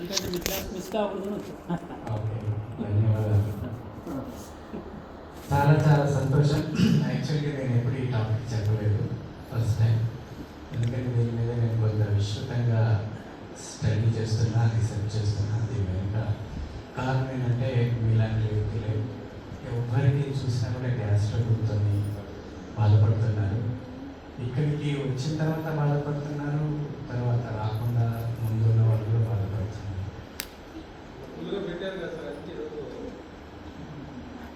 ఎందుకంటే మీ class miss కాకూడదు. Okay, ధన్యవాదాలు. చాలా చాలా సంతోషం. యాక్చువల్గా నేను ఎప్పుడు ఈ టాపిక్ చెప్పలేదు, ఫస్ట్ టైం. ఎందుకంటే దీని మీద నేను కొంత విస్తృతంగా స్టడీ చేస్తున్నా, రీసెర్చ్ చేస్తున్నా. దీని వెనుక కారణం ఏంటంటే మీలాంటి వ్యక్తులే ఎవరికి చూసినా కూడా గ్యాస్ ట్రబుల్తో బాధపడుతున్నారు. ఇక్కడికి వచ్చిన తర్వాత బాధపడుతున్నారు, తర్వాత రాకుండా ముందు ఉన్న వాళ్ళు కూడా బాధపడుతున్నారు.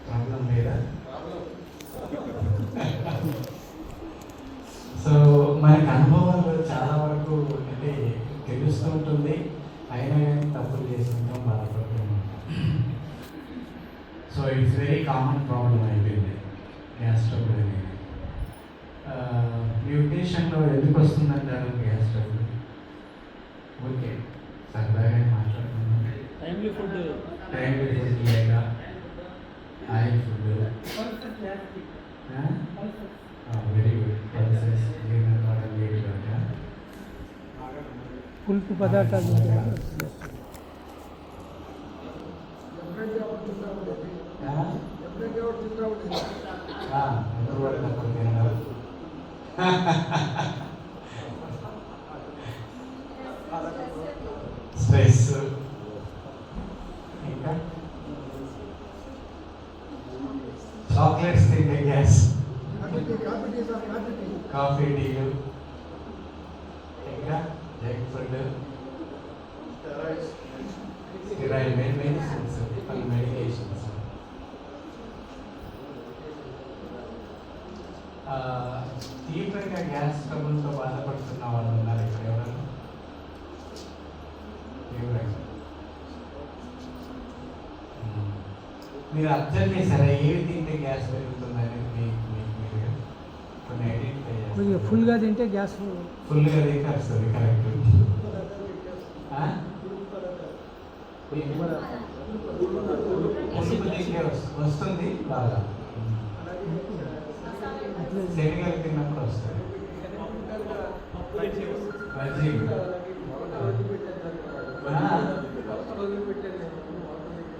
ప్రాబ్లం లేదా? సో మనకి అనుభవాలు చాలా వరకు అంటే తెలుస్తూ ఉంటుంది, అయినా కానీ తప్పులు చేసుకుంటాం, బాధపడుతున్నాం. So it's very common problem అయిపోయింది గ్యాస్ ట్రబుల్ అనేది. మీ ఉద్దేశంలో ఎందుకు వస్తుందంటారు గ్యాస్ ట్రబుల్? ఓకే, సరదాగా మాట్లాడుతున్నాం. టైమ్లీ ఫుడ్ లేక oil food, very good pulses, పులుపు పదార్థాలు స్ట్రెస్, ఇంకా చాక్లెట్స్ తింటే గ్యాస్, కాఫీ టీలు, ఇంకా junk food, steroid medicines, medications. తీవ్రంగా గ్యాస్ ట్రబుల్తో బాధపడుతున్న వాళ్ళు ఉన్నారు ఇక్కడ ఎవరైనా? తీవ్రంగా మీరు అబ్జర్వ్ చేశారా ఏవి తింటే గ్యాస్ పెరుగుతుందని? మీరు కొన్ని ఐడెంటిఫై చేస్తారు. ఫుల్గా తింటే గ్యాస్ ఫుల్గా తింటే వస్తుంది, కరెక్ట్. వస్తుంది బాగా, శనగలు తిన్నప్పుడు వస్తుంది.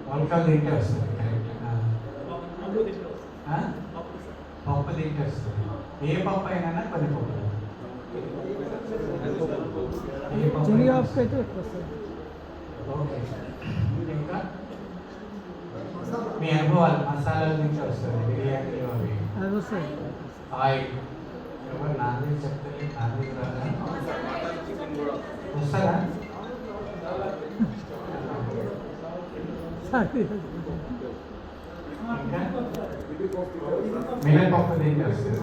మొలకలు తింటే వస్తుంది, కరెక్ట్. పప్పు తింటే వస్తుంది. ఏ పప్పు అయినా కొన్ని పప్పులు, ఏ పప్పు అయితే ఓకే. ఇంకా మీ అనుభవాలు మసాలాల నుంచి వస్తుంది, బిర్యానీలో అవి అది వస్తుంది. ఆయిల్ ఎవరు నాన్ వెజ్ చెప్తే నాన్ వెజ్ రాదా? వస్తారా? ఇంకా మినపప్పు తింటే వస్తుంది,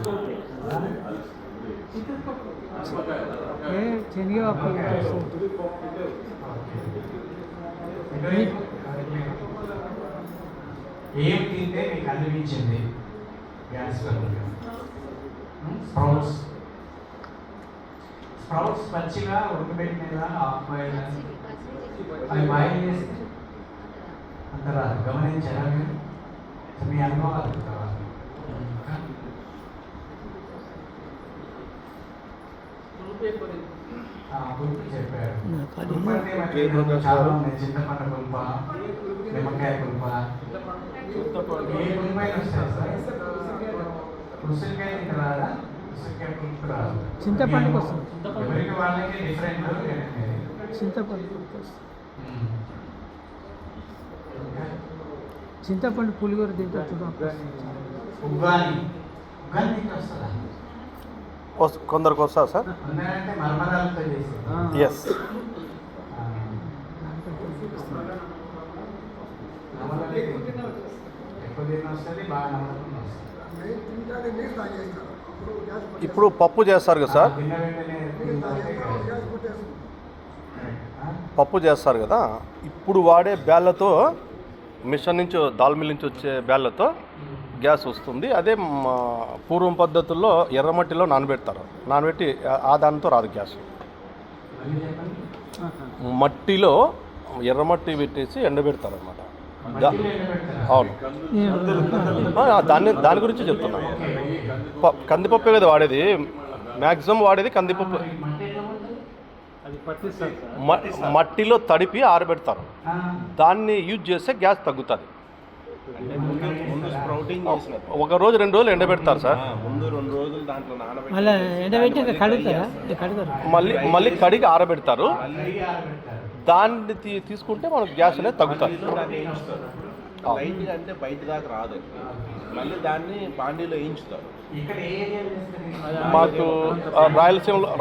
శనగపప్పు ఏం తింటే మీకు అనిపించింది గ్యాస్ ట్రబుల్? స్ప్రౌట్స్ పచ్చిగా ఉడకబెట్టినగా, హాఫ్ బాయిల్, అవి బాయిల్ చేస్తే అంటారా? గమనించారా మీరు? మీ అనుభవాలు కావాలి. పులుపు చెప్పారు. చాలా ఉన్నాయి, చింతపండు పులుప, నిమ్మకాయ పులుప, ఏ పులుపైన వస్తాయి సార్? ఉసిరికాయ ఇంకా రాదా? ఉసిరికాయ పులుపు రాదు, చింతపండుకి వస్తుంది. ఎవరికి వాళ్ళకి డిఫరెంట్. చింతపండు పులిగూర తింటే చూద్దాం. ఉగ్గాని తింటే వస్తుందా? కొందరికి వస్తా సార్. అంటే మరమరాలతో చేసి ఎస్, ఇప్పుడు పప్పు చేస్తారు కదా సార్, పప్పు చేస్తారు కదా, ఇప్పుడు వాడే బ్యాళ్ళతో, మిషన్ నుంచి దాల్ మిల్ నుంచి వచ్చే బ్యాళ్ళతో గ్యాస్ వస్తుంది. అదే పూర్వం పద్ధతుల్లో ఎర్రమట్టిలో నానబెట్టి ఆ దానితో రాదు గ్యాస్. మట్టిలో ఎర్రమట్టి పెట్టేసి ఎండబెడతారు అనమాట. అవును, దాని గురించి చెప్తున్నాను. కందిపప్పే కదా వాడేది, మ్యాక్సిమం వాడేది కందిపప్పు. అది పట్టిస్తారు సార్. మట్టిలో తడిపి ఆరబెడతారు. దాన్ని యూజ్ చేస్తే గ్యాస్ తగ్గుతుంది. అంటే ముందు స్ప్రౌటింగ్ చేసినట్టు ఒక రోజు 2 రోజులు ఎండబెడతారు సార్. ముందు 2 రోజులు దాంట్లో నానబెట్టి మళ్ళీ ఎండబెట్టి ఇంకా కడుగుతారా? కడుగుతారు. మళ్ళీ కడిగి ఆరబెడతారు. మళ్ళీ ఆరబెడతారు. దాన్ని తీసుకుంటే మనకు గ్యాస్ అనేది తగ్గుతుంది. లైట్గా అంటే బయట దాకా రాదు, మళ్ళీ దాన్ని బాండీలో వేయించుతారు. ఇక్కడ ఏ ఏరియాలో చేస్తారు? మాకు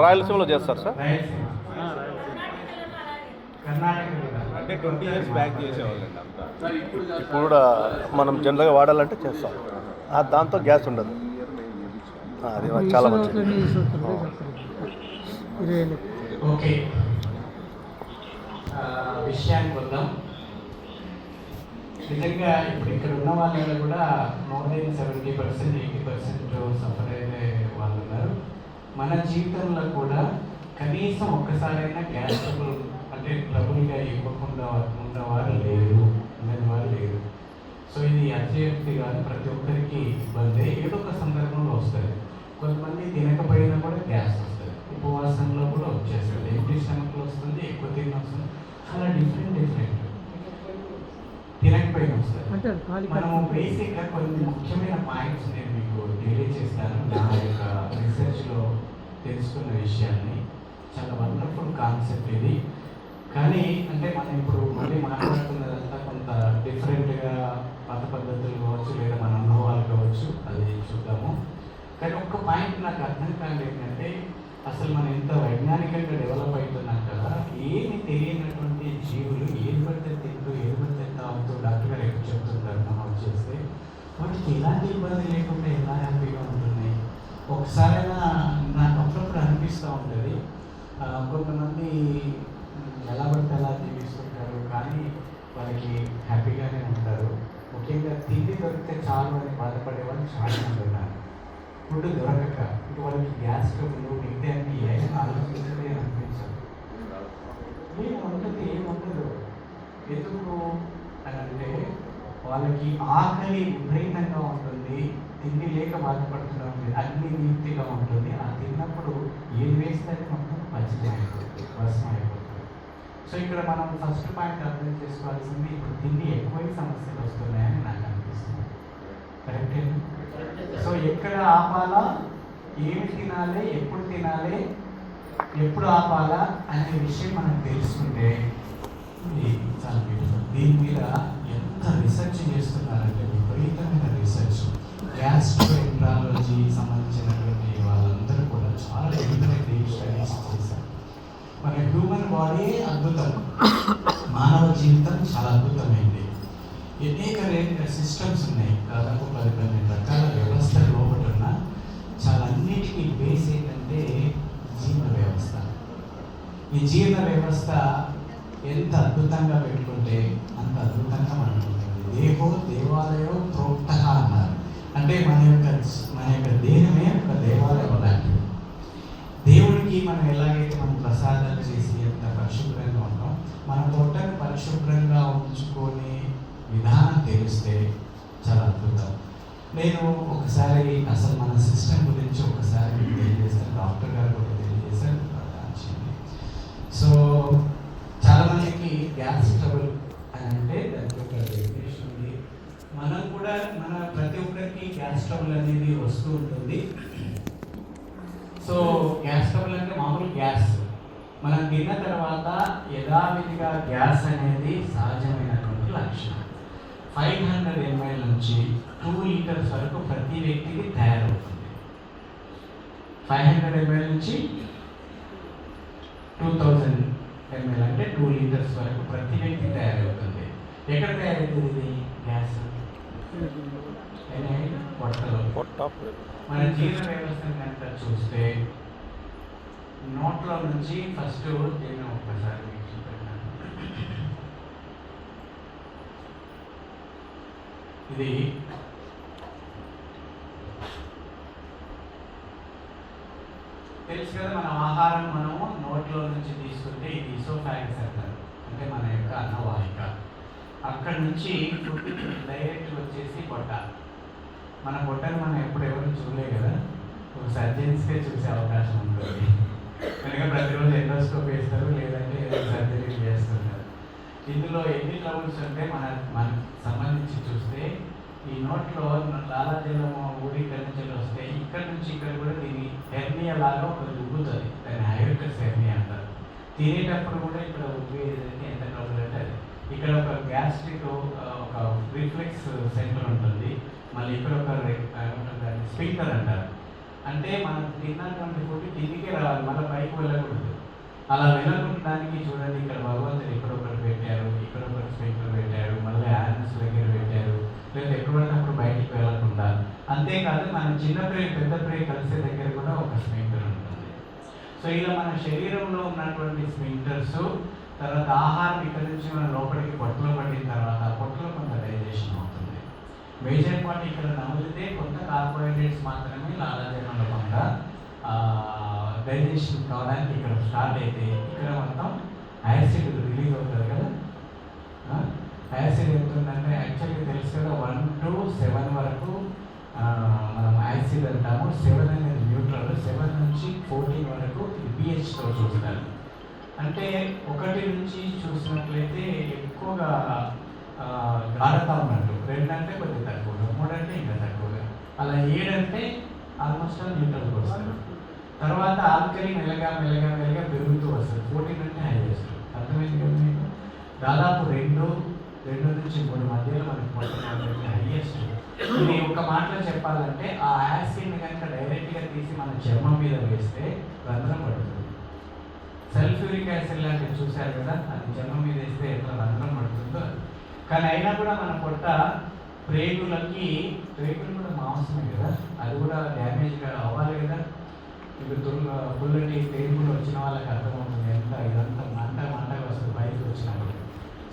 రాయలసీమలో చేస్తారు సార్. రాయలసీమ, కర్ణాటక కూడా. అంటే 20 years బ్యాక్ చేసేవాళ్ళండి అంతా. ఇప్పుడు కూడా మనం జనరల్గా వాడాలంటే చేస్తాం. దాంతో గ్యాస్ ఉండదు. అది చాలా మంచిది. ఓకే, విషయానికి వద్దాం. నిజంగా ఇప్పుడు ఇక్కడ ఉన్న వాళ్ళలో కూడా మోర్ దెన్ 70%, 80% సఫర్ అయ్యే వాళ్ళు ఉన్నారు. మన జీవితంలో కూడా కనీసం ఒక్కసారైనా గ్యాస్ ట్రబుల్ అంటే ట్రబుల్గా ఇవ్వకుండా ఉన్నవారు లేరు, ఉండని వారు లేరు. సో ఇది అత్యక్తి కాదు, ప్రతి ఒక్కరికి ఇబ్బంది ఏదో ఒక సందర్భంలో వస్తుంది. కొంతమంది తినకపోయినా కూడా గ్యాస్ వస్తుంది, ఉపవాసంలో కూడా వచ్చేస్తుంది, ఎంటీ స్టమక్లో వస్తుంది, ఎక్కువ తిన్న వస్తుంది, చాలా డిఫరెంట్ తినకపోయినా వస్తుంది. మనము బేసిక్గా కొన్ని ముఖ్యమైన పాయింట్స్ నేను మీకు తెలియజేస్తాను. నా యొక్క రీసెర్చ్లో తెలుసుకున్న విషయాన్ని. చాలా వండర్ఫుల్ కాన్సెప్ట్ ఇది. కానీ అంటే మనం ఇప్పుడు మళ్ళీ మాట్లాడుతున్నదంతా కొంత డిఫరెంట్గా పాత పద్ధతులు కావచ్చు, లేదా మన అనుభవాలు కావచ్చు, అది చూద్దాము. కానీ ఒక్క పాయింట్ నాకు అర్థం కాలేదు ఏంటంటే, అసలు మనం ఎంత వైజ్ఞానికంగా డెవలప్ అవుతున్నాం కదా, ఏమి తెలియనటువంటి జీవులు ఏది పడితే తింటూ ఏది పడితే తాగుతూ డాక్టర్ గారు ఎక్కువ చెప్తుంటారు మనం వచ్చేస్తే, వాటికి ఎలాంటి ఇబ్బంది లేకుండా ఎలా హ్యాపీగా ఉంటున్నాయి. ఒకసారైనా నాకు అప్పుడప్పుడు అనిపిస్తూ ఉంటుంది, కొంతమంది ఎలా పడితే అలా జీవిస్తుంటారు కానీ వాళ్ళకి హ్యాపీగానే ఉంటారు. ముఖ్యంగా తిండి దొరికితే చాలు అని బాధపడే వాళ్ళు చాలా మంది ఉన్నారు. ఫుడ్ దొరకక ఇటు వాళ్ళకి గ్యాస్ ట్రబుల్ మిగతానికి ఏమైనా ఆలోచించలే అని అనిపించదు. ఏముండదు ఎందుకు అని అంటే వాళ్ళకి ఆకలి విపరీతంగా ఉంటుంది, తిండి లేక బాధపడుతూ ఉంటుంది, అగ్ని నీతిగా ఉంటుంది. ఆ తిన్నప్పుడు ఏది వేస్తే మొత్తం పచ్చితం అయిపోతుంది, భస్మం అయిపోతుంది. సో ఇక్కడ మనం ఫస్ట్ పాయింట్ అర్థం చేసుకోవాల్సింది, ఇప్పుడు తిండి ఎక్కువ సమస్యలు వస్తున్నాయని నాకు అనిపిస్తుంది. కరెక్టేనా? సో ఎక్కడ ఆపాలా, ఏమి తినాలి, ఎప్పుడు తినాలి, ఎప్పుడు ఆపాలా అనే విషయం మనం తెలుసుకుంటే ఇది చాలా బ్యూటిఫుల్. దీని మీద ఎంత రీసెర్చ్ చేస్తున్నారంటే విపరీతమైన రీసెర్చ్. గ్యాస్ట్రోఎంట్రాలజీ సంబంధించినటువంటి వాళ్ళందరూ కూడా చాలా డీప్ స్టడీస్ చేశారు. మన హ్యూమన్ బాడీ అద్భుతం, మానవ జీవితం చాలా అద్భుతమైంది. అనేక సిస్టమ్స్ ఉన్నాయి, దాదాపు 12 రకాల వ్యవస్థ లోపల ఉన్న చాలా అన్నిటికీ బేస్ ఏంటంటే జీర్ణ వ్యవస్థ. ఈ జీర్ణ వ్యవస్థ ఎంత అద్భుతంగా పెట్టుకుంటే అంత అద్భుతంగా మనకు ఉంటుంది. దేహో దేవాలయో ప్రోక్త అన్నారు. అంటే మన యొక్క దేహమే ఒక దేవాలయం లాంటిది. దేవుడికి మనం ఎలాగైతే మనం ప్రసాదాలు చేసి ఎంత పరిశుభ్రంగా ఉంటాం, మన పొట్టను పరిశుభ్రంగా ఉంచుకొని విధానం తెలిస్తే చాలా అద్భుతం. నేను ఒకసారి అసలు మన సిస్టమ్ గురించి ఒకసారి మీకు తెలియజేస్తాను, డాక్టర్ గారు కూడా తెలియజేశారు. సో చాలామందికి గ్యాస్ ట్రబుల్ అని అంటే దానికి ఒక డెఫినేషన్ ఉంది. మనం కూడా మన ప్రతి ఒక్కరికి గ్యాస్ ట్రబుల్ అనేది వస్తూ ఉంటుంది. సో గ్యాస్ ట్రబుల్ అంటే మామూలు గ్యాస్ మనం తిన్న తర్వాత యథావిధిగా గ్యాస్ అనేది సహజమైనటువంటి లక్షణం. 500 ml నుంచి 2 లీటర్స్ వరకు ప్రతి వ్యక్తికి తయారవుతుంది. 500 ml నుంచి 2000 ml అంటే 2 లీటర్స్ వరకు ప్రతి వ్యక్తి తయారవుతుంది. ఎక్కడ తయారవుతుంది ఇది గ్యాస్? పొట్టలో. మన జీర్ణ వ్యవస్థను కనుక చూస్తే నోట్లో నుంచి ఫస్ట్ నేను ఒక్కసారి మీకు చూపెట్టాను. ఇది తెలుసు కదా, మన ఆహారం మనము నోట్లో నుంచి తీసుకుంటే ఇది ఈసోఫాగస్ అంటారు, అంటే మన యొక్క అన్నవాహిక. అక్కడ నుంచి ఫుడ్ డైరెక్ట్ వచ్చేసి పొట్ట. మన పొట్టను మనం ఎప్పుడు ఎవరు చూడలే కదా, ఒక సర్జన్స్కే చూసే అవకాశం ఉంటుంది. కనుక ప్రతిరోజు ఎండోస్కోప్ వేస్తారు, లేదంటే సర్జరీ చేస్తుంటారు. ఇందులో ఎన్ని ట్రబుల్స్ అంటే మనకు సంబంధించి చూస్తే ఈ నోట్లో లాలాజలం ఊరి ఇక్కడి నుంచి వస్తే ఇక్కడ నుంచి ఇక్కడ కూడా దీని హెర్నియా లాగా ఒక ఉబ్బుతుంది, దాన్ని హైడ్రస్ హెర్నియా అంటారు. తినేటప్పుడు కూడా ఇక్కడ ఉబ్బేది ఎంత ట్రబుల్ అంటే అది. ఇక్కడ ఒక గ్యాస్ట్రిక్ ఒక రిఫ్లెక్స్ సెంటర్ ఉంటుంది, మళ్ళీ ఇక్కడ ఒక స్పీకర్ అంటారు. అంటే మనం తిన్నటువంటి ఫుడ్ కిందికే రావాలి, మళ్ళీ పైకి వెళ్ళకూడదు. అలా వెళ్ళకుండానికి చూడండి, ఇక్కడ భగవంతుడు ఇక్కడ ఒకటి పెట్టారు, ఇక్కడ ఒకటి స్పీకర్ పెట్టారు, మళ్ళీ యానస్ దగ్గర పెట్టారు, లేదా ఎక్కడప్పుడు బయటికి వెళ్ళకుండా. అంతేకాదు మనం చిన్న ప్రే పెద్ద ప్రే కలిసే దగ్గర కూడా ఒక స్పీకర్ ఉంటుంది. సో ఇలా మన శరీరంలో ఉన్నటువంటి స్పింక్టర్స్, తర్వాత ఆహారం ఇక్కడ నుంచి మన లోపలికి పొట్టలో పట్టిన తర్వాత పొట్టలో కొంత డైజెషన్ అవుతుంది. మేజర్ పార్ట్ ఇక్కడ నమిలితే కొంత కార్బోహైడ్రేట్స్ మాత్రమే లాలాజలంలో కొంత డైజెషన్ కావడానికి ఇక్కడ స్టార్ట్ అయితే ఇక్కడ మొత్తం యాసిడ్ రిలీజ్ అవుతుంది కదా. యాసిడ్ ఎంతుందంటే యాక్చువల్గా తెలుసు కదా, 1 to 7 వరకు మనం యాసిడ్ అంటాము. 7 అనేది న్యూట్రల్, 7 నుంచి 14 వరకు pHతో చూస్తారు. అంటే 1 నుంచి చూసినట్లయితే ఎక్కువగా గాఢత ఉన్నట్టు, 2 అంటే కొద్దిగా తక్కువగా, 3 అంటే ఇంకా తక్కువగా, అలా 7 అంటే ఆల్మోస్ట్ న్యూట్రల్గా వస్తారు. తర్వాత ఆల్కలీ మెల్లగా మెల్లగా మెల్లగా పెరుగుతూ వస్తుంది. 14 అంటే హైయెస్ట్. అర్థమైంది కదా మీకు? దాదాపు 2 నుంచి 3 మధ్యలో మనకి పొట్టలో హైయెస్ట్. ఇది ఒక మాటలో చెప్పాలంటే ఆ యాసిడ్ని కనుక డైరెక్ట్గా తీసి మన చర్మం మీద వేస్తే రంధ్రం పడుతుంది. సల్ఫ్యూరిక్ యాసిడ్ లాంటివి చూశారు కదా, అది చర్మం మీద వేస్తే ఎట్లా రంధ్రం పడుతుందో. కానీ అయినా కూడా మన పొట్ట ప్రేగులు కూడా మాంసమే కదా, అది కూడా డ్యామేజ్గా అవ్వాలి కదా. ఇప్పుడు పుల్లటి ప్రేగులు వచ్చిన వాళ్ళకి అర్థమవుతుంది ఎంత ఇదంతా మంటగా వస్తుంది బయటకు వచ్చినప్పుడు.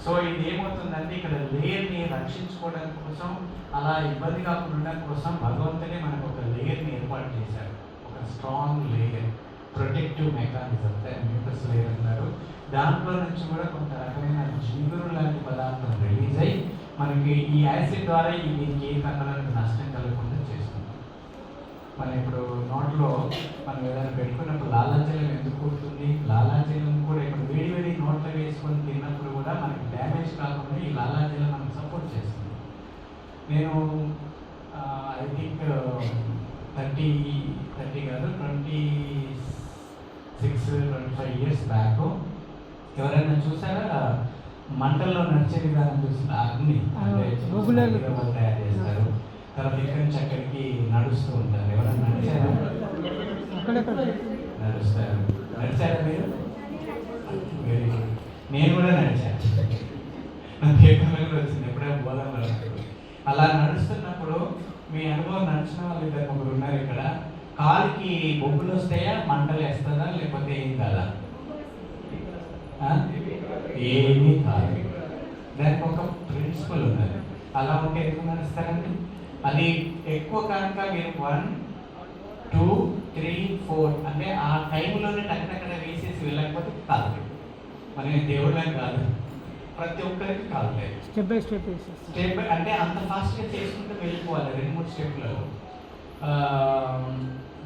సో ఇది ఏమవుతుందంటే ఇక్కడ లేయర్ని రక్షించుకోవడం కోసం, అలా ఇబ్బంది కాకుండా ఉండడం కోసం భగవంతుడే మనకు ఒక లేయర్ని ఏర్పాటు చేశారు, ఒక స్ట్రాంగ్ లేయర్, ప్రొటెక్టివ్ మెకానిజం, దాన్ని మ్యూకస్ లేయర్ అంటారు. దాంట్లో నుంచి కూడా కొంత రకమైన జిగురు లాంటి పదార్థం రిలీజ్ అయ్యి మనకి ఈ యాసిడ్ ద్వారా దీనికి ఏ రకాలకు నష్టం కలగకుండా చేస్తుంది. మనం ఇప్పుడు నోట్లో మనం ఏదైనా పెట్టుకున్నప్పుడు లాలాజలం ఎందుకు కూడుతుంది? లాలాజలం కూడా ఇప్పుడు వేడి నోట్లో వేసుకొని తిన్నప్పుడు కూడా మనకి డ్యామేజ్ కాకుండా ఈ లాలాజలం మనకు సపోర్ట్ చేస్తుంది. నేను ఐ థింక్ 30 కాదు 26-25 ఇయర్స్ బ్యాక్ ఎవరైనా చూసారా మంటల్లో నడిచే విధానం చూసిన అగ్ని తయారు చేస్తారు, తర్వాత ఇక్కడి నుంచి అక్కడికి నడుస్తూ ఉంటారు. ఎవరైనా నడిచారా? నడిచారా మీరు? Very good. నేను కూడా నడిచాను, నా పేపర్లో కూడా వచ్చింది ఎప్పుడైనా బోధనలో. అలా నడుస్తున్నప్పుడు మీ అనుభవం నడిచిన వాళ్ళు 2-3 ఉన్నారు ఇక్కడ. కాలుకి బొబ్బులు వస్తాయా, మంటలు వేస్తుందా, లేకపోతే ఏం కాదా? ఏమీ కాదు. దానికి ఒక ప్రిన్సిపల్ ఉన్నది. అలా ఉంటే ఎందుకు నడుస్తారండి? అది ఎక్కువ కనుక మీరు 1, 2, 3, 4 అంటే ఆ టైంలోనే టక్కన వేసేసి వెళ్ళకపోతే కాదు. మన దేవుళ్ళని కాదు, ప్రతి ఒక్కరికి కాదు. స్టెప్ బై స్టెప్ అంటే అంత ఫాస్ట్గా చేసుకుంటూ వెళ్ళిపోవాలి 2-3 స్టెప్లలో.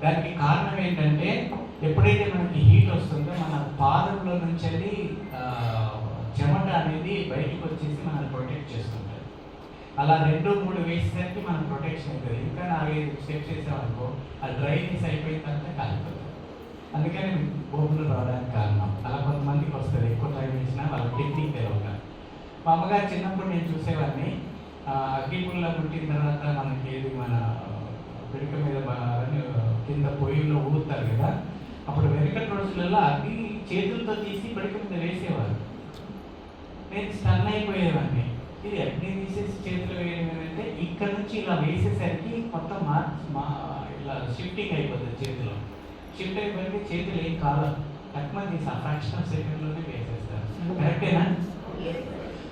దానికి కారణం ఏంటంటే ఎప్పుడైతే మనకి హీట్ వస్తుందో మన పాదంలో నుంచి అది చెమట అనేది బయటకు వచ్చేసి మనల్ని ప్రొటెక్ట్ చేస్తుంటుంది. అలా 2-3 వేసేసరికి మనం ప్రొటెక్షన్ అవుతుంది. ఇంకా 4-5 స్టెప్స్ వేసామనుకో ఆ డ్రైనెస్ అయిపోయిన తర్వాత కాలిపోతుంది. అందుకని బొబ్బులు రావడానికి కారణం. అలా కొంతమందికి వస్తుంది, ఎక్కువ టైం వేసినా వాళ్ళ టెక్నిక్ తెలియక. మా అమ్మగారు చిన్నప్పుడు నేను చూసేవాడిని, అగ్గిపుల్ల పుట్టిన తర్వాత మనకి ఏది మన పిడిక మీద కింద పొయ్యిలో ఊరుతారు కదా, అప్పుడు వెనకటి రోజులలో అగ్గి చేతులతో తీసి పిడిక మీద వేసేవారు. నేను స్టన్ అయిపోయేవాడిని, ఇది అగ్ని తీసేసి చేతులు వేయడం ఏంటంటే ఇక్కడ నుంచి ఇలా వేసేసరికి మొత్తం ఇలా షిఫ్టింగ్ అయిపోతుంది. చేతిలో షిఫ్ట్ అయిపోయి చేతులు ఏం కాదు, తక్కువ తీసి ఆ ఫ్రాక్షన్ ఆఫ్ సెకండ్లోనే వేసేస్తారు. కరెక్టేనా?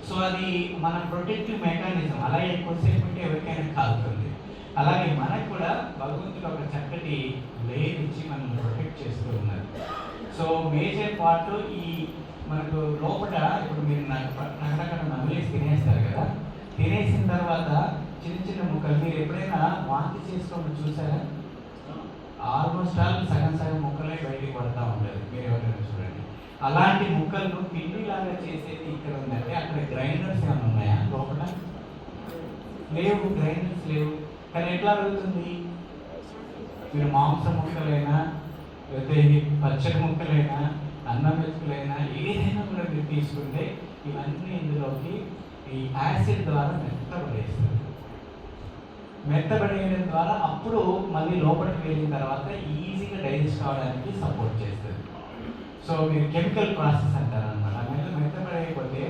సో అది మన ప్రొటెక్టివ్ మెకానిజం. అలా ఎక్కువసేపు ఉంటే ఎవరికైనా కాలుతుంది. అలాగే మనకు కూడా భగవంతుడు ఒక చక్కటి లేయర్ ఇచ్చి మనల్ని ప్రొటెక్ట్ చేస్తూ ఉన్నారు. సో మేజర్ పార్ట్ ఈ మనకు లోపల ఇప్పుడు మీరు నగరక్కడ నమిలేసి తినేస్తారు కదా, తినేసిన తర్వాత చిన్న చిన్న ముక్కలు మీరు ఎప్పుడైనా వాంతి చేసుకోమని చూసారా? ఆల్మోస్ట్ ఆల్ సగం సగం ముక్కలే బయటికి పడతా ఉంటుంది. మీరు ఎవరైనా చూడండి, అలాంటి ముక్కలను పిండిలాగా చేసేది ఇక్కడ ఉందంటే అక్కడ గ్రైండర్స్ ఏమైనా ఉన్నాయా లోపల? లేవు, గ్రైండర్స్ లేవు. కానీ ఎట్లా అడుగుతుంది? మీరు మాంసం ముక్కలైనా లేకపోతే పచ్చడి ముక్కలైనా అన్నం మెతుకులైనా ఏదైనా కూడా మీరు తీసుకుంటే ఇవన్నీ ఇందులోకి ఈ యాసిడ్ ద్వారా మెత్తబడేస్తారు. మెత్తబడేయడం ద్వారా అప్పుడు మళ్ళీ లోపలికి వెళ్ళిన తర్వాత ఈజీగా డైజెస్ట్ కావడానికి సపోర్ట్ చేస్తుంది. సో మీరు కెమికల్ ప్రాసెస్ అంటారు అనమాట. మెత్తబడైపోతే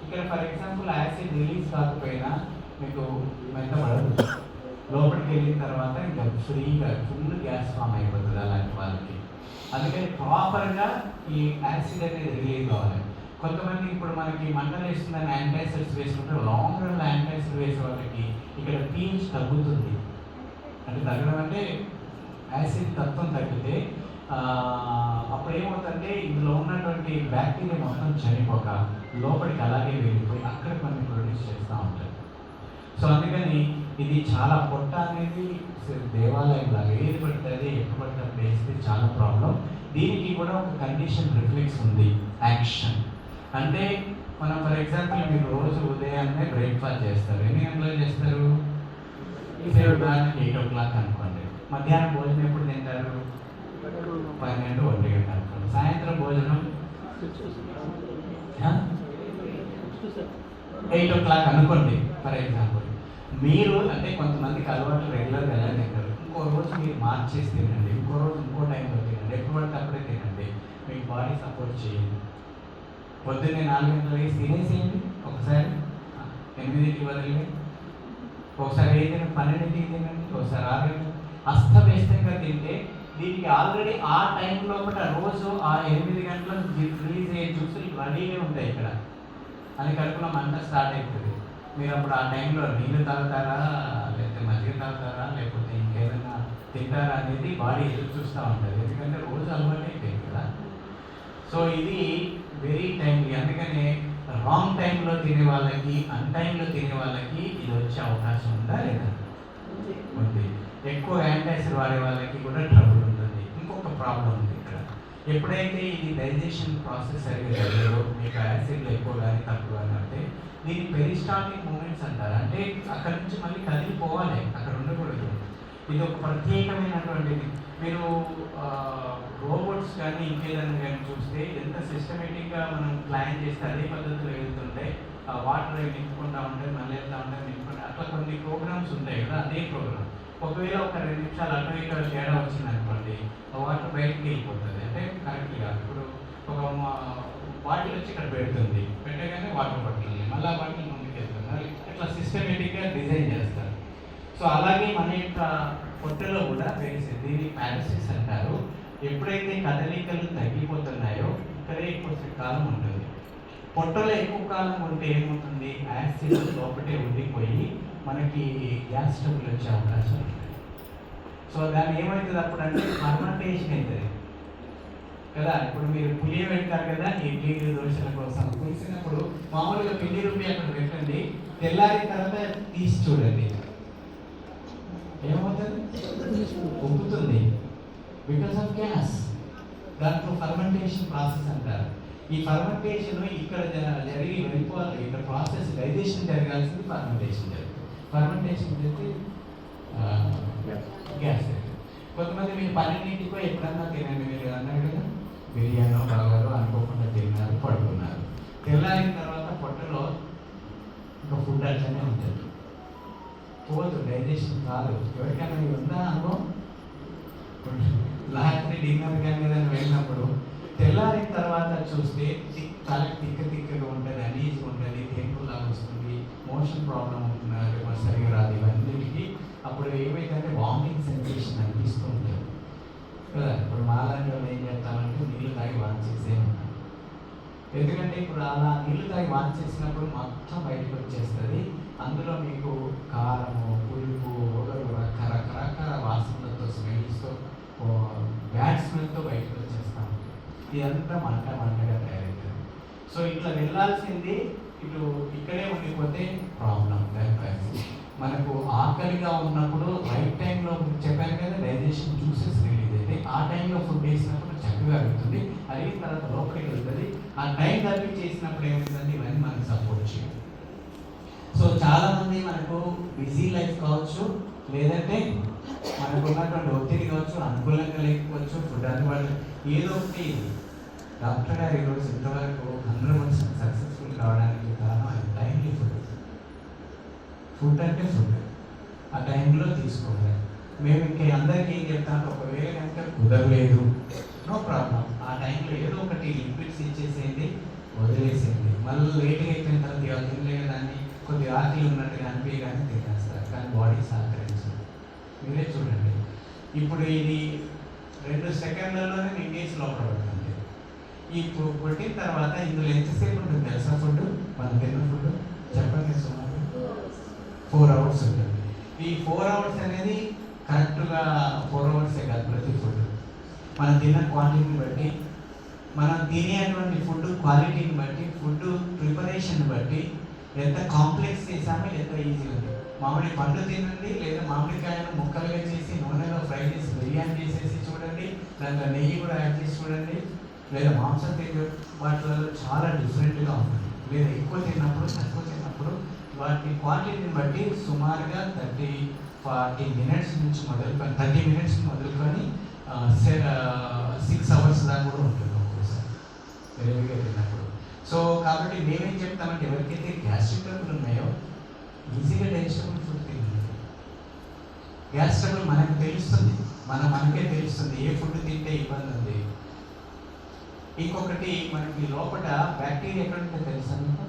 ఇక్కడ ఫర్ ఎగ్జాంపుల్ యాసిడ్ రిలీజ్ కాకపోయినా మీకు మెత్తబడదు. లోపలికి వెళ్ళిన తర్వాత ఇంకా ఫ్రీగా ఫుల్ గ్యాస్ ఫామ్ అయిపోతుంది అలాంటి వాళ్ళకి. అందుకని ప్రాపర్గా ఈ యాసిడ్ అనేది రిలీజ్ కావాలి. కొంతమంది ఇప్పుడు మనకి మంటలు వేస్తుందని యాంటాసిడ్స్ వేసుకుంటే లాంగ్ రన్లో యాంటాసిడ్ వేసే వాళ్ళకి ఇక్కడ పీహెచ్ తగ్గుతుంది. అంటే తగ్గడం అంటే యాసిడ్ తత్వం తగ్గితే అప్పుడు ఏమవుతుందంటే ఇందులో ఉన్నటువంటి బ్యాక్టీరియా మొత్తం చనిపోక లోపలికి అలాగే వెళ్ళిపోయి అక్కడ కొన్ని ప్రొడ్యూస్ చేస్తూ ఉంటాయి. సో అందుకని ఇది చాలా పొట్ట అనేది దేవాలయం లాగా ఏది పడుతుంది ఎప్పుడు పడుతుంది వేస్తే చాలా ప్రాబ్లం. దీనికి కూడా ఒక కండిషన్ రిఫ్లెక్స్ ఉంది, యాక్షన్. అంటే మనం ఫర్ ఎగ్జాంపుల్ మీరు రోజు ఉదయాన్నే బ్రేక్ఫాస్ట్ చేస్తారు. ఎన్ని గంటలకు చేస్తారు? 8 o'clock అనుకోండి. మధ్యాహ్నం భోజనం ఎప్పుడు తింటారు? 12, 1 గంట అనుకోండి. సాయంత్రం భోజనం 8 o'clock అనుకోండి ఫర్ ఎగ్జాంపుల్. మీరు అంటే కొంతమందికి అలవాటు రెగ్యులర్గా ఎలా తింటారు. ఇంకో రోజు మీరు మార్చేసి తినండి, ఇంకో రోజు ఇంకో టైంలో తినండి, ఎప్పుడు పడితే అప్పుడే తినండి. మీకు బాడీ సపోర్ట్ చేయండి. పొద్దున్నే 4 గంటలు వేసి తినేసేయండి, ఒకసారి 8కి వదిలి, ఒకసారి 12కి తినండి, ఒకసారి 6 గంటలు. అస్తవ్యస్తంగా తింటే దీనికి ఆల్రెడీ ఆ టైం లోపల రోజు ఆ 8 గంటలకు రిలీజ్ అయ్యే జ్యూసులు రెడీగా ఉంటాయి ఇక్కడ. అది కడుపులో మంట స్టార్ట్ అవుతుంది. మీరు అప్పుడు ఆ టైంలో నీళ్ళు తాగుతారా, లేకపోతే మజ్జిగ తాగుతారా, లేకపోతే ఇంకేదైనా తింటారా అనేది బాడీ ఎదురు చూస్తూ ఉంటుంది. ఎందుకంటే రోజు అలవాటు అయిపోయింది కదా. సో ఇది వెరీ టైంలీ. అందుకనే రాంగ్ టైంలో తినే వాళ్ళకి, అన్ టైంలో తినే వాళ్ళకి ఇది వచ్చే అవకాశం ఉందా లేదా? ఉంది. ఎక్కువ యాంటాసిడ్ వాడే వాళ్ళకి కూడా ట్రబుల్ ఉంటుంది. ఇంకొక ప్రాబ్లం ఉంది ఇక్కడ. ఎప్పుడైతే ఇది డైజెషన్ ప్రాసెస్ సరిగ్గా జరగదో, మీకు యాసిడ్లు ఎక్కువ కానీ తక్కువ కానీ అంటే దీన్ని పెరిస్టాల్టిక్ మూమెంట్స్ అంటారు. అంటే అక్కడ నుంచి మళ్ళీ కదిలిపోవాలి, అక్కడ ఉండకూడదు. ఇది ఒక ప్రత్యేకమైనటువంటిది. మీరు రోబోట్స్ కానీ ఇంకేదైనా కానీ చూస్తే ఎంత సిస్టమేటిక్గా మనం ప్లాన్ చేస్తే అదే పద్ధతిలో వెళ్తుంటే వాటర్ నింపుకుంటూ ఉంటాయి, మళ్ళీ వెళ్తూ ఉంటాయి, నింపుకుంటే అట్లా కొన్ని ప్రోగ్రామ్స్ ఉంటాయి కదా. అదే ప్రోగ్రామ్ ఒకవేళ ఒక 2 నిమిషాలు అటు ఇక్కడ తేడా వచ్చింది అనుకోండి, వాటర్ బయటకు వెళ్ళిపోతుంది. అంటే కరెక్ట్గా ఇప్పుడు ఒక బాటిల్ వచ్చి ఇక్కడ పెడుతుంది, పెట్టగానే వాటర్ పడుతుంది, మళ్ళీ బాటిల్ ముందుకు వెళ్తుంది. ఇట్లా సిస్టమేటిక్గా డిజైన్ చేస్తారు. సో అలాగే మన యొక్క పొట్టలో కూడా దీన్ని పారాసిస్ అంటారు. ఎప్పుడైతే కదలికలు తగ్గిపోతున్నాయో ఇక్కడే ఎక్కువ కాలం ఉంటుంది. పొట్టలో ఎక్కువ కాలం ఉంటే ఏమవుతుంది? యాసిడ్ లోపటే ఉండిపోయి మనకి గ్యాస్ ట్రబుల్ వచ్చే అవకాశం ఉంటుంది. సో దాన్ని ఏమవుతుంది అప్పుడు అంటే ఫర్మెంటేషన్ అవుతుంది కదా. ఇప్పుడు మీరు పులియ పెడతారు కదా ఇడ్లీ దోశల కోసం. పులిసినప్పుడు మామూలుగా పిండి రుబ్బి అక్కడ పెట్టండి, తెల్లారిన తర్వాత తీసి చూడండి, ఏమవుతుంది? ఉబ్బుతుంది. Because of gas. దాంట్లో ఫర్మెంటేషన్ ప్రాసెస్ అంటారు. ఈ ఫర్మెంటేషన్ ఇక్కడ జరిగి వెళ్ళిపోవాలి. ఇక్కడ ప్రాసెస్ డైజెషన్ జరగాల్సింది ఫర్మెంటేషన్ జరుగుతుంది. ఫర్మెంటేషన్ జరిగితే గ్యాస్. కొంతమంది మీరు 12ంటికో ఎప్పుడన్నా తినండి. మీరు అన్నారు కదా బిర్యానో బర్గరో అనుకోకుండా తిన్నారు, పడుకున్నారు. తెల్లారిన తర్వాత పొట్టలో ఇంకా ఫుడ్ అట్లనే ఉంటుంది, పోదు, డైజెషన్ కాదు. ఎవరికైనా ఉందా అనుకో, రాత్రి డిన్నర్ కానీ ఏదైనా వెళ్ళినప్పుడు తెల్లారిన తర్వాత చూస్తే చాలా తిక్కగా ఉంటుంది, అనీజీగా ఉంటుంది, టెంపుల్లాగా వస్తుంది, మోషన్ ప్రాబ్లం ఉంటున్నారు, సరిగా రాదు. ఇవన్నిటికీ అప్పుడు ఏమైందంటే వామిటింగ్ సెన్సేషన్ అనిపిస్తూ ఉంటుంది కదా. ఇప్పుడు మాలాంటి వాళ్ళు ఏం చేస్తామంటే నీళ్ళు తాగి వాన్ చేసే ఉంటాం. ఎందుకంటే ఇప్పుడు అలా నీళ్ళు తాగి వాన్ చేసినప్పుడు మొత్తం బయటకు వచ్చేస్తుంది. అందులో మీకు కారము, పులుపు, ఒగరు, రకరకాల వాసనలతో, స్మెల్స్తో, బ్యాడ్ స్మెల్తో బయటకు వచ్చేస్తాం. ఇదంతా మంటగా తయారవుతుంది. సో ఇట్లా వెళ్ళాల్సింది ఇటు ఇక్కడే ఉండిపోతే ప్రాబ్లం. మనకు ఆకలిగా ఉన్నప్పుడు రైట్ టైంలో చెప్పాను కదా డైజెషన్ జ్యూసెస్ రిలీజ్ కాబట్టి ఆ టైంలో ఫుడ్ వేసినప్పుడు చక్కగా అడుగుతుంది, అడిగిన తర్వాత లోపలికి వెళ్తుంది. ఆ టైం తప్పి చేసినప్పుడు ఏమవుతుంది, ఇవన్నీ మనకు సపోర్ట్ చేయాలి. సో చాలామంది మనకు బిజీ లైఫ్ కావచ్చు, లేదంటే మనకు ఉన్నటువంటి ఒత్తిడి కావచ్చు, అనుకూలంగా లేకపోవచ్చు, ఫుడ్ అందుబాటు ఏదో ఒకటి. డాక్టర్ గారు ఈరోజు ఇంతవరకు 100% సక్సెస్ఫుల్ కావడానికి కారణం అది టైమ్లీ ఫుడ్. ఫుడ్ అంటే ఫుడ్ ఆ టైంలో తీసుకోవాలి. మేము ఇంకా అందరికీ ఏం చెప్తాము, ఒకవేళ కనుక కుదరలేదు నో ప్రాబ్లం, ఆ టైంలో ఏదో ఒకటి లిక్విడ్స్ ఇచ్చేసేయండి, వదిలేసేయండి. మళ్ళీ లేట్గా అయిపోయిన తర్వాత ఇవాళ తినలేదు దాన్ని కొద్దిగా ఆకలి ఉన్నట్టుగా అనిపించి కానీ తినేస్తారు, కానీ బాడీ సహకరించదు. మీరే చూడండి, ఇప్పుడు ఇది 2 సెకండ్లలోనే మీ కేసు లోపల పడుతుంది. ఇప్పుడు కొట్టిన తర్వాత ఇందులో ఎంతసేపు ఉంటుంది తెలుసా ఫుడ్? మనం తిన్న ఫుడ్ చెప్పండి సుమారు 4 అవర్స్ ఉంటుంది. ఈ 4 అవర్స్ అనేది కరెక్ట్గా 4 అవర్సే కాదు, ప్రతి ఫుడ్ మనం తిన్న క్వాంటిటీని బట్టి, మనం తినేటువంటి ఫుడ్ క్వాలిటీని బట్టి, ఫుడ్ ప్రిపరేషన్ బట్టి ఎంత కాంప్లెక్స్ చేసామో ఎంత ఈజీ ఉంది. మామిడి పండు తినండి, లేదా మామిడికాయను ముక్కలుగా చేసి నూనెలో ఫ్రై చేసి బిర్యానీ చేసేసి చూడండి, దాంట్లో నెయ్యి కూడా యాడ్ చేసి చూడండి, లేదా మాంసం తినే వాటిలో చాలా డిఫరెంట్గా ఉంటుంది. లేదా ఎక్కువ తిన్నప్పుడు తక్కువ తిన్నప్పుడు వాటి క్వాంటిటీని బట్టి సుమారుగా 30-40 మినిట్స్ నుంచి మొదలుకొని 30 మినిట్స్ మొదలుకొని 6 అవర్స్ దాకా కూడా ఉంటుంది ఒక్కోసారి హెవీగా తిన్నప్పుడు. సో కాబట్టి మేమేం చెప్తామంటే ఎవరికైతే గ్యాస్ట్రిక్ ట్రబుల్ ఉన్నాయో ఈజీగా డైజెస్టబుల్ ఫుడ్ తినండి. గ్యాస్ ట్రబుల్ మనకు తెలుస్తుంది, మనకే తెలుస్తుంది ఏ ఫుడ్ తింటే ఇబ్బంది ఉంది. ఇంకొకటి మనకి లోపల బ్యాక్టీరియా ఎక్కడ ఉంటుంది తెలుసా మీకు?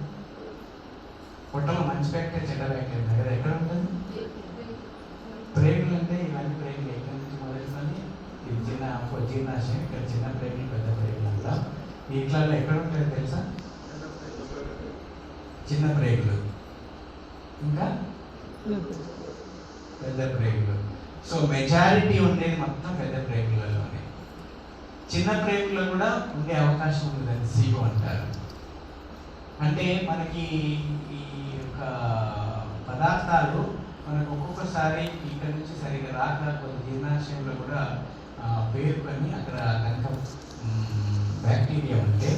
పొట్టలో మంచి బ్యాక్టీరియా చెడ్డ బ్యాక్టీరియా ఉన్నాయి కదా, ఎక్కడ ఉంటుంది? ప్రేగులు అంటే ఇవన్నీ ప్రేగులు ఎక్కడి నుంచి మొదలుకొని ఇది చిన్న జీర్ణాశయం, ఇక్కడ చిన్న ప్రేగులు పెద్ద ప్రేగులు అంతా. ఇట్లా ఎక్కడ ఉంటుంది తెలుసా? చిన్న ప్రేగులు ఇంకా పెద్ద ప్రేగులు. సో మెజారిటీ ఉండేది మొత్తం పెద్ద ప్రేగులలోనే. చిన్న ప్రేగుల్లో కూడా ఉండే అవకాశం ఉంది, దాన్ని సీగో అంటారు. అంటే మనకి ఈ యొక్క పదార్థాలు మనకు ఒక్కొక్కసారి ఇక్కడ నుంచి సరిగా రాక కొన్ని జీర్ణాశయంలో కూడా పేరుకొని అక్కడ కనుక బ్యాక్టీరియా ఉంటే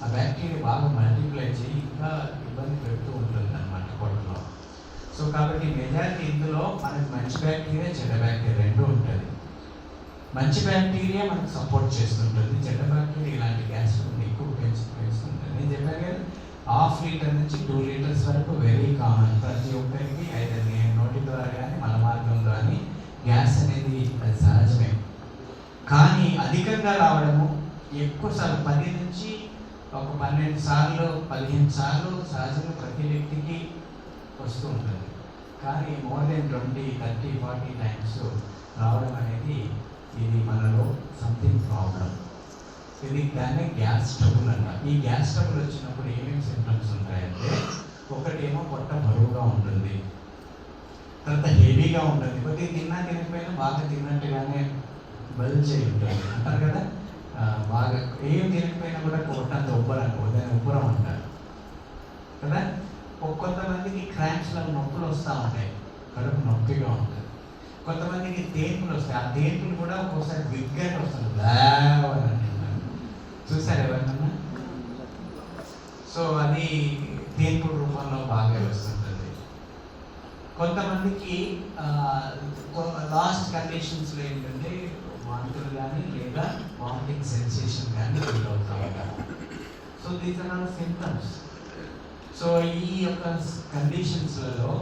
ఆ బ్యాక్టీరియా బాగా మల్టిప్లై చేయి ఇంకా ఇబ్బంది పెడుతూ ఉంటుంది అన్నమాట పొట్టలో. సో కాబట్టి మెజారిటీ ఇందులో మనకి మంచి బ్యాక్టీరియా చెడ్డ బ్యాక్టీరియా రెండు ఉంటుంది. మంచి బ్యాక్టీరియా మనకు సపోర్ట్ చేస్తుంటుంది, చెడ్డ బ్యాక్టీరియా ఇలాంటి గ్యాస్ ఎక్కువ పెంచుతుంటుంది. నేను చెప్పాను కదా, 1/2 లీటర్ నుంచి 2 లీటర్స్ వరకు వెరీ కామన్. ప్రతి ఒక్కరికి అయితే నోటి ద్వారా కానీ మల మార్గంలో కానీ గ్యాస్ అనేది అది సహజమే. కానీ అధికంగా రావడము ఎక్కువసార్లు 10 నుంచి ఒక 12 సార్లు 15 సార్లు సహజంగా ప్రతి వ్యక్తికి వస్తూ ఉంటుంది. కానీ మోర్ దెన్ 20, 30, 40 టైమ్స్ రావడం అనేది ఇది మనలో సంథింగ్ ప్రాబ్లం. ఇది దాన్ని గ్యాస్ ట్రబుల్ అన్నారు. ఈ గ్యాస్ ట్రబుల్ వచ్చినప్పుడు ఏమేమి సింప్టమ్స్ ఉంటాయంటే, ఒకటేమో పొట్ట బరువుగా ఉంటుంది, తర్వాత హెవీగా ఉంటుంది, కొద్దిగా తిన్నా తినకపోయినా బాగా తిన్నట్టుగానే బల్జ్ అయి ఉంటుంది అంటారు కదా, బాగా ఏం తినకపోయినా కూడా పొట్టంత దాన్ని ఉబ్బరం అంటారు కదా. కొంతమందికి క్రాంప్స్లో నొప్పులు వస్తూ ఉంటాయి, కడుపు నొప్పిగా ఉంటుంది. కొంతమందికి తేన్పులు వస్తాయి, ఆ తేన్పులు కూడా ఒక్కోసారి బిగ్గా వస్తుంది, బ్లావ్ అని అంటున్నారు. చూసారు ఎవరినన్నా? సో అది తేన్పుల రూపంలో బాగా వస్తుంటుంది. కొంతమందికి లాస్ట్ కండిషన్స్లో ఏంటంటే వాంతులు కానీ లేదా వామిటింగ్ సెన్సేషన్ కానీ ఫీల్ అవుతూ ఉంటారు. So these are all symptoms. So ఈ యొక్క కండిషన్స్లలో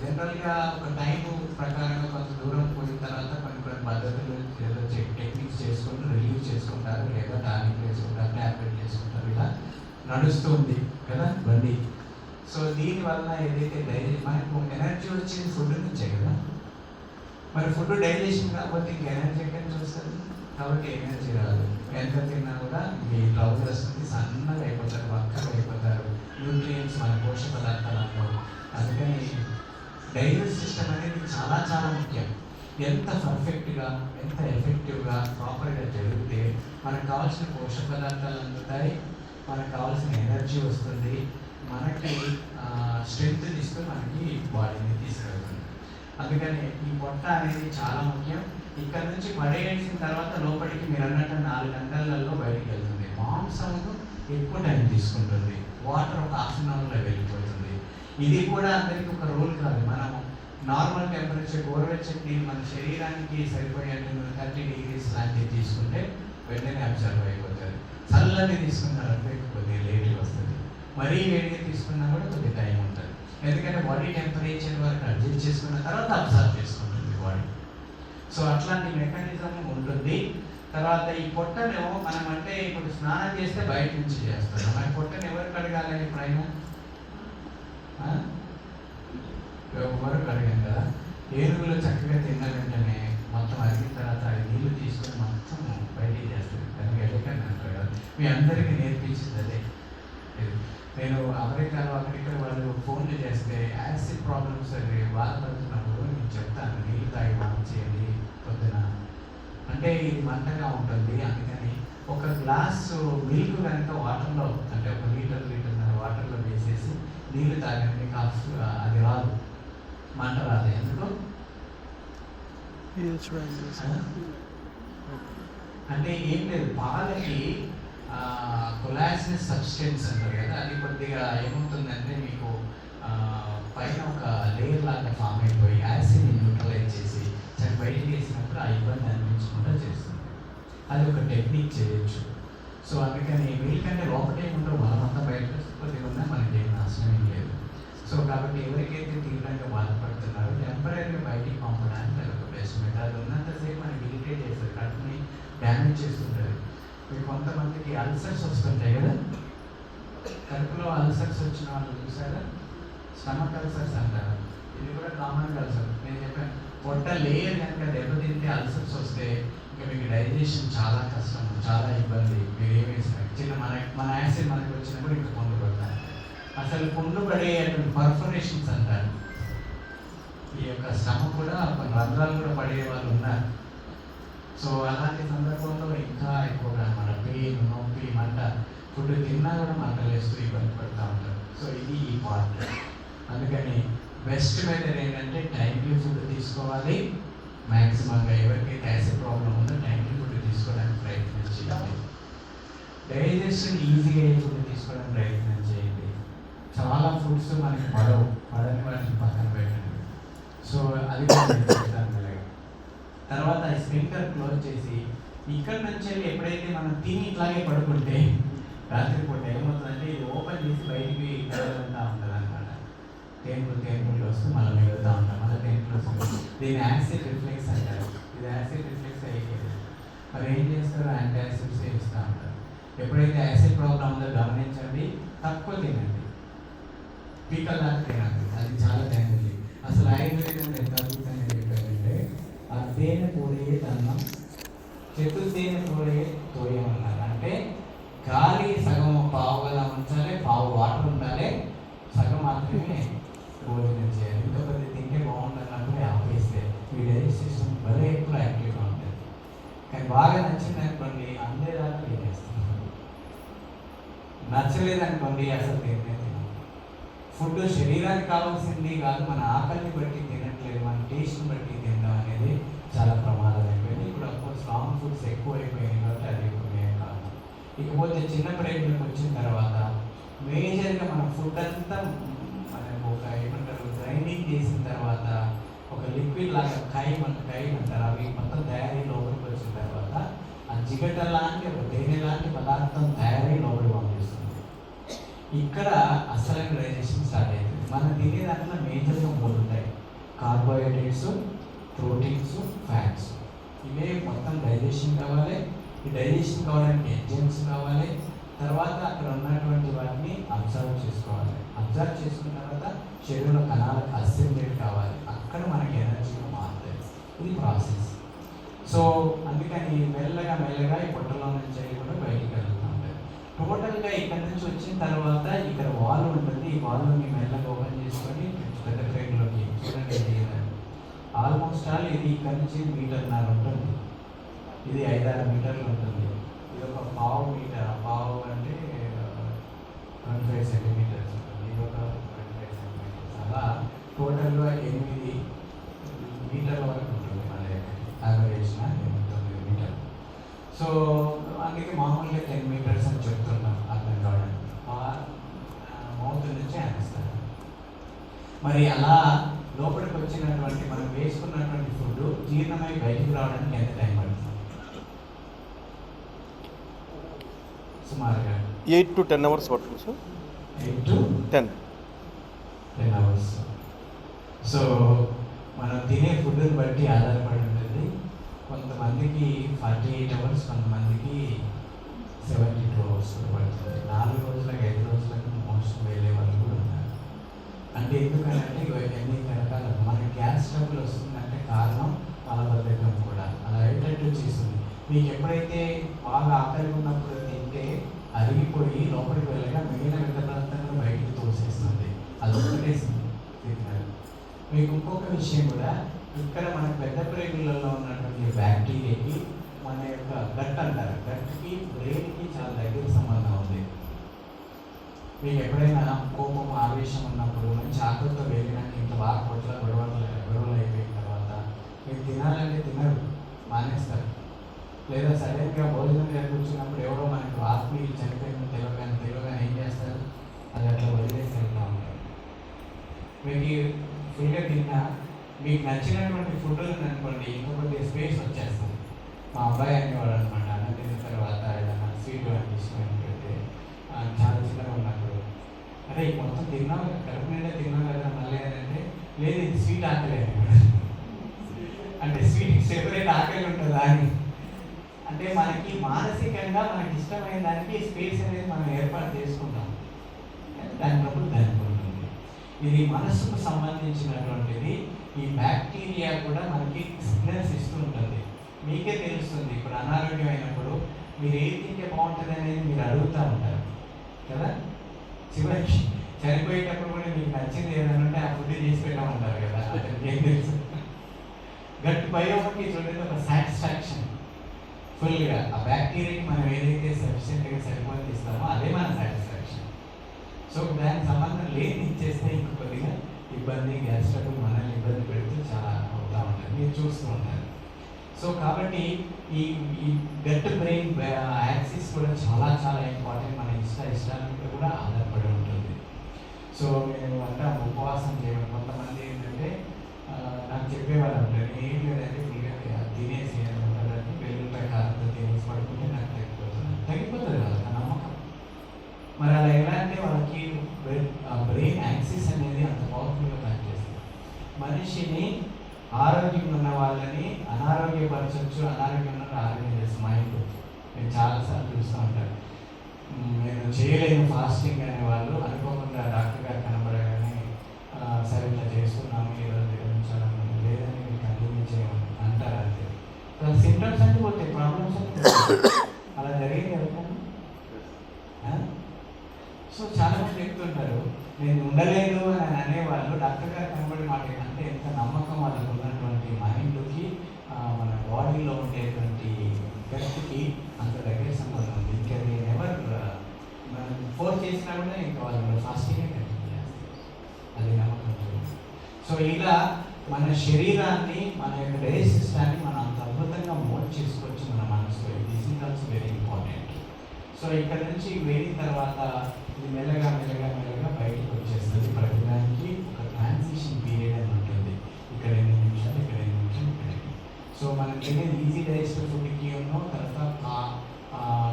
జనరల్గా ఒక టైం ప్రకారంగా కొంత దూరం పోయిన తర్వాత కొన్ని పద్ధతులు ఏదో టెక్నిక్స్ చేసుకుంటూ రిలీవ్ చేసుకుంటారు, లేదా టానిక్ వేసుకుంటారు, ట్యాబ్లెట్ చేసుకుంటారు, ఇలా నడుస్తుంది కదా బండి. సో దీనివల్ల ఏదైతే మనకు ఎనర్జీ వచ్చింది ఫుడ్ నుంచే కదా, మరి ఫుడ్ డైజెషన్ కాకపోతే ఇంక ఎనర్జీ ఎక్కడ చూస్తుంది, కాబట్టి ఎనర్జీ రాదు. ఎంత తిన్నా కూడా మీ ట్రబుల్ వస్తుంది, సన్నగా అయిపోతారు, బక్కగా అయిపోతారు, న్యూట్రియంట్స్ మన పోషక పదార్థాలు అందవు. అందుకని డైజెస్ట్ సిస్టమ్ అనేది చాలా చాలా ముఖ్యం. ఎంత పర్ఫెక్ట్గా ఎంత ఎఫెక్టివ్గా ప్రాపర్గా జరిగితే మనకు కావాల్సిన పోషక పదార్థాలు అందుతాయి, మనకు కావాల్సిన ఎనర్జీ వస్తుంది, మనకి స్ట్రెంగ్త్ తీసుకొని మనకి బాడీని తీసుకెళ్తుంది. అందుకని ఈ పొట్ట అనేది చాలా ముఖ్యం. ఇక్కడ నుంచి పడేసిన తర్వాత లోపలికి మీరు అన్నట్టు 4 గంటలలో బయటికి వెళ్తుంది. మాంసము ఎక్కువ టైం తీసుకుంటుంది, వాటర్ ఒక హాఫ్ అన్ అవర్లో వెళ్ళిపోతుంది. ఇది కూడా అందరికీ ఒక రూల్ కాదు. మనం నార్మల్ టెంపరేచర్ గోరువెచ్చని మన శరీరానికి సరిపోయేట్టు 30 degrees లాంటివి తీసుకుంటే వెంటనే అబ్జర్వ్ అయిపోతుంది. చల్లని తీసుకున్నారంటే కొద్దిగా లేట్గా వస్తుంది. మరీ వేడిగా తీసుకున్నా కూడా కొద్దిగా టైం ఉంటుంది. ఎందుకంటే బాడీ టెంపరేచర్ వరకు అడ్జస్ట్ చేసుకున్న తర్వాత అబ్జర్వ్ చేసుకుంటుంది బాడీ. సో అట్లాంటి మెకానిజం ఉంటుంది. తర్వాత ఈ పొట్టను మనం అంటే ఇప్పుడు స్నానం చేస్తే బయట నుంచి చేస్తాం. మన పొట్టను ఎవరు కడగాలి ఎప్పుడైనా? ఎవరు కడగాం కదా. ఏనుగులు చక్కగా తిన్న వెంటనే మొత్తం అరిగిన తర్వాత అది నీళ్ళు తీసుకొని మొత్తం బయటికి చేస్తుంది. దానికి ఎలకని అంటారు కదా. మీ అందరికీ నేర్పించింది అదే. నేను అమెరికాలో అక్కడిక్కడ వాళ్ళు ఫోన్లు చేస్తే యాసిడ్ ప్రాబ్లమ్స్ అవి బాధపడుతున్నప్పుడు నేను చెప్తాను, నీళ్ళు తాగి వామ్ చేయండి పొద్దున. అంటే ఇది మంటగా ఉంటుంది, అందుకని ఒక గ్లాసు మిల్క్ కనుక వాటర్లో అంటే 1 లీటర్న్నర వాటర్లో వేసేసి నీళ్ళు తాగండి. కాఫ్ అది రాదు, మంట రాదు. ఎందుకు అంటే ఏం లేదు, పాలకి కొలాజినస్ సబ్స్టెన్స్ అంటారు కదా, అది కొద్దిగా ఏమవుతుందంటే మీకు పైన ఒక లేయర్ లాగా ఫామ్ అయిపోయి యాసిడ్ని న్యూట్రలైజ్ చేసి బయటికి వేసినప్పుడు ఆ ఇబ్బంది అనిపించకుండా చేస్తుంది. అది ఒక టెక్నిక్ చేయొచ్చు. సో అందుకని వీళ్ళకంటే లోపలే ఉంటారు, మనమంతా బయట కొద్దిగా ఉన్నా మనకి ఏం నాశనం లేదు. సో కాబట్టి ఎవరికైతే తీవ్రంగా బాధపడుతున్నారో టెంపరీగా బయటికి పంపడానికి అది ఒక బెస్ట్ మెథడ్. అది ఉన్నంతసేపు మనకి ఇరిటేట్ చేస్తుంది, కడుపుని డ్యామేజ్ చేస్తుంటుంది. మీకు కొంతమందికి అల్సర్స్ వస్తుంటాయి కదా, కడుపులో అల్సర్స్ వచ్చిన వాళ్ళు చూసారా? స్టమక్ అల్సర్స్ అంటారు. ఇది కూడా కామన్ అల్సర్. నేను చెప్పాను, పొట్ట లేయర్ కనుక దెబ్బతింటే అల్సర్స్ వస్తే ఇంకా మీకు డైజెషన్ చాలా కష్టం, చాలా ఇబ్బంది. మీరు ఏమేసిన చిన్న మన యాసిడ్ మనకి వచ్చినప్పుడు ఇంకా పుండు పడతారు. అసలు పుండు పడేటువంటి పర్ఫరేషన్స్ అంటారు. ఈ యొక్క స్టమక్ కూడా కొన్ని రంధ్రాలు కూడా పడే వాళ్ళు ఉన్నారు. సో అలాంటి సందర్భంలో ఇంకా ఎక్కువగా మన పెయిన్, నొప్పి, మంట, ఫుడ్ తిన్నా కూడా మంటలేస్తూ ఇబ్బంది పడుతూ ఉంటారు. సో ఇది ఈ పార్ట్. అందుకని బెస్ట్ మెథడ్ ఏంటంటే టైమ్లీ ఫుడ్ తీసుకోవాలి. మ్యాక్సిమంగా ఎవరికైతే యాసిడ్ ప్రాబ్లం ఉందో టైమ్లీ ఫుడ్ తీసుకోవడానికి ప్రయత్నం చేయాలి. డైజెషన్ ఈజీగా అయ్యే ఫుడ్ తీసుకోవడానికి ప్రయత్నం చేయండి. చాలా ఫుడ్స్ మనకి పడని వాటిని పక్కన పెట్టండి. సో అది కూడా నేను చెప్తాను. తర్వాత స్ప్రింకర్ క్లోజ్ చేసి ఇక్కడ నుంచి ఎప్పుడైతే మనం తిని ఇట్లాగే పడుకుంటే రాత్రిపూట ఏమవుతుందంటే ఇది ఓపెన్ చేసి బయటికి వెళ్ళుతూ ఉంటుంది అనమాట. తేన్పులు వస్తూ మళ్ళీ మిగులుతూ ఉంటాం, మళ్ళీ తేన్పులు వస్తుంది. దీన్ని యాసిడ్ రిఫ్లెక్స్ అంటారు. ఇది యాసిడ్ రిఫ్లెక్స్ అయిపోయింది. మరి ఏం చేస్తారు? యాంటీ యాసిడ్స్ ఇస్తూ ఉంటారు. ఎప్పుడైతే యాసిడ్ ప్రాబ్లం ఉందో గమనించండి, తక్కువ తినండి, పీకల్ దాకా తినండి. అది చాలా టైంది. అసలు ఆయుర్వేదం ఎంత అద్భుతంగా చెప్పారంటే తేనె పూరే అన్నం, తేనె పూరే తోయమన్నారు. అంటే గాలి సగం పావుగా ఉంచాలి, పావు వాటర్ ఉండాలి, సగం మాత్రమే భోజనం చేయాలి. ఇంకా కొద్దిగా తింటే బాగుంటున్నప్పుడే ఆపేస్తే మీ డైజెస్ట్ సిస్టమ్ భలే ఎక్కువ యాక్టివ్గా ఉంటుంది. కానీ బాగా నచ్చింది అనుకోండి అందేదాకా తినేస్తాం, నచ్చలేదనుకోండి అసలు తినే తినాలి. ఫుడ్ శరీరానికి కావాల్సింది కాదు, మన ఆకలిని బట్టి తినట్లేదు, మన టేస్ట్ని బట్టి తినడం అనేది చాలా ప్రమాదం అయిపోయింది. ఇప్పుడు అఫ్కోర్స్ రాంగ్ ఫుడ్స్ ఎక్కువ అయిపోయినాయి కాబట్టి అది ఇప్పుడు మేము కాదు. ఇకపోతే చిన్న ప్రేమలకు వచ్చిన తర్వాత మేజర్గా మన ఫుడ్ అంతా మనకు ఒక ఏమంటారు గ్రైండింగ్ చేసిన తర్వాత ఒక లిక్విడ్ లాగా కైమ్ అంటారు. అవి మొత్తం తయారీ లోపలికి వచ్చిన తర్వాత ఆ జిగట లాంటి ఒక తేనె లాంటి పదార్థం తయారీ లోపలికి పంపిస్తుంది. ఇక్కడ అసలైన డైజెషన్ స్టార్ట్ అవుతుంది. మనం తినే దాంట్లో మేజర్గా 3 ఉంటాయి: కార్బోహైడ్రేట్స్, ప్రోటీన్స్, ఫ్యాట్స్. ఇవే మొత్తం డైజెషన్ కావాలి. ఈ డైజెషన్ కావడానికి ఎంజైమ్స్ కావాలి. తర్వాత అక్కడ ఉన్నటువంటి వాటిని అబ్జర్వ్ చేసుకోవాలి. అబ్జర్వ్ చేసుకున్న తర్వాత శరీరంలో కణాలకు అసెంబ్లేట్ కావాలి. అక్కడ మనకి ఎనర్జీగా మారుతుంది. ఇది ప్రాసెస్. సో అందుకని మెల్లగా ఈ పొట్టలో నుంచి కూడా బయటికి వెళ్తూ ఉంటుంది. టోటల్గా ఇక్కడ నుంచి వచ్చిన తర్వాత ఇక్కడ వాల్ ఉంటుంది. ఈ వాల్ని మెల్లగా ఓపెన్ చేసుకొని పెద్ద ప్లేట్లోకి చూడండి. ఆల్మోస్ట్ ఆల్ ఇది ఇక్కడ నుంచి 1.5 మీటర్ ఉంటుంది. ఇది 5-6 మీటర్లు ఉంటుంది. ఇది ఒక పావు మీటర్, పావు అంటే 25 సెంటీమీటర్స్ ఉంటుంది. ఇది ఒక 25 సెంటీమీటర్స్. అలా టోటల్గా 8 మీటర్ల వరకు ఉంటుంది మన యావరేజ్. మరి అలా లోపలికి వచ్చినటువంటి మనం వేసుకున్నటువంటి ఫుడ్ జీర్ణమై బయటికి రావడానికి ఎంత టైం పడుతుంది? సుమారుగా 8 to 10 hours పడుతుంది సార్. 8 to 10 hours. సో మనం తినే ఫుడ్ని బట్టి ఆధారపడి ఉంటుంది. కొంతమందికి 48 అవర్స్, కొంతమందికి 72 అవర్స్ పడుతుంది. 4 రోజులకు 5 రోజులకు మోషన్ వెళ్ళే వాళ్ళు కూడా ఉన్నారు. అంటే ఎందుకంటే ఎన్ని రకాల మన గ్యాస్ ట్రబుల్ వస్తుందంటే కారణం మలబద్ధకం కూడా అలా అయ్యేటట్టు చేస్తుంది. మీకు ఎప్పుడైతే బాగా ఆకలి ఉన్నప్పుడు తింటే అరిగిపోయి లోపలికి వెళ్ళగా మిగిలిన వివిధ ప్రాంతాలను బయటికి తోసేస్తుంది. అది ఒకటే సిగ్నల్. మీకు ఇంకొక విషయం కూడా, ఇక్కడ మన పెద్ద ప్రేగులలో ఉన్నటువంటి బ్యాక్టీరియాకి మన యొక్క గట్ అంటారు, గట్కి బ్రెయిన్కి చాలా దగ్గర సంబంధం ఉంది. మీకు ఎప్పుడైనా కోపం ఆవేశం ఉన్నప్పుడు మంచి ఆకలితో వెళ్ళినాక ఇంత బాగా గొడవలు అయిపోయిన తర్వాత మీరు తినాలంటే తినరు, మానేస్తారు. లేదా సడన్గా భోజనం కూర్చున్నప్పుడు ఎవరో మనకు ఆత్మీయులు చనిపోయిన తెలియగానే ఏం చేస్తారు? అది అట్లా వదిలేసి వెళ్తూ ఉంటారు. మీకు ఫుల్గా తిన్నా మీకు నచ్చినటువంటి ఫుడ్ అనుకోండి, ఇంకొకటి స్పేస్ వచ్చేస్తుంది. మా అబ్బాయి అనేవాడు అనమాట, అన్నం తిన్న తర్వాత ఏదైనా స్వీట్ అని తీసుకుంటే చాలా చిన్నగా ఉన్నప్పుడు, అరే మొత్తం తిన్నావు, కడుపు నిండా తిన్నావు కదా మళ్ళీ అంటే, లేదు ఇది స్వీట్ ఆకలి అనేవాడు. అంటే స్వీట్ సెపరేట్ ఆకలి ఉంటుందా అని. అంటే మనకి మానసికంగా మనకి ఇష్టమైన దానికి స్పేస్ అనేది మనం ఏర్పాటు చేసుకుంటాం. దానికప్పుడు దానికి ఉంటుంది. ఇది మనసుకు సంబంధించినటువంటిది. ఈ బ్యాక్టీరియా కూడా మనకి సిగ్నల్స్ ఇస్తూ ఉంటుంది. మీకే తెలుస్తుంది. ఇప్పుడు అనారోగ్యం అయినప్పుడు మీరు ఏది తింటే బాగుంటుంది అనేది మీరు అడుగుతూ ఉంటారు కదా. చివరికి చనిపోయేటప్పుడు కూడా మీకు నచ్చింది ఏదైనా ఉంటే ఆ ఫుడ్ చేసి పెట్టామంటారు కదా. అతనికి ఏం తెలుసు? గట్ బయోకి చూడండి, ఒక సాటిస్ఫాక్షన్ ఫుల్గా ఆ బ్యాక్టీరియాకి మనం ఏదైతే సఫిషియెంట్గా సరిపోయి ఇస్తామో అదే మన సాటిస్ఫాక్షన్. సో దానికి సంబంధం లేని ఇచ్చేస్తే ఇంక కొద్దిగా ఇబ్బంది, గ్యాస్ ట్రబుల్ మనల్ని ఇబ్బంది పెడుతూ చాలా అవుతూ ఉంటారు, మీరు చూస్తూ ఉంటారు. సో కాబట్టి ఈ గట్ బ్రెయిన్ యాక్సిస్ కూడా చాలా చాలా ఇంపార్టెంట్. మన ఇష్టాలకి కూడా ఆధారపడి ఉంటుంది. సో నేను అంతా ఉపవాసం చేయడం, కొంతమంది ఏంటంటే నాకు చెప్పేవాళ్ళు ఉంటారు, ఏం లేదంటే ఫుల్గా తినేసి ఉంటారంటే వెల్లుల్లిపాయ కారంతో తినేసి పడుకుంటే నాకు తగ్గిపోతుంది వాళ్ళకి నమ్మకం. మరి అలా ఎలా అంటే వాళ్ళకి బ్రెయిన్ యాక్సిస్ అనేది అంత పవర్ఫుల్గా పనిచేస్తుంది. మనిషిని ఆరోగ్యం ఉన్న వాళ్ళని అనారోగ్యపరచవచ్చు, అనారోగ్యం ఉన్న ఆరోగ్యం చేస్తుంది మైండ్. నేను చాలాసార్లు చూస్తూ ఉంటాను. నేను చేయలేను ఫాస్టింగ్ అనే వాళ్ళు అనుకోకుండా డాక్టర్ గారు కనబడగానే సరే ఇట్లా చేస్తున్నాము, ఈరోజు విరమించడం లేదని మీకు కంటిన్యూ చేయమని అంటారు. అంతే సింటమ్స్ అంటే పోతాయి, ప్రాబ్లమ్స్ అంటే అలా జరిగింది ఎవరికైనా. సో చాలామంది చెప్తుంటారు నేను ఉండలేదు అని అనేవాళ్ళు డాక్టర్ గారు కనబడి మాట అంటే ఎంత నమ్మకం వాళ్ళకు ఉన్నటువంటి మైండ్కి మన బాడీలో ఉండేటువంటి గట్కి అంత దగ్గర సంబంధం ఉంది. ఇంకా నేను ఎవరు మనం ఫోర్స్ చేసినా కూడా ఇంకా వాళ్ళు ఫాస్టింగే కంటిన్యూ చేస్తారు. అది నమ్మకం. సో ఇలా మన శరీరాన్ని, మన యొక్క డైజెస్ట్ సిస్టాన్ని మనం అంత అద్భుతంగా మోల్డ్ చేసుకోవచ్చు మన మనసులో. This is also very important. So ఇక్కడ నుంచి వేడిన తర్వాత ఇది మెల్లగా బయటకు వచ్చేస్తుంది. ప్రతిదానికి ఒక ట్రాన్సిషన్ పీరియడ్ అని ఉంటుంది. ఇక్కడ 8 నిమిషాలు, ఇక్కడ 8 నిమిషాలు, ఇక్కడికి. సో మనం తినేది ఈజీ డైజెస్టివ్ ఫుడ్కి ఉన్నో తర్వాత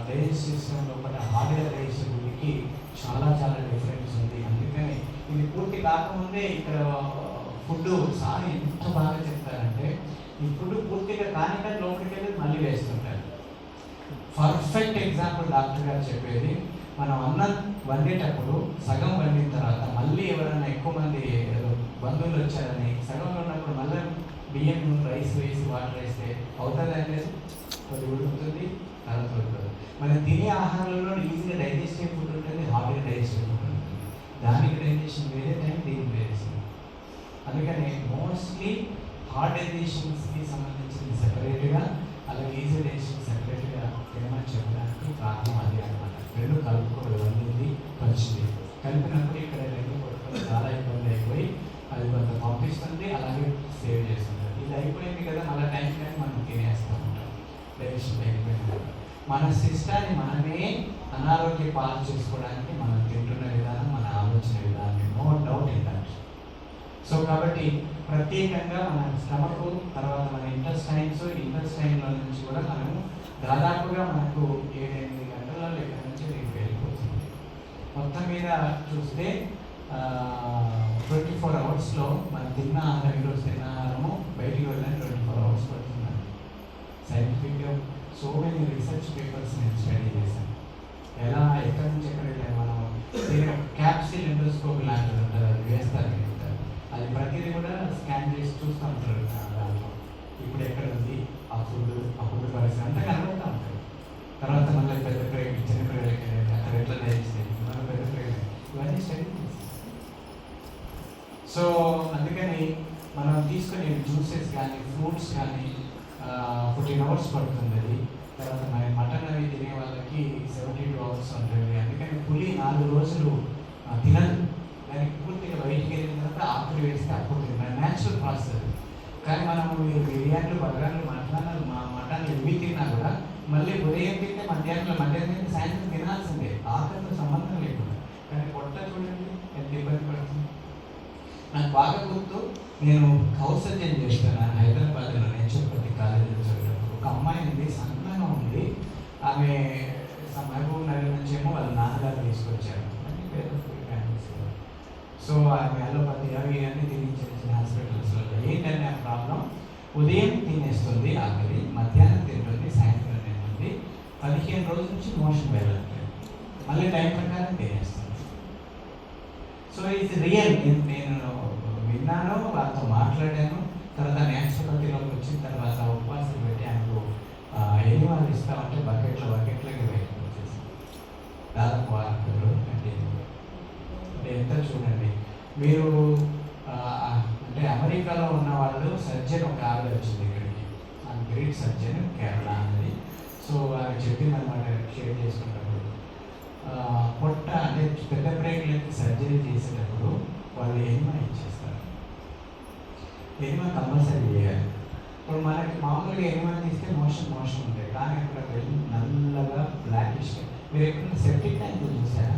డైజెస్ట్ సిస్టమ్ లోపల హార్డ్వేర్ డైజెస్టివ్ ఫుడ్కి చాలా చాలా డిఫరెన్స్ ఉంది. అందుకని ఇది పూర్తి కాకముందే ఇక్కడ ఫుడ్ సార్ ఎంత బాగా చెప్తారంటే ఈ ఫుడ్ పూర్తిగా కానికని లోపలికి వెళ్ళి మళ్ళీ వేస్తుంటారు. పర్ఫెక్ట్ ఎగ్జాంపుల్ డాక్టర్ గారు చెప్పేది, మనం అన్నం వండేటప్పుడు సగం వండిన తర్వాత మళ్ళీ ఎవరైనా ఎక్కువ మంది బంధువులు వచ్చారని సగంలో ఉన్నప్పుడు మళ్ళీ బియ్యం రైస్ వేసి వాటర్ వేస్తే అవుతుంది అంటే కొద్ది ఉడుకుతుంది, తర్వాత ఉడుకుతుంది. మనం తినే ఆహారంలో ఈజీగా డైజెస్టివ్ ఫుడ్ ఉంటుంది, హార్డ్గా డైజెస్టివ్ ఫుడ్ ఉంటుంది. దానికి డైజెషన్ వేరే టైం, దీనికి వేరే. అందుకని మోస్ట్లీ హార్డ్ డైజెషన్స్కి సంబంధించింది సెపరేట్గా, అలాగే ఈజీ డైజెషన్ సెపరేట్గా తినమని చెప్పడానికి కారణం అది అనమాట. రెండు కలుపుకోవడం వండింది పచ్చిది కలిపినప్పుడు ఇక్కడ రెండు కొట్టుకొని చాలా ఇబ్బంది అయిపోయి అది కొంత పంపిస్తుంది, అలాగే సేవ్ చేస్తుంది. ఇది అయిపోయింది కదా మళ్ళీ టైం కానీ మనం తినేస్తూ ఉంటాం. డైజెషన్ అయిపోయింది. మన సిస్టాన్ని మనమే అనారోగ్య పాలు చేసుకోవడానికి మనం తింటున్న విధానం, మన ఆలోచన విధానం, no doubt in that. So కాబట్టి ప్రత్యేకంగా మన స్టమక్, తర్వాత మన ఇంటెస్టైన్లో నుంచి కూడా మనము దాదాపుగా మనకు 7-8 గంటలలో ఇక్కడ నుంచి వెళ్ళిపోతుంది. మొత్తం మీద చూస్తే 24 అవర్స్లో మనం తిన్న ఆహారం, ఈరోజు తిన్న ఆహారము బయటికి వెళ్ళడానికి 24 అవర్స్ పడుతుందండి. సైంటిఫిక్గా సో మెనీ రీసెర్చ్ పేపర్స్ నేను స్టడీ చేశాను. ఎలా ఎక్కడి నుంచి ఎక్కడ వెళ్ళాను మనం. దీని క్యాప్సిల్ ఎండోస్కోప్ లాంటిది ఉంటుంది, అది వేస్తారు. అది ప్రతిదీ కూడా స్కాన్ చేసి చూస్తూ ఉంటారు దాంట్లో. ఇప్పుడు ఎక్కడ ఉంది ఆ ఫుడ్ పరిస్థితి అంతా కనబడుతూ ఉంటాయి. తర్వాత మళ్ళీ పెద్ద ప్రేమ, చిన్న ప్రేమకి అక్కడ ఎట్లా తయారు మన పెద్ద ప్రేమ, ఇవన్నీ స్టడీ చేస్తాం. సో అందుకని మనం తీసుకునే జ్యూసెస్ కానీ ఫ్రూట్స్ కానీ 14 అవర్స్ పడుతుంది అది. తర్వాత మరి మటన్ అవి తినే వాళ్ళకి 72 అవర్స్ ఉంటుంది. అందుకని పులి 4 రోజులు తినదు. దానికి పూర్తిగా బయటికి వెళ్ళిన తర్వాత ఆకులు వేస్తే అప్పుడు తింటారు, న్యాచురల్ ప్రాసెస్ అది. కానీ మనం మీరు బిర్యానీలు, బర్గర్లు, మటన్లు ఇవి తిన్నా కూడా మళ్ళీ ఉదయం తింటే మధ్యాహ్నం తింటే సాయంత్రం తినాల్సిందే, ఆకలితో సంబంధం లేకుండా. కానీ పొట్ట చూడండి ఎంత ఇబ్బంది పడుతుంది. నాకు బాగా గుర్తు, నేను హౌస్ సర్జన్ చేస్తాను హైదరాబాద్లో, నేచురోపతి కాలేజీలో చదివినప్పుడు. ఒక అమ్మాయి ఉంది, సన్నగా ఉంది. ఆమె మహబూబ్ నగర్ నుంచి ఏమో వాళ్ళ నాన్నగారు తీసుకొచ్చారు. సో ఆమె అలోపతి అవి అన్నీ తినించిన హాస్పిటల్స్లో. ఏంటంటే ఆ ప్రాబ్లం, ఉదయం తినేస్తుంది ఆకలి, మధ్యాహ్నం తింటుంది, సాయంత్రం తింటుంది. 15 రోజుల నుంచి మోషన్ వెళ్ళట్లేదు, మళ్ళీ టైం ప్రకారం తినేస్తుంది. సో ఇది రియల్. నేను విన్నాను, వాళ్ళతో మాట్లాడాను. తర్వాత నేచురోపతిలోకి వచ్చిన తర్వాత ఉపవాసం పెట్టి ఆయనకు ఎన్ని వాళ్ళు ఇస్తామంటే బకెట్లకి బయటకు వచ్చేసింది. దాదాపు 60 రోజులు కంటిన్యూ. ఎంత చూడండి మీరు. అంటే అమెరికాలో ఉన్న వాళ్ళు సర్జన్ ఒక ఆవిడ వచ్చింది ఇక్కడికి, ఆమె గ్రేట్ సర్జన్, కేరళ అనేది. సో ఆమె చెప్పింది అనమాట, షేర్ చేసుకున్నప్పుడు పొట్ట అంటే పెద్ద బ్రేక్లకి సర్జరీ చేసేటప్పుడు వాళ్ళు ఎనిమా ఇచ్చేస్తారు. ఎనిమా కంపల్సరీ చేయాలి. ఇప్పుడు మనకి మామూలుగా ఎనిమా తీస్తే మోషన్ ఉంటాయి, కానీ అక్కడ వెళ్ళి నల్లగా బ్లాకిష్. మీరు ఎక్కడ సెప్టిక్ ట్యాంక్ చూసారా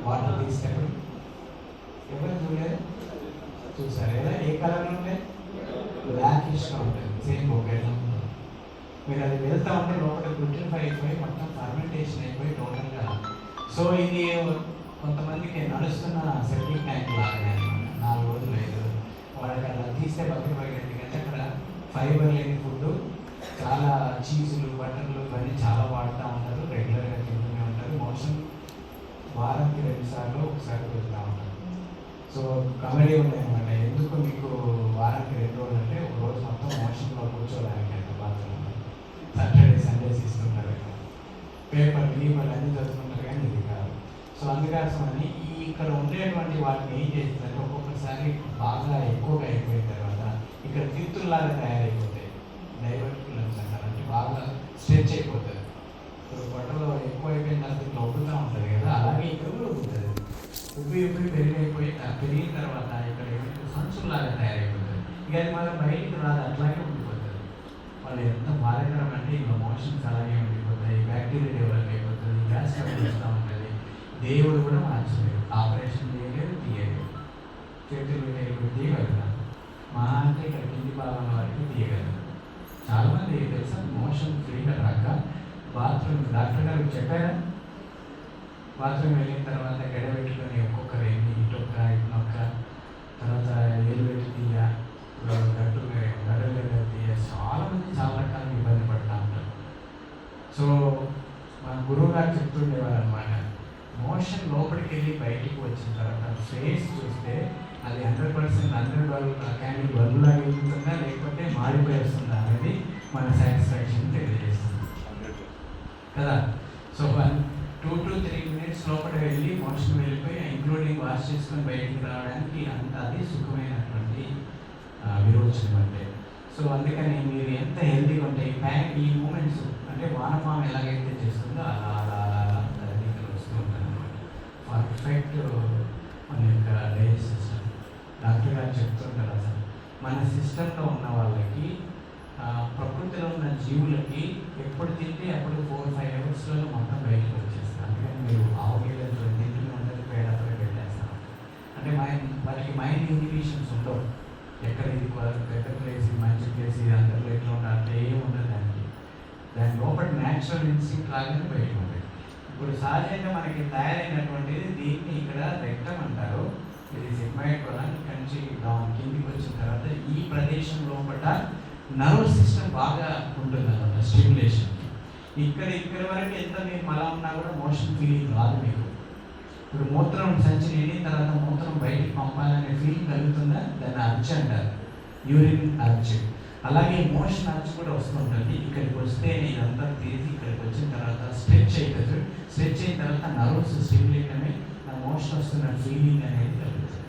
వాటర్ తీసేటప్పుడు? ఎవరు చూడలేదు? చూసారు ఎలా? ఏ కలర్లో ఉంటాయి? బ్లాకిష్గా ఉంటుంది, సేమ్ ఒక ఉంటుంది. మీరు అది వెళ్తూ ఉంటే లోపల గ్లూటెనిఫై అయిపోయి మొత్తం ఫర్మెంటేషన్ అయిపోయి టోటల్గా. సో ఇది కొంతమందికి నడుస్తున్న సెప్టిక్ ట్యాంక్ లాగానే అనమాట. 4 రోజులు 5 రోజులు వాళ్ళకి అలా తీస్తే బకెట్, ఎందుకంటే అక్కడ ఫైబర్ లేని ఫుడ్, చాలా చీజులు, బటర్లు ఇవన్నీ చాలా వాడుతూ ఉంటారు, రెగ్యులర్గా తింటూనే ఉంటారు. మోషన్ వారానికి 2 సార్లు ఒకసారి వెళ్తూ ఉంటారు. సో కామెడీ ఉన్నాయన్నమాట. ఎందుకు మీకు వారానికి 2 రోజులు అంటే, ఒక రోజు మొత్తం మోషన్లో కూర్చోడానికి అంటే బాత్రూమ్. సాటర్డే సండేస్ ఇస్తుంటారు, పేపర్ లీపర్లు అన్నీ చదువుకుంటారు, కానీ ఇది కాదు. సో అందుకోసమని ఇక్కడ ఉండేటువంటి వాటిని ఏం చేస్తుందంటే, ఒక్కొక్కసారి బాగా ఎక్కువగా అయిపోయిన తర్వాత ఇక్కడ తిత్తుల్లాగా తయారైపోతాయి, డైవర్టికులమ్స్ అంటారు. అంటే బాగా స్ట్రెచ్ అయిపోతుంది. ఇప్పుడు పొట్టలో ఎక్కువ అయిపోయిన తర్వాత ఇట్లా ఒప్పుతూ ఉంటుంది కదా, అలాగే ఇక్కడ కూడా ఒప్పుతుంది. ఉబ్బి పెరిగిన తర్వాత ఇక్కడ ఏమంటే సంచుల్లాగా తయారైపోతుంది. ఇక అది మళ్ళీ బయటికి రాదు, అట్లాగే ఉండిపోతుంది. వాళ్ళు ఎంత బాధకరం అంటే, ఇంకా మోషన్స్ అలాగే ఉండిపోతాయి, బ్యాక్టీరియా డెవలప్ అయిపోతుంది, గ్యాస్ ట్రబుల్ వస్తూ ఉంటుంది. దేవుడు కూడా మార్చలేదు, ఆపరేషన్ చేయలేదు, తీయలేదు. చేతులు ఇప్పుడు తీయగలుగుతారు, మా అంటే ఇక్కడ కింది భాగం వరకు తీయగలుగుతారు. చాలామంది తెలుసా, మోషన్ ఫ్రీగా రాక బాత్రూమ్ డాక్టర్ గారికి చెప్పారా, బాత్రూమ్ వెళ్ళిన తర్వాత గడబెట్టుకొని ఒక్కొక్కరు ఎన్ని ఇటొక్క ఇటునొక్క, తర్వాత ఏలు పెట్టి తీయ, గడ్డలు తీయ, చాలామంది చాలా రకాల ఇబ్బంది పడుతూ ఉంటారు. సో మన గురువు గారు చెప్తుండేవారు అనమాట, మోషన్ లోపలికి వెళ్ళి బయటికి వచ్చిన తర్వాత ఫేస్ చూస్తే అది 100% 100 క్యాండిల్ బల్బులాగా వెళ్తుందా లేకపోతే మాడిపోయి వస్తుందా అనేది మన సాటిస్ఫాక్షన్ తెలియజేస్తుంది కదా. సో 2 to 3 minutes లోపల వెళ్ళి మోషన్ వెళ్ళిపోయి ఇంక్లూడింగ్ వాష్ చేసుకొని బయటికి రావడానికి అంత అది సుఖమైనటువంటి విరోచనం అంటే. సో అందుకని మీరు ఎంత హెల్తీగా ఉంటాయి ఈ మూమెంట్స్ అంటే వానపాము ఎలాగైతే చేస్తుందో అలా అలా అలా అలా తల్లికలు వస్తూ ఉంటారు అనమాట. పర్ఫెక్ట్ మన యొక్క డైజెస్ట్ సిస్టమ్. డాక్టర్ గారు చెప్తుంటారు, అసలు మన సిస్టంలో ఉన్న వాళ్ళకి ప్రకృతిలో ఉన్న జీవులకి ఎప్పుడు తింటే అప్పుడు 4-5 అవర్స్లో మొత్తం బయటకు వచ్చేస్తారు. అందుకని మీరు ఆవు గేదెలు తింటూనే ఉంటుంది, పేడ పెట్టేస్తారు. అంటే వాటికి మైండ్ ఇన్హిబిషన్స్ ఉండవు. ఎక్కడ ఇది పెద్ద ప్లేస్, ఇది మంచి ప్లేస్, ఇది అందరిలో ఎట్లా ఉండాలి అంటే ఏమి ఉండదు దానికి. దాని లోపల న్యాచురల్ ఇన్స్టింక్ట్ లాగానే బయటకు ఉంటుంది. ఇప్పుడు సహజంగా మనకి తయారైనటువంటిది దీన్ని ఇక్కడ రెక్టమ్ అంటారు. ఇది సిగ్మాయిడ్ కొలాన్. ఇక్కడ నుంచి కిందికి వచ్చిన తర్వాత ఈ ప్రదేశం లోపల నర్వ్ సిస్టమ్ బాగా ఉంటుంది అన్నమాట, స్టిమ్యులేషన్. ఇక్కడ వరకు ఎంత మీరు మలా ఉన్నా కూడా మోషన్ ఫీలింగ్ రాదు మీకు. ఇప్పుడు మూత్రం సంచి నిండిన తర్వాత మూత్రం బయటికి పంపాలనే ఫీలింగ్ కలుగుతుందా? దాన్ని అర్చ్ అంటారు, యూరిన్ అర్చ్. అలాగే మోషన్ అర్చ్ కూడా వస్తుంటుంది. ఇక్కడికి వస్తే ఇదంతా తీసి ఇక్కడికి వచ్చిన తర్వాత స్ట్రెచ్ అవుతుంది. స్ట్రెచ్ అయిన తర్వాత నర్వ్స్ స్టిమ్యులేట్ అనే నా మోషన్ వస్తున్న ఫీలింగ్ అనేది కలుగుతుంది.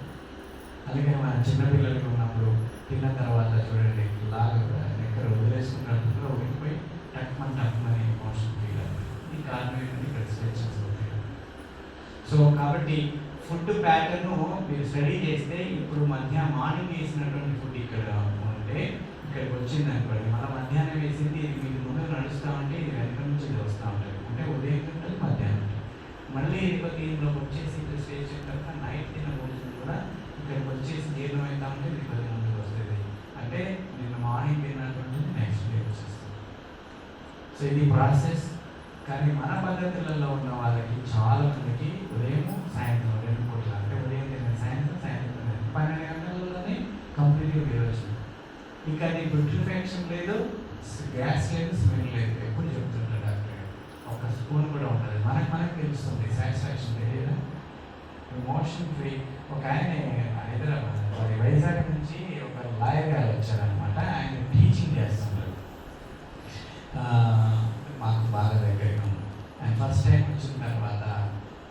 అలాగే మన చిన్నపిల్లలకి ఉన్నప్పుడు తిన్న తర్వాత చూడండి లాగా ఎక్కడ వదిలేసుకున్నప్పుడు వెళ్ళిపోయి టక్మని మోషన్ ఫీల్ అవుతుంది. ఈ కారణం ఏంటంటే ఇక్కడ స్ట్రెచెస్ అవుతాయి. సో కాబట్టి ఫుడ్ ప్యాటర్ను మీరు స్టడీ చేస్తే ఇప్పుడు మార్నింగ్ వేసినటువంటి ఫుడ్ ఇక్కడ ఉంటే ఇక్కడికి వచ్చింది అనుకోండి, మన మధ్యాహ్నం వేసింది ఇది మీకు ముందు నడుస్తూ ఉంటే ఇది వెనక నుంచి ఇది వస్తూ ఉంటుంది. అంటే ఉదయం ఉంటుంది, మధ్యాహ్నం ఉంటుంది. మళ్ళీ ఇదికొద్ది ఇంట్లోకి వచ్చేసి ఇక్కడ స్టే చేసిన తర్వాత నైట్ తిన్న భోజనం కూడా ఇక్కడికి వచ్చేసి జీర్ణం అవుతా ఉంటే ఇది కొద్ది ముందుకు వస్తుంది. అంటే నిన్న మార్నింగ్ తిన్నటువంటిది నెక్స్ట్ డే వచ్చేస్తుంది. సో ఇది ప్రాసెస్. కానీ మన పద్ధతులలో ఉన్న వాళ్ళకి చాలా మందికి ఉదయం సాయంత్రం 2 పూటలు, అంటే ఉదయం తిన్న సాయంత్రం 12 గంటలలోనే కంప్లీట్గా విరోచనం. ఇంకా నీకు ప్యూరిఫికేషన్ లేదు, గ్యాస్ లేదు, స్మెల్ లేదు. ఎప్పుడు చెప్తుంటారు డాక్టర్ గారు. ఒక స్పూన్ కూడా ఉంటుంది. మనకు తెలుస్తుంది, సాటిస్ఫాక్షన్ తెలియదా? Motion free. ఒక ఆయన హైదరాబాద్ వైజాగ్ నుంచి ఒక లాయర్ గారు వచ్చారనమాట. ఆయన టీచింగ్ చేస్తుంటారు, మాకు బాగా దగ్గరగా ఉంది. ఆయన ఫస్ట్ టైం వచ్చిన తర్వాత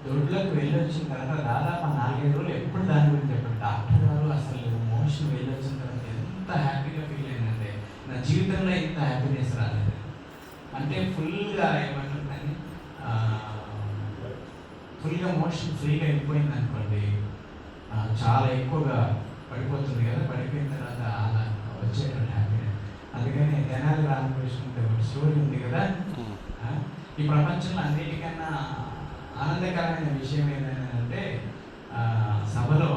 దొడ్లోకి వెళ్ళి వచ్చిన తర్వాత దాదాపు 4-5 రోజులు ఎప్పుడు దాని గురించి చెప్పారు. డాక్టర్ గారు అసలు మోషన్ వెళ్ళి వచ్చిన తర్వాత ఎంత హ్యాపీగా ఫీల్ అయిందంటే నా జీవితంలో ఇంత హ్యాపీనెస్ రాలేదు. అంటే ఫుల్గా ఏమంటుందని ఫుల్గా మోషన్ ఫ్రీగా అయిపోయింది అనుకోండి, చాలా ఎక్కువగా పడిపోతుంది కదా. పడిపోయిన తర్వాత అలా వచ్చేటువంటి హ్యాపీనెస్. అందుకని తెనాలి రామకృష్ణ స్టోరీ ఉంది కదా, ఈ ప్రపంచంలో అన్నిటికన్నా ఆనందకరమైన విషయం ఏంటంటే సభలో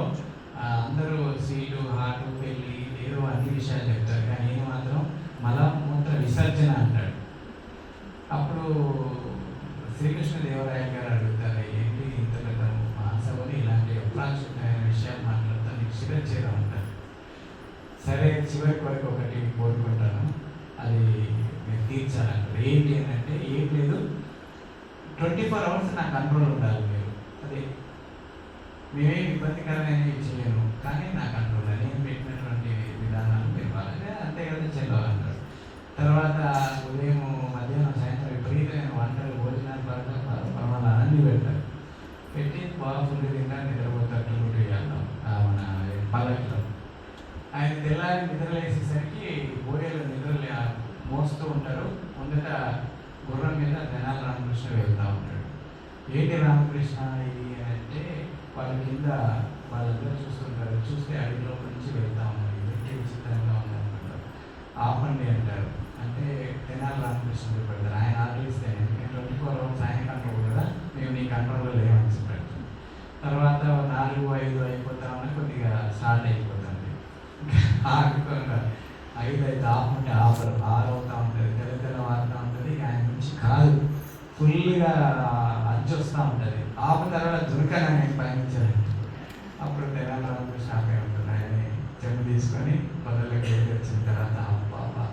అందరూ సీటు, హాటు, పెళ్ళి ఏదో అన్ని విషయాలు చెప్తారు, కానీ ఈయన మాత్రం మలమూత్ర విసర్జన అంటాడు. అప్పుడు శ్రీకృష్ణదేవరాయ గారు అడుగుతారు, ఏంటి ఇంత పెద్ద మహాసభని ఇలాంటి అప్రాచుతమైన విషయాలు మాట్లాడుతా, నీకు శిరచ్ఛేదం అంటారు. సరే చివరికి వరకు ఒకటి కోరుకుంటాను, అది మీరు తీర్చాలంటారు. ఏంటి అని అంటే ఏం లేదు, 24 hours నా కంట్రోల్ ఉండాలి మీరు. అదే మేమేం ఇబ్బందికరమైనవి చేయను, కానీ నా కంట్రోల్ నేను పెట్టినటువంటి విధానాలు మీరు వాళ్ళే అంతే కదా చెల్లవాలంటారు. తర్వాత ఉదయం, మధ్యాహ్నం, సాయంత్రం విపరీతమైన వంటలు, భోజనాలు, పరమాలు అన్నీ పెడతారు. పెట్టి బాగా ఫుడ్ తింటా నిద్రపోతారు. వెళ్దాం మన పల్లకిలో ఆయన తెల్లారి నిద్రలేసేసరికి బోరేలు నిద్రలే మోస్తూ ఉంటారు. ముందట గుర్రం మీద తెనాలి రామకృష్ణ వెళ్తూ ఉంటాడు. ఏంటి రామకృష్ణ ఇది అంటే వాళ్ళ కింద వాళ్ళందరూ చూస్తుంటారు. చూస్తే అడవిలో నుంచి వెళ్తా ఉన్నారు, ఇంటికి విచిత్రంగా ఉందనుకుంటారు. ఆపండి అంటారు. అంటే తెనాలి రామకృష్ణ పెడతారు. ఆయన ఆలోచిస్తే ఎందుకంటే 24 hours ఆయన కంట్రోల్ కదా, మేము నీ కంట్రోల్లో లేవని చెప్పారు. తర్వాత 4-5 అయిపోతా ఉన్నా కొద్దిగా స్టార్ట్ అయిపోతుంది. 5 అయితే ఆపుంటే ఆపరు, 6 అవుతూ ఉంటుంది, తెల్లవారుతూ ఉంటుంది. ఆయన నుంచి కాదు ఫుల్గా అజ్జి వస్తూ ఉంటుంది. ఆపు తర్వాత దుర్కని ఆయన పయనించారు. అప్పుడు తెలంగాణ రామకృష్ణ ఆపే ఉంటుంది. ఆయన చెంబు తీసుకొని పొదల్లోకి వెళ్ళి వచ్చిన తర్వాత అబ్బా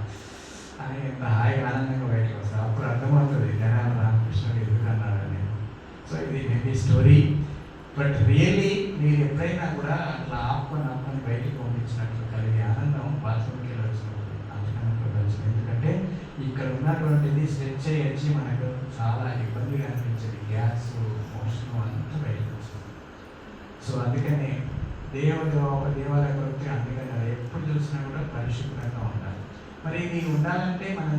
అని ఎంత హాయిగా ఆనందంగా బయటకు వస్తారు. అప్పుడు అర్థమవుతుంది తెలంగాణ రామకృష్ణుడు ఎందుకన్నాడని. సో ఇది మేబీ స్టోరీ, బట్ రియల్లీ మీరు ఎప్పుడైనా కూడా అట్లా ఆపుకొని బయటికి పంపించినట్లు కలిగే ఆనందం బాత్రూమ్కి వెళ్ళి వచ్చినప్పుడు అంతకన్నా ప్రపంచం. ఎందుకంటే ఇక్కడ ఉన్నటువంటిది స్ట్రెచ్ అయ్యి మనకు చాలా ఇబ్బందిగా అనిపించేది, గ్యాస్, మోషన్ అంతా బయటకు వస్తుంది. సో అందుకని దేవాలయ కొరకు అందుకని ఎప్పుడు చూసినా కూడా పరిశుభ్రంగా ఉండాలి. మరి ఇది ఉండాలంటే మనం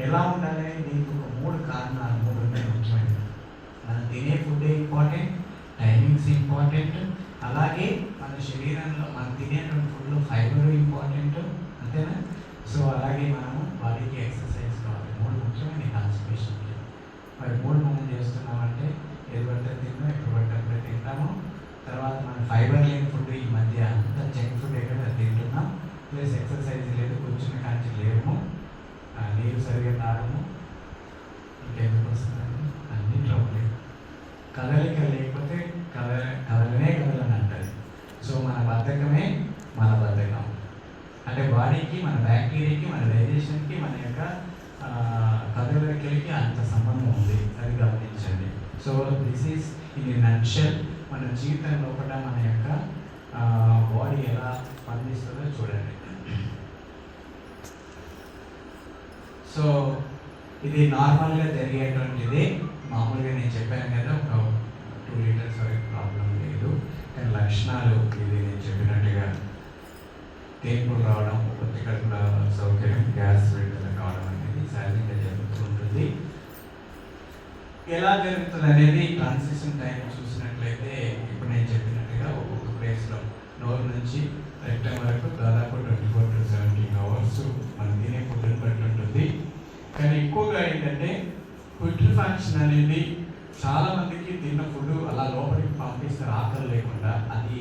ఎలా ఉండాలి? దీనికి ఒక 3 కారణాలు, 3 ఉన్నాయి ముఖ్యమైనవి. మనం తినే ఫుడ్ ఇంపార్టెంట్, టైమింగ్స్ ఇంపార్టెంట్, అలాగే మన శరీరంలో మనం తినేటువంటి ఫుడ్లో ఫైబర్ ఇంపార్టెంట్, అంతేనా? సో అలాగే మనము బాడీకి ఎక్సర్సైజ్ కావాలి. 3 ముఖ్యమైన కాన్స్టిపేషన్కి. మరి 3 మనం చేస్తున్నామంటే ఏది పడితే తిన్నాం, ఎప్పుడు పడితే అప్పుడే తింటాము. తర్వాత మనం ఫైబర్ లేని ఫుడ్ ఫుడ్ ఈ మధ్య అంతా జంక్ ఫుడ్ కదా తింటున్నాం, ప్లస్ ఎక్సర్సైజ్ లేదు, కూర్చున్న కాంచి లేము, నీరు సరిగ్గా తాగము, ఇంకెందుకు వస్తుందండి అన్ని ట్రబులే. కదలిక లేకపోతే కదలనే కదలని అంటారు. సో మన బద్ధకమే మన బద్ధకం అంటే బాడీకి, మన బ్యాక్టీరియాకి, మన డైజెషన్కి, మన యొక్క కదలికలకి అంత సంబంధం ఉంది, అది గమనించండి. So this is in nutshell మన జీవితం లోపల మన యొక్క బాడీ ఎలా స్పందిస్తుందో చూడండి. సో ఇది నార్మల్గా జరిగేటువంటిది. మామూలుగా నేను చెప్పాను కదా, ఒక 2 లీటర్స్ వరకు ప్రాబ్లం లేదు, కానీ లక్షణాలు ఇది నేను చెప్పినట్టుగా తేన్పులు రావడం, కొత్త కడుపుల సౌకర్యం, గ్యాస్ విడుదల కావడం అనేది సహజంగా జరుగుతూ ఉంటుంది. ఎలా జరుగుతుంది అనేది ట్రాన్సిషన్ టైం చూసినట్లయితే ఇప్పుడు నేను చెప్పినట్టుగా ఒక్కొక్క ప్లేస్లో నోరు నుంచి రెక్టమ్ వరకు దాదాపు 24 to 17 hours మనం తినే ఫుడ్ని బట్టి ఉంటుంది. కానీ ఎక్కువగా ఏంటంటే ప్యూట్రిఫాక్షన్ అనేది చాలామందికి తిన్న ఫుడ్ అలా లోపలికి పంపిస్తారు ఆకలి లేకుండా, అది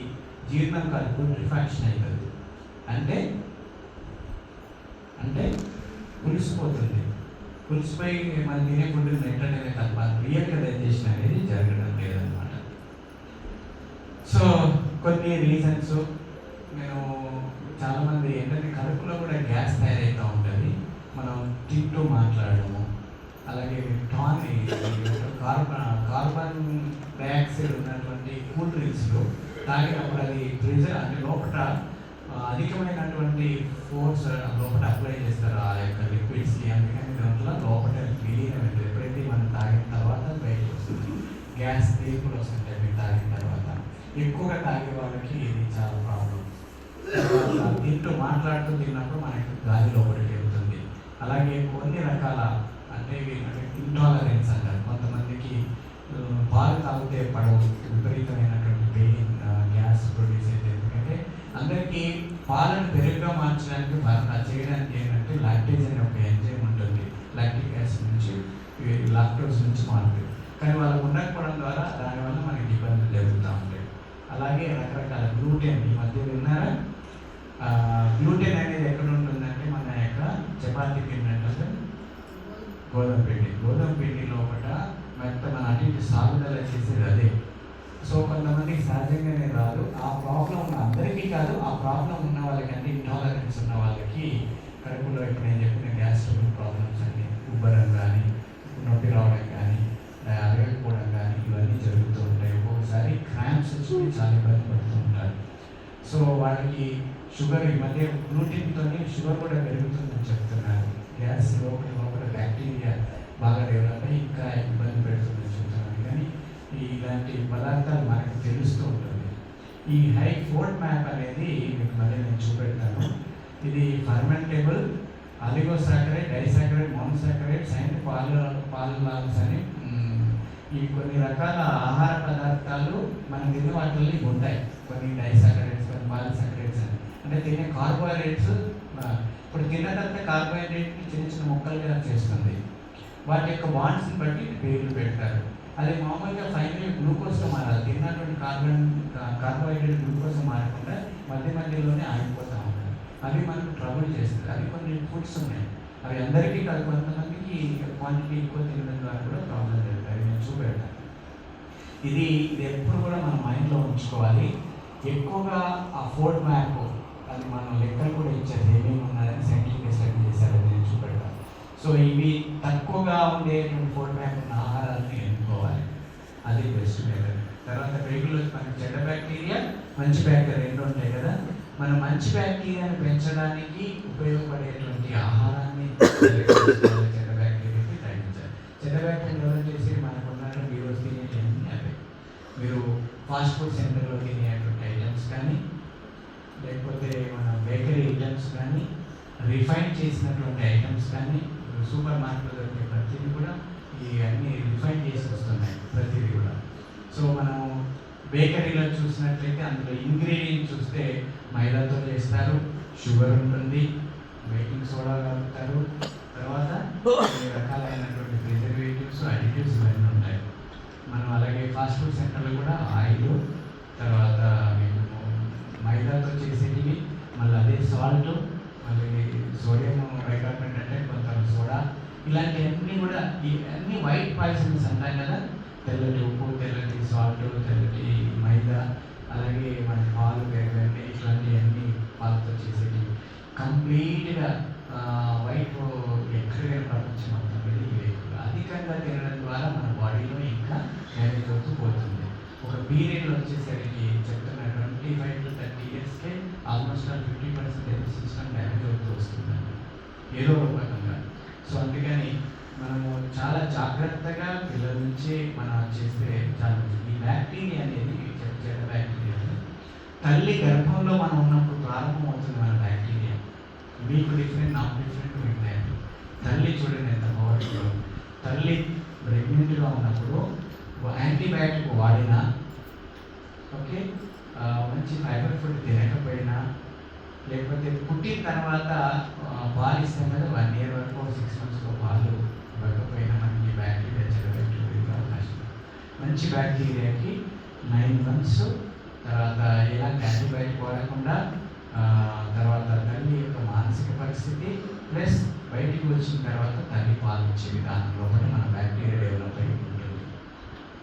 జీర్ణం కాదు, ప్యూట్రిఫాక్షన్ అవుతుంది. అంటే పులిసిపోతుంది. పులిసిపోయి మనం తినే ఫుడ్ వెంటనే తప్ప రియల్గా డైజెషన్ అనేది జరగడం లేదనమాట. సో కొన్ని రీజన్స్ నేను చాలామంది ఏంటంటే కడుపులో కూడా గ్యాస్ తయారవుతూ ఉంటుంది, మనం తింటూ మాట్లాడము, అలాగే కార్బన్ డైఆక్సైడ్ ఉన్నటువంటి కూల్ డ్రింక్స్లు తాగినప్పుడు అది ప్రెజర్ అంటే లోపల అధికమైనటువంటి ఫోర్స్ లోపల అప్లై చేస్తారు ఆ యొక్క లిక్విడ్స్కి, అందుకని దాంట్లో లోపల విలీనం ఉంటుంది. ఎప్పుడైతే మనం తాగిన తర్వాత బయటకు వస్తుంది, గ్యాస్ తీపులు వస్తుంటాయి మీరు తాగిన తర్వాత. ఎక్కువగా తాగే వాళ్ళకి ఇది చాలా ప్రాబ్లం. తింటూ మాట్లాడుతూ తిన్నప్పుడు మనకి గాలి లోపలికి వెళ్తుంది. అలాగే కొన్ని రకాల అంటే ఇంటాలరెన్స్ అంటారు, కొంతమందికి పాలు తాగితే పడవు, విపరీతమైనటువంటి పెయిన్, గ్యాస్ ప్రొడ్యూస్ అయితే. ఎందుకంటే అందరికీ పాలను పెరుగుగా మార్చడానికి చేయడానికి ఏంటంటే లాక్టేజ్ అనే ఒక ఎంజైమ్ ఉంటుంది, లాక్టిక్ యాసిడ్ నుంచి లాక్టోస్ నుంచి మారుతుంది. కానీ వాళ్ళకు ఉండకపోవడం ద్వారా దానివల్ల మనకి ఇబ్బందులు జరుగుతూ ఉంటాయి. అలాగే రకరకాల గ్లూటెన్, ఈ మధ్య విన్నారా? గ్లూటెన్ అనేది ఎక్కడ ఉంటుందంటే మన యొక్క చపాతీ పిండి అంటే గోధుమ పిండి లోపల మెత్త మన అటు ఇటు సాగుదల చేసేది అదే. సో కొంతమందికి సహజంగానే రాదు, ఆ ప్రాబ్లం ఉన్న అందరికీ కాదు, ఆ ప్రాబ్లం ఉన్న వాళ్ళకి అంటే ఇంటాలరెన్స్ ఉన్న వాళ్ళకి కడుపులో ఇప్పుడు నేను చెప్పిన గ్యాస్ ట్రబుల్ ప్రాబ్లమ్స్ అన్ని ఉబ్బరం కానీ, నొప్పి రావడం కానీ, అరగకపోవడం కానీ ఇవన్నీ జరుగుతూ ఉంటాయి. ఒక్కొక్కసారి క్రాంప్స్ వచ్చి చాలా ఇబ్బంది పడుతూ ఉంటారు. సో వాళ్ళకి షుగర్, ఈ మధ్య గ్లూటెన్తో షుగర్ కూడా పెరుగుతుందని చెప్తున్నారు. గ్యాస్ లోపల బ్యాక్టీరియా బాగా డెవలప్ అయ్యి ఇంకా ఇబ్బంది పెడుతుందని చెప్తున్నారు. కానీ ఇలాంటి పదార్థాలు మనకు తెలుస్తూ ఉంటుంది. ఈ హై ఫోర్డ్ మ్యాప్ అనేది మీకు మళ్ళీ నేను చూపెడతాను. ఇది ఫర్మెంటబుల్ ఆలిగోసాకరైడ్, డైసాకరైడ్, మోనోసాకరైడ్స్ అండ్ పాలిలాల్స్ అని ఈ కొన్ని రకాల ఆహార పదార్థాలు మనం తిన్న వాటిల్లో ఉంటాయి. కొన్ని డైసాకరైడ్స్, కొన్ని పాలిసాకరైడ్స్ అని అంటే తినే కార్బోహైడ్రేట్స్. ఇప్పుడు తిన్న తర్వాత కార్బోహైడ్రేట్ని చిన్న చిన్న ముక్కలుగా చేస్తుంది, వాటి యొక్క బాండ్స్ని బట్టి పేర్లు పెడతారు. అది మామూలుగా ఫైనల్ గ్లూకోజ్గా మారాలి. తిన్నటువంటి కార్బోహైడ్రేట్ గ్లూకోజ్ మారకుండా మధ్యలోనే ఆగిపోతూ ఉంటాయి. అవి మనకు ట్రబుల్ చేస్తుంది. అవి కొన్ని ఫుడ్స్ ఉన్నాయి, అవి అందరికీ కాదు, కొంతమందికి క్వాంటిటీ ఎక్కువ తినడం ద్వారా కూడా ప్రాబ్లం జరుగుతాయి. నేను చూపెడతాను. ఇది ఎప్పుడు కూడా మన మైండ్లో ఉంచుకోవాలి. ఎక్కువగా ఆ ఫోర్డ్ మ్యాప్ అది మనం లెక్కలు కూడా ఇచ్చేది ఏమేమి ఉన్నాయని సైంటిఫిక్ స్టడీ చేశారు, నేను చూపెడతాను. సో ఇవి తక్కువగా ఉండేటువంటి ఫోర్డ్ మ్యాప్ ఉన్న ఆహారాన్ని ఎన్నుకోవాలి, అది బెస్ట్ మెథడ్. తర్వాత రెగ్యులర్ మనకి చెడ్డ బ్యాక్టీరియా, మంచి బ్యాక్టీరియా రెండు ఉంటాయి కదా. మనం మంచి బ్యాక్టీరియాని పెంచడానికి ఉపయోగపడేటువంటి ఆహారాన్ని చెడ్డ బ్యాక్టీరియాకి తగ్గించాలి. చెడ్డ బ్యాక్టీరియా డెవలప్ చేసి మనకు ఉన్నటువంటి ఈరోజు తినేటువంటి అదే మీరు ఫాస్ట్ ఫుడ్ సెంటర్లో తినేటువంటి ఐటమ్స్ కానీ, లేకపోతే మన బేకరీ ఐటమ్స్ కానీ, రిఫైన్ చేసినటువంటి ఐటమ్స్ కానీ, సూపర్ మార్కెట్లో దొరికే ప్రతిదీ కూడా ఈ అన్ని రిఫైన్ చేసి వస్తున్నాయి ప్రతిదీ కూడా. సో మనం బేకరీలో చూసినట్లయితే అందులో ఇంగ్రీడియంట్ చూస్తే మైదాతో చేస్తారు, షుగర్ ఉంటుంది, బేకింగ్ సోడా కలుపుతారు, తర్వాత కొన్ని రకాలైనటువంటి ప్రిజర్వేటివ్స్, అడిటివ్స్ ఇవన్నీ ఉంటాయి. మనం అలాగే ఫాస్ట్ ఫుడ్ సెంటర్లో కూడా ఆయిల్, తర్వాత మీకు మైదాతో చేసేటివి, మళ్ళీ అదే సాల్ట్, మళ్ళీ సోడియం బైకార్బోనేట్ అంటే కొంత సోడా, ఇలాంటివన్నీ కూడా ఇవన్నీ వైట్ పాయిజన్స్ అంటాం కదా. తెల్లటి ఉప్పు, తెల్లటి సాల్ట్, తెల్లటి మైదా, అలాగే మన పాలు, పెరుగు, ఇట్లాంటివన్నీ పాలతో చేసేటివి కంప్లీట్గా వైట్ ఎక్కడికైనా ప్రపంచం మొత్తం మీద ఇవి ఎక్కువ అధికంగా తినడం ద్వారా మన బాడీలో ఇంకా డ్యామేజ్ అవుతూ పోతుంది. ఒక పీరియడ్లో వచ్చేసరికి చెప్తున్న 25 to 30 yearsకే ఆల్మోస్ట్ 50% హెల్త్ సిస్టమ్ డ్యామేజ్ అవుతూ వస్తుందండి ఏదో రూపకంగా. సో అందుకని మనము చాలా జాగ్రత్తగా పిల్లల నుంచి మనం చేస్తే చాలా మంచిది. ఈ బ్యాక్టీరియా అనేది చెడ్డ బ్యాక్టీరియా తల్లి గర్భంలో మనం ఉన్నప్పుడు ప్రారంభం అవుతుంది మన బ్యాక్టీరియా. మీకు డిఫరెంట్, నాకు డిఫరెంట్, మీకు లేదు. తల్లి చూడండి ఎంత పవర్ఫుల్. తల్లి ప్రెగ్నెంట్గా ఉన్నప్పుడు యాంటీబయాటిక్ వాడినా, ఓకే, మంచి ఫైబర్ ఫుడ్ తినకపోయినా, లేకపోతే పుట్టిన తర్వాత పాలు ఇస్తాం కదా 1 year వరకు 6 months పాలు ఇవ్వకపోయినా మనకి బ్యాక్టీరియా చెడ్డ బ్యాక్టీరియా అవకాశం. మంచి బ్యాక్టీరియాకి 9 months తర్వాత ఎలాంటి యాంటీబయాటిక్ వాడకుండా, తర్వాత తల్లి యొక్క మానసిక పరిస్థితి ప్లస్ బయటికి వచ్చిన తర్వాత తల్లి పాలు ఇచ్చే విధానం లోపల మన బ్యాక్టీరియా డెవలప్ అయి ఉంటుంది.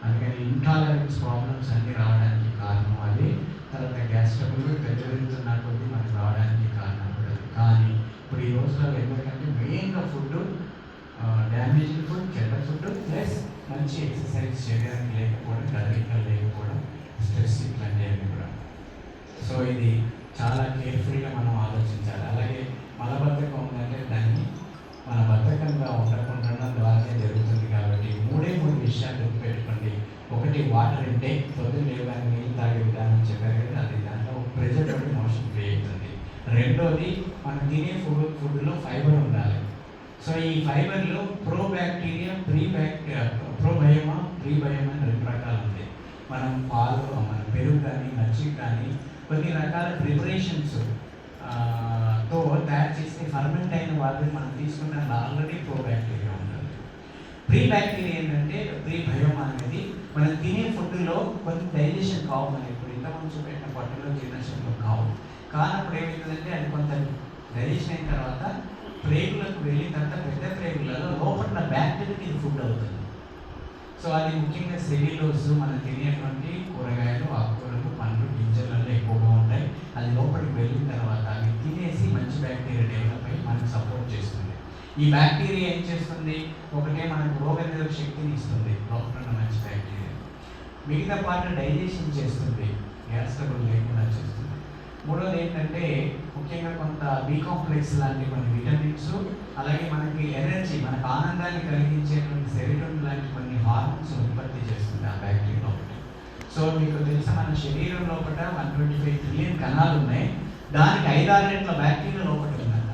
అందుకని ఇంటాలరెన్స్ ప్రాబ్లమ్స్ అన్నీ రావడానికి కారణం అది. తర్వాత గ్యాస్ ట్రబుల్ పెరుగుతున్న కొద్దీ మనకు రావడానికి కారణం కూడా అది. కానీ ఇప్పుడు ఈ రోజులలో ఎందుకంటే మెయిన్గా ఫుడ్ డ్యామేజ్డ్ ఫుడ్, చెడ్డ ఫుడ్ ప్లస్ మంచి ఎక్సర్సైజ్ చేయడానికి లేకపోవడం, కదలికలు లేకపోవడం, స్ట్రెస్ ఇట్లాంటివన్నీ కూడా. సో ఇది చాలా కేర్ఫుల్గా మనం ఆలోచించాలి. అలాగే మలబద్ధకం ఉందంటే దాన్ని మన బద్ధకంగా ఉండకుండా ద్వారానే జరుగుతుంది. కాబట్టి 3 విషయాలు గుర్తుపెట్టుకోండి. ఒకటి వాటర్ ఇంటేక్, పొద్దున్న లేవగానే నీళ్ళు తాగే విధానం చెప్పారు కదా, అది దాంట్లో ప్రెజర్ తోటి మోషన్ ఫ్రీ అవుతుంది. రెండోది మనం తినే ఫుడ్లో ఫైబర్ ఉండాలి. సో ఈ ఫైబర్లో ప్రోబ్యాక్టీరియా, ప్రోబయోమా, ప్రీబయోమా అని 2 రకాలు ఉంటాయి. మనం పాలు, మన పెరుగు కానీ, మజ్జిగ కానీ కొన్ని రకాల ప్రిపరేషన్స్ తో తయారు చేస్తే ఫర్మెంట్ అయిన వాటిని మనం తీసుకున్న ఆల్రెడీ ప్రోబ్యాక్టీరియా ఉంటుంది. ప్రీ బ్యాక్టీరియా ఏంటంటే ప్రీబయోమా అనేది మనం తినే ఫుడ్లో కొన్ని డైజెషన్ కావు. మనం ఇప్పుడు ఇంతకుముందు చూపెట్టిన పట్టులో జీర్ణశక్తిలో కానప్పుడు ఏమవుతుందంటే అది కొంత డైజెషన్ అయిన తర్వాత ప్రేగులకు వెళ్ళిన తర్వాత పెద్ద ప్రేగులలో లోపల బ్యాక్టీరియాకి ఇది ఫుడ్ అవుతుంది. సో అది ముఖ్యంగా సెల్యులోజ్, మనం తినేటువంటి కూరగాయలు, ఆకుకూరలు, పండ్లు, గింజలలో ఎక్కువగా ఉంటాయి. అది లోపలికి వెళ్ళిన తర్వాత అవి తినేసి మంచి బ్యాక్టీరియా డెవలప్ అయ్యి మనకు సపోర్ట్ చేస్తుంది. ఈ బ్యాక్టీరియా ఏం చేస్తుంది? ఒకటే మనకు రోగనిరోధక శక్తిని ఇస్తుంది లోపల ఉన్న మంచి బ్యాక్టీరియా. మిగతా పార్ట్ డైజెషన్ చేస్తుంది, గ్యాస్ ట్రబుల్ లేకుండా చేస్తుంది. మూడోది ఏంటంటే ముఖ్యంగా కొంత బి కాంప్లెక్స్ లాంటి కొన్ని విటమిన్స్, అలాగే మనకి ఎనర్జీ, మనకు ఆనందాన్ని కలిగించేటువంటి సెరోటోనిన్ లాంటి కొన్ని హార్మోన్స్ ఉత్పత్తి చేస్తుంది ఆ బ్యాక్టీరియా ఒకటి. సో మీకు తెలుసా మన శరీరం లోపల 125 trillion కణాలు ఉన్నాయి. దానికి 5-6 రెట్ల బ్యాక్టీరియా లోపల ఉందంట.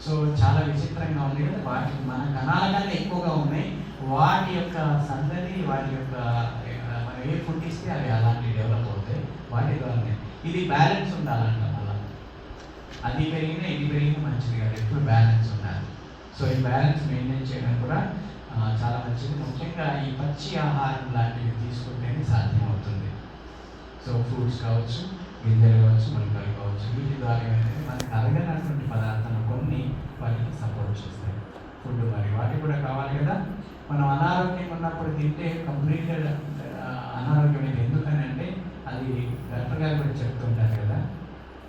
సో చాలా విచిత్రంగా ఉంది కదా. వాటి మన కణాల కన్నా ఎక్కువగా ఉన్నాయి. వాటి యొక్క సందడి, వాటి యొక్క మనం ఏ ఫుడ్ ఇస్తే అవి అలాంటివి డెవలప్ అవుతాయి వాటి ద్వారానే. ఇది బ్యాలెన్స్ ఉండాలంట. మళ్ళీ అది పెరిగినా ఇది పెరిగినా మంచిది కాదు, ఎప్పుడు బ్యాలెన్స్ ఉండాలి. సో ఈ బ్యాలెన్స్ మెయింటైన్ చేయడం కూడా చాలా మంచిది. ముఖ్యంగా ఈ పచ్చి ఆహారం లాంటివి తీసుకుంటేనే సాధ్యమవుతుంది. సో ఫ్రూట్స్ కావచ్చు, గింజలు కావచ్చు, మొలకలు కావచ్చు, వీటి ద్వారా ఏమైతే మనకు అరగనటువంటి పదార్థాలు కొన్ని వాటికి సపోర్ట్ చేస్తాయి ఫుడ్. మరి వాటికి కూడా కావాలి కదా. మనం అనారోగ్యంగా ఉన్నప్పుడు తింటే కంప్లీట్గా అనారోగ్యం. ఎందుకని అంటే అది డాక్టర్ గారు కూడా చెప్తుంటారు కదా,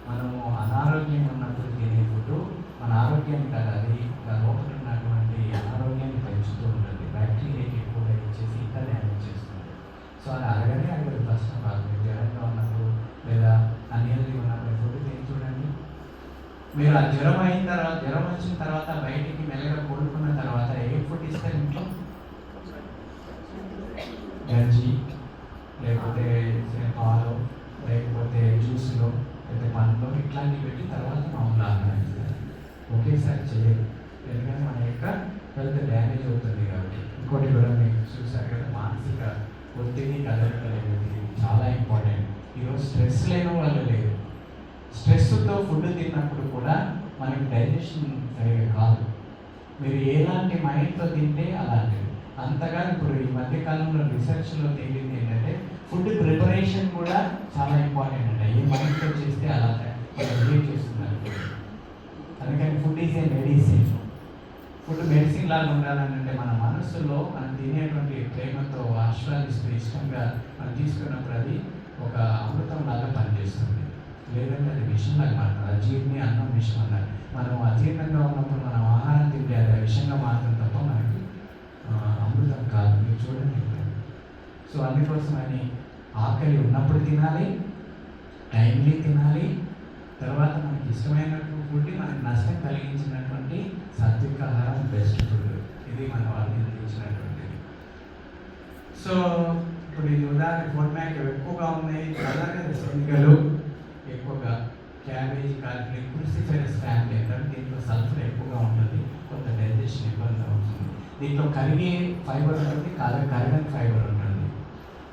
మనము అనారోగ్యంగా ఉన్నప్పుడు తినే ఫుడ్ మన ఆరోగ్యాన్ని కాదు, అది లోపల ఉన్నటువంటి అనారోగ్యాన్ని పెంచుతూ ఉంటుంది. బ్యాక్టీరియాకి ఎక్కువగా ఇచ్చేసి ఇంకా డ్యామేజ్ చేస్తుంది. సో అది అరగనే అరగదు. ఫస్ట్ ఆఫ్ ఆల్ మీరు జ్వరంగా ఉన్నప్పుడు లేదా అన్హెల్దీగా ఉన్నప్పుడు ఫుడ్ తిని చూడండి. మీరు ఆ జ్వరం వచ్చిన తర్వాత బయటికి మెల్లగా కోలుకున్న తర్వాత ఏ ఫుడ్ ఇస్తారు ఇంట్లో? గంజి, లేకపోతే పాలు, లేకపోతే జ్యూస్లో, లేకపోతే పండ్లో ఇట్లాంటివి పెట్టి తర్వాత మామూలు ఆహారం ఇస్తారు. ఒకేసారి చేయరు, ఎందుకంటే మన యొక్క హెల్త్ డ్యామేజ్ అవుతుంది కాబట్టి. ఇంకోటి కూడా మీకు చూసారు కదా, మానసిక ఒత్తిడి, కదలికలు అనేది చాలా ఇంపార్టెంట్. ఈరోజు స్ట్రెస్ లేని వాళ్ళు లేరు. స్ట్రెస్తో ఫుడ్ తిన్నప్పుడు కూడా మనకి డైజెషన్ సరిగా కాదు. మీరు ఎలాంటి మైండ్తో తింటే అలాంటివి. అంతగా ఇప్పుడు ఈ మధ్యకాలంలో రీసెర్చ్లో తేలింది ఏంటంటే ఫుడ్ ప్రిపరేషన్ కూడా చాలా ఇంపార్టెంట్ అంట. ఏ ఎట్లా ఉండాలని అంటే మన మనసులో మనం తినేటువంటి ప్రేమతో ఆస్వాదిస్తూ ఇష్టంగా మనం తీసుకున్నప్పుడు అది ఒక అమృతం లాగా పనిచేస్తుంది. లేదంటే అది విషం లాగా మారుతుంది. అజీర్ణి అన్నం విషం అన్నారు. మనం అజీర్ణంగా ఉన్నప్పుడు మనం ఆహారం తింటే అది విషంగా మారుతుంది తప్ప మనకి అమృతం కాదు. మీరు చూడండి. సో అందుకోసమని ఆకలి ఉన్నప్పుడు తినాలి, టైంలీ తినాలి. తర్వాత మనకి ఇష్టమైన ఫుడ్ మనకి నష్టం కలిగించినటువంటి సాత్విక ఆహారం బెస్ట్ ఫుడ్. ఇది మన వాళ్ళు ఇచ్చినటువంటిది. సో ఇప్పుడు ఇది ఉదాహరణ ఫుడ్ మ్యాక్ ఎక్కువగా ఉన్నాయి. ప్రధానంగా శనగలు ఎక్కువగా, క్యాబేజీ, కాలిఫ్లవర్, క్రూసిఫెరస్ ఫ్యామిలీ అంటే దీంట్లో సల్ఫర్ ఎక్కువగా ఉంటుంది. కొంత డైజెషన్ ఇబ్బంది అవుతుంది. దీంట్లో కరిగే ఫైబర్ ఉంటుంది, కరగని ఫైబర్ ఉంటుంది.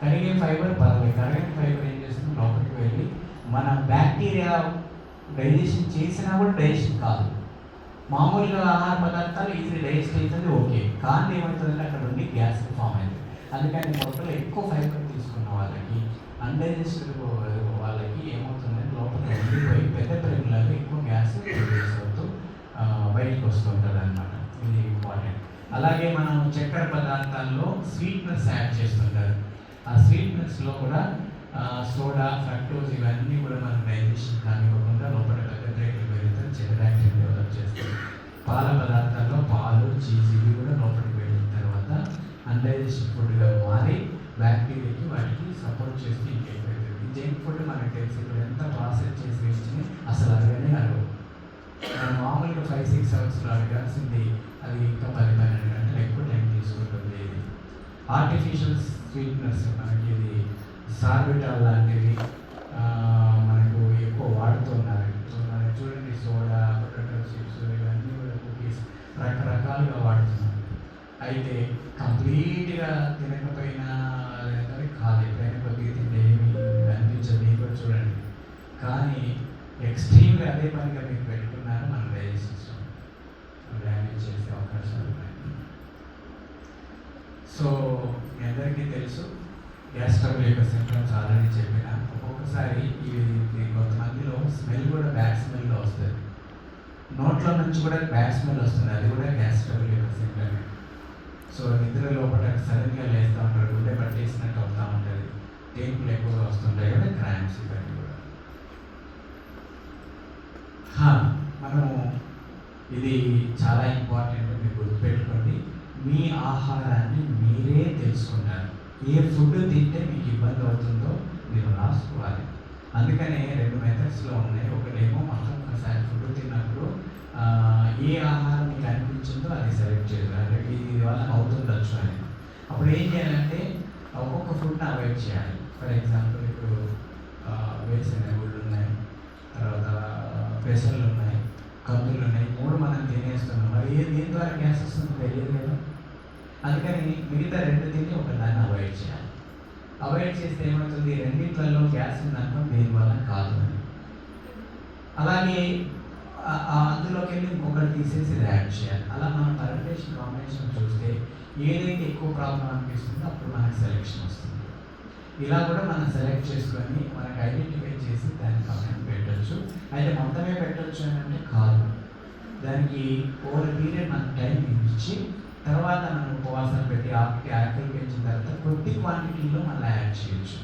కరిగే ఫైబర్ పర్లేదు. కరగని ఫైబర్ ఏం చేస్తుంది, లోపలికి వెళ్ళి మన బ్యాక్టీరియా డైజెషన్ చేసినా కూడా డైజెషన్ కాదు. మామూలుగా ఆహార పదార్థాలు ఈజీ డైజెస్ట్ అవుతుంది, ఓకే. కానీ ఏమవుతుందంటే అక్కడ ఉండి గ్యాస్ ఫామ్ అయింది. అందుకని మొక్కలు ఎక్కువ ఫైబర్ తీసుకున్న వాళ్ళకి, అన్డైజెస్టెడ్ వాళ్ళకి ఏమవుతుందంటే లోపల ఉండిపోయి పెద్ద ప్రేమలలో ఎక్కువ గ్యాస్ ప్రొడ్యూస్ అవుతూ బయటకు వస్తుంటుంది అనమాట. ఇది ఇంపార్టెంట్. అలాగే మనం చక్కెర పదార్థాల్లో స్వీట్నెస్ యాడ్ చేస్తుంటారు. ఆ స్వీట్నెస్లో కూడా సోడా, ఫ్రక్టోజ్ ఇవన్నీ కూడా మనం డైజెషన్ కానివ్వకుండా లోపల పెద్ద రేట్లు పెరుగుతాయి, చెరడాక్టివ్ డెవలప్ చేస్తాయి. పాల పదార్థాల్లో పాలు, చీజ్ ఇవి కూడా లోపలికి వెళ్ళిన తర్వాత అన్డైజెషన్ ఫుడ్గా మారి బ్యాక్టీరియాకి వాటికి సపోర్ట్ చేస్తే ఇంకెక్కువైతుంది. జంక్ ఫుడ్ మనకి తెలిసి ఇప్పుడు ఎంత ప్రాసెస్ చేసి వేసి అసలు అడగనే అడగవు. మనం మామూలుగా 5-6 అవర్స్లో అడగాల్సింది అది ఇంకా 10-12 గంటలు ఎక్కువ టైం తీసుకుంటుంది. ఇది ఆర్టిఫిషియల్ స్వీట్నెస్ మనకి ఇది సార్బిటాల్ లాంటివి మనకు ఎక్కువ వాడుతున్నారు. మనకి చూడండి, సోడా, పొటాటో చిప్స్ ఇవన్నీ కూడా కుకీస్ రకరకాలుగా వాడుతున్నారు. అయితే కంప్లీట్గా తినకపోయినా కాదు, ఎప్పుడైనా కొద్దిగా తింటే ఏమి అనిపించదు. మీరు కూడా చూడండి. కానీ ఎక్స్ట్రీమ్గా అదే పనిగా మీరు పెట్టుకున్నారు, మన డైజెస్ట్ సిస్టమ్ డ్యామేజ్ చేసే అవకాశాలు ఉన్నాయి. సో మీ అందరికీ తెలుసు గ్యాస్ ట్రబుల్ యొక్క సింప్టమ్స్ ఆల్రెడీ చెప్పిన. ఒక్కొక్కసారి ఇది కొంతమందిలో స్మెల్ కూడా బ్యాడ్ స్మెల్లో వస్తుంది. నోట్లో నుంచి కూడా బ్యాడ్ స్మెల్ వస్తుంది. అది కూడా గ్యాస్ ట్రబుల్ యొక్క సింప్టమే. సో నిద్ర లోపల సడన్గా లేస్తూ ఉంటారు, గుండె పట్టేసినట్టు అవుతూ ఉంటుంది, టేపులు ఎక్కువగా వస్తుంటాయి కదా, క్రాంప్స్ ఇవన్నీ కూడా. మనము ఇది చాలా ఇంపార్టెంట్, మీరు గుర్తుపెట్టుకోండి. మీ ఆహారాన్ని మీరే తెలుసుకుంటారు. ఏ ఫుడ్ తింటే మీకు ఇబ్బంది అవుతుందో మీరు రాసుకోవాలి. అందుకనే 2 మెథడ్స్లో ఉన్నాయి. ఒకటేమో మొత్తం ఒకసారి ఫుడ్ తిన్నప్పుడు ఏ ఆహారం మీకు అనిపించిందో అది సెలెక్ట్ చేయాలి. ఇది వల్ల అవుతుండొచ్చు అని. అప్పుడు ఏం చేయాలంటే ఒక్కొక్క ఫుడ్ని అవాయిడ్ చేయాలి. ఫర్ ఎగ్జాంపుల్ ఇప్పుడు వేసిన గుళ్ళు ఉన్నాయి, తర్వాత పెసర్లు ఉన్నాయి, కందులు ఉన్నాయి, 3 మనం తినేస్తున్నాం. మరి దీని ద్వారా గ్యాస్ వస్తుందో తెలియదు కదా. అందుకని మిగతా 2 తిని ఒకదాన్ని అవాయిడ్ చేయాలి. అవాయిడ్ చేస్తే ఏమవుతుంది, రెండింటిలో గ్యాస్ ఉందనుకో దీనివల్ల కాదు అని. అలాగే అందులోకి వెళ్ళి ఇంకొకటి తీసేసి యాడ్ చేయాలి. అలా మనం పర్మిటేషన్ కాంబినేషన్ చూస్తే ఏదైతే ఎక్కువ ప్రాబ్లం అనిపిస్తుందో అప్పుడు మనకి సెలెక్షన్ వస్తుంది. ఇలా కూడా మనం సెలెక్ట్ చేసుకొని మనకు ఐడెంటిఫై చేసి దాన్ని కంప్లైంట్ పెట్టవచ్చు. అయితే మొత్తమే పెట్టవచ్చు అని అంటే కాదు. దానికి ఓవర్ పీరియడ్ మనకు టైం ఇచ్చి తర్వాత మనం ఉపవాసాలు పెట్టి ఆకలి పెంచిన తర్వాత కొద్ది క్వాంటిటీలో మళ్ళీ యాడ్ చేయొచ్చు.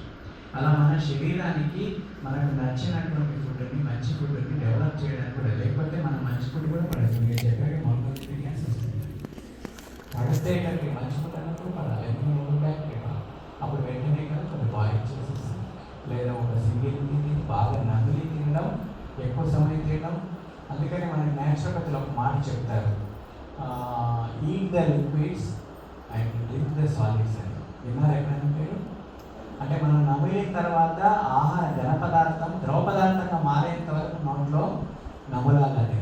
అలా మన శరీరానికి మనకు నచ్చినటువంటి ఫుడ్ని, మంచి ఫుడ్ని డెవలప్ చేయడానికి కూడా. లేకపోతే మనం మంచి ఫుడ్ కూడా పడదు. మీరు చెప్పాక మొదటి గ్యాస్ వస్తుంది. పడితే కానీ మంచి ఫుడ్ అన్నప్పుడు పడాలి. అప్పుడు వెంటనే కానీ కొన్ని బాయిల్ చేసేస్తాం. లేదా ఒక సింగిల్ తిని బాగా నమిలి తినడం, ఎక్కువ సమయం తినడం. అందుకని మనకి న్యాచురోపతిలో ఒక మాట చెప్తారు, eat the liquids and drink the solids అని. విన్నారు ఎక్కడైనా పేరు? అంటే మనం నమిలిన తర్వాత ఆహార ఘన పదార్థం ద్రవ పదార్థంగా మారేంత వరకు నోట్లో నమలాలి.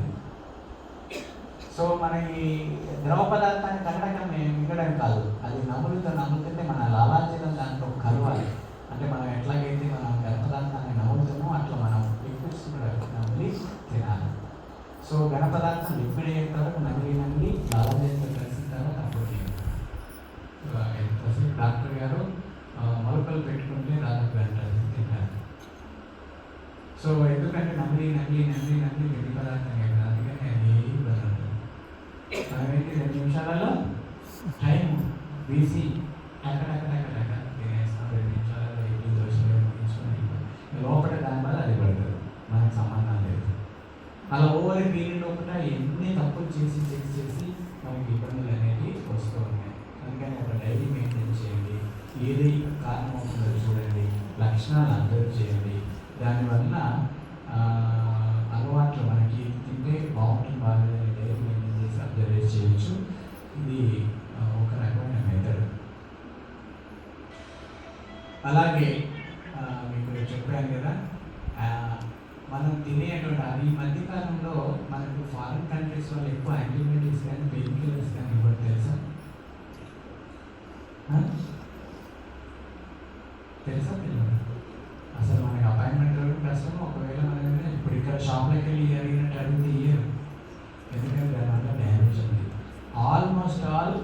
సో మనకి ద్రవ పదార్థాన్ని కట్టడం మిగడం కాదు, అది నములుతుంటే మన లాలాజలం దాంట్లో కలవాలి. అంటే మనం ఎట్లాగైతే మనం ఘన పదార్థాన్ని నములుతున్నామో అట్లా మనం లిక్విడ్స్ కూడా నమిలి తినాలి. సో ఘన పదార్థం లిక్విడ్ అయ్యేంత వరకు నమిలి లాలాజలంతో కలిసిన తర్వాత అప్పుడు ఎంతసేపు డాక్టర్ గారు మొలకలు పెట్టుకుంటే దాదాపు గంట తింటారు. సో ఎందుకంటే నమిలి గడ్డి పదార్థం కదా, అందుకని అది వదలదు. మనం ఏంటి 2 నిమిషాలలో టైం బీసీ టక టక టక టక తినేస్తాం, 2 నిమిషాలలో ఇడ్లీ దోశలు ముగించుకొని లోపల దానివల్ల అది పడుతుంది, మనకు సంబంధం లేదు. అలా ఓవర్ పీరియడ్ లోపల ఎన్ని తప్పులు చేసి చేసి చేసి మనకి ఇబ్బందులు అనేవి వస్తూ ఉన్నాయి. అందుకని ఒక డైరీ మెయింటైన్ చేయండి, ఏది కారణం అవుతుందో చూడండి, లక్షణాలు అబ్జర్వ్ చేయండి. దానివల్ల అలవాట్లు మనకి తింటే బాగుంటుంది బాగాలేదని డైరీ మెయింటైన్ చేసి అబ్జర్వ్ చేయొచ్చు. ఇది ఒక రకమైన మెథడ్. అలాగే మీకు చెప్పాను కదా, మనం తినేటువంటి ఈ మధ్యకాలంలో మనకు ఫారిన్ కంట్రీస్ వాళ్ళు ఎక్కువ యాంటీబయాటిక్స్ కానీ పెయిన్ కిల్లర్స్ కానీ ఇవ్వడం తెలుసా? తెలియదు. అసలు మనకి అపాయింట్మెంట్ ఇవ్వడం కష్టం. ఒకవేళ మనం ఇప్పుడు ఇక్కడ షాప్లోకి వెళ్ళి అడిగినట్టు అడిగితే ఇయ్యరు, ఎందుకంటే దానివల్ల డ్యామేజ్ ఉంది. ఆల్మోస్ట్ ఆల్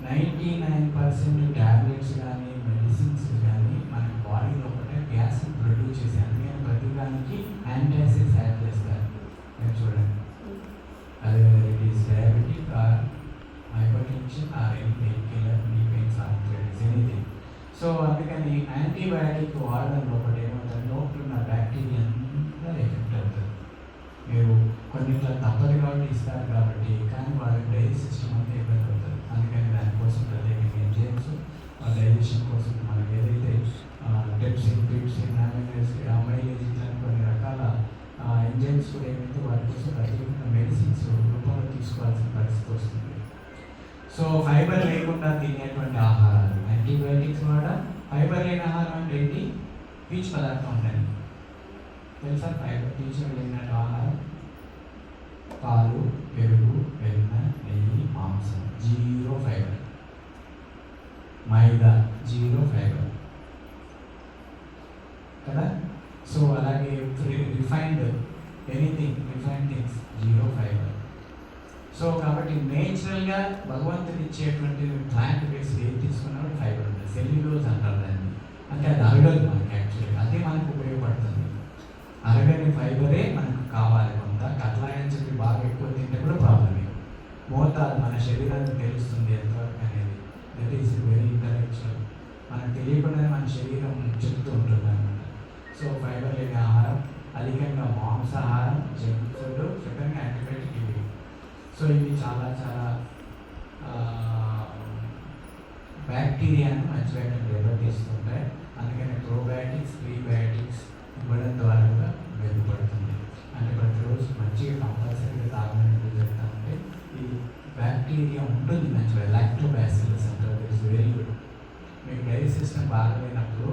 99% ట్యాబ్లెట్స్ కానీ మెడిసిన్స్ కానీ మన బాడీలో ఒకటే గ్యాస్ని ప్రొడ్యూస్ చేసి, అందుకని ప్రతి దానికి యాంటాసిడ్స్ యాడ్ చేస్తారు. మీరు చూడండి, అది it is diabetic or hypertension or any pain killer, knee pains arthritis anything. So అందుకని యాంటీబయాటిక్ వాడడం లోపల ఏమవుతుంది, లోపల ఉన్న బ్యాక్టీరియా అంతా ఎఫెక్ట్ అవుతుంది. మీరు కొన్నిట్లో తప్పదు కాబట్టి ఇస్తారు కాబట్టి, కానీ వాళ్ళ డైజెస్ట్ సిస్టమ్ అంతా ఇబ్బంది అవుతుంది. అందుకని దానికోసం ప్రత్యేకంగా ఎంజైమ్స్ డైజెషన్ కోసం మనం ఏదైతే డెప్సిన్, పిప్సిన్, అమైలేజ్ ఇట్లాంటి కొన్ని రకాల ఎంజైమ్స్ కూడా ఏమైతే వాటి కోసం ప్రత్యేకంగా మెడిసిన్స్ రూపంలో తీసుకోవాల్సిన పరిస్థితి వస్తుంది. సో ఫైబర్ లేకుండా తినేటువంటి ఆహారాలు, యాంటీబయాటిక్స్ వాడడం, ఫైబర్ లేని ఆహారం అంటే ఏంటి? పీచు పదార్థం ఉండండి తెలుసా? ఫైబర్ పీచు లేనట్టు ఆహారం పాలు, పెరుగు, వెన్న, నెయ్యి, మాంసం, 0 ఫైబర్. మైదా 0 ఫైబర్ కదా. సో అలాగే refined anything, refined things 0 fibre. So కాబట్టి నేచురల్గా భగవంతుడు ఇచ్చేటువంటి ప్లాంట్ బేస్డ్ ఏది తీసుకున్నప్పుడు ఫైబర్ ఉంటుంది. సెల్యులోజ్ అంటారు దాన్ని, అంటే అది అరగదు మనకి. యాక్చువల్గా అదే మనకు ఉపయోగపడుతుంది. అరగని ఫైబరే మనకు కావాలి. కొంత కట్లాయని చెప్పి బాగా ఎక్కువ తింటే కూడా ప్రాబ్లమే. మోతాదు మన శరీరానికి తెలుస్తుంది ఎంతవరకు అనేది. That is very intellectual. మనకు తెలియకుండానే మన శరీరం చెప్తూ ఉంటుంది అనమాట. సో ఫైబర్ లేని ఆహారం, అధికంగా మాంసాహారం, జంక్ ఫుడ్, చెప్పండి యాంటీబయాటిక్ ఇవి. సో ఇవి చాలా చాలా బ్యాక్టీరియాను మంచి బ్యాక్టీరియా దెబ్బతీస్తుంటాయి. అందుకని ప్రోబయాటిక్స్, ప్రీబయాటిక్స్ ఇవ్వడం ద్వారా కూడా మెరుగుపడుతుంది. అంటే ప్రతిరోజు మంచిగా కంపల్సరీగా తాగమని చెప్తా ఉంటే ఈ బ్యాక్టీరియా ఉంటుంది మంచిగా. లాక్టోబాసిల్లస్ అంటారు, ఇట్ ఇస్ వెరీ గుడ్. మీకు డైజెస్ట్ సిస్టమ్ బాగాలేనప్పుడు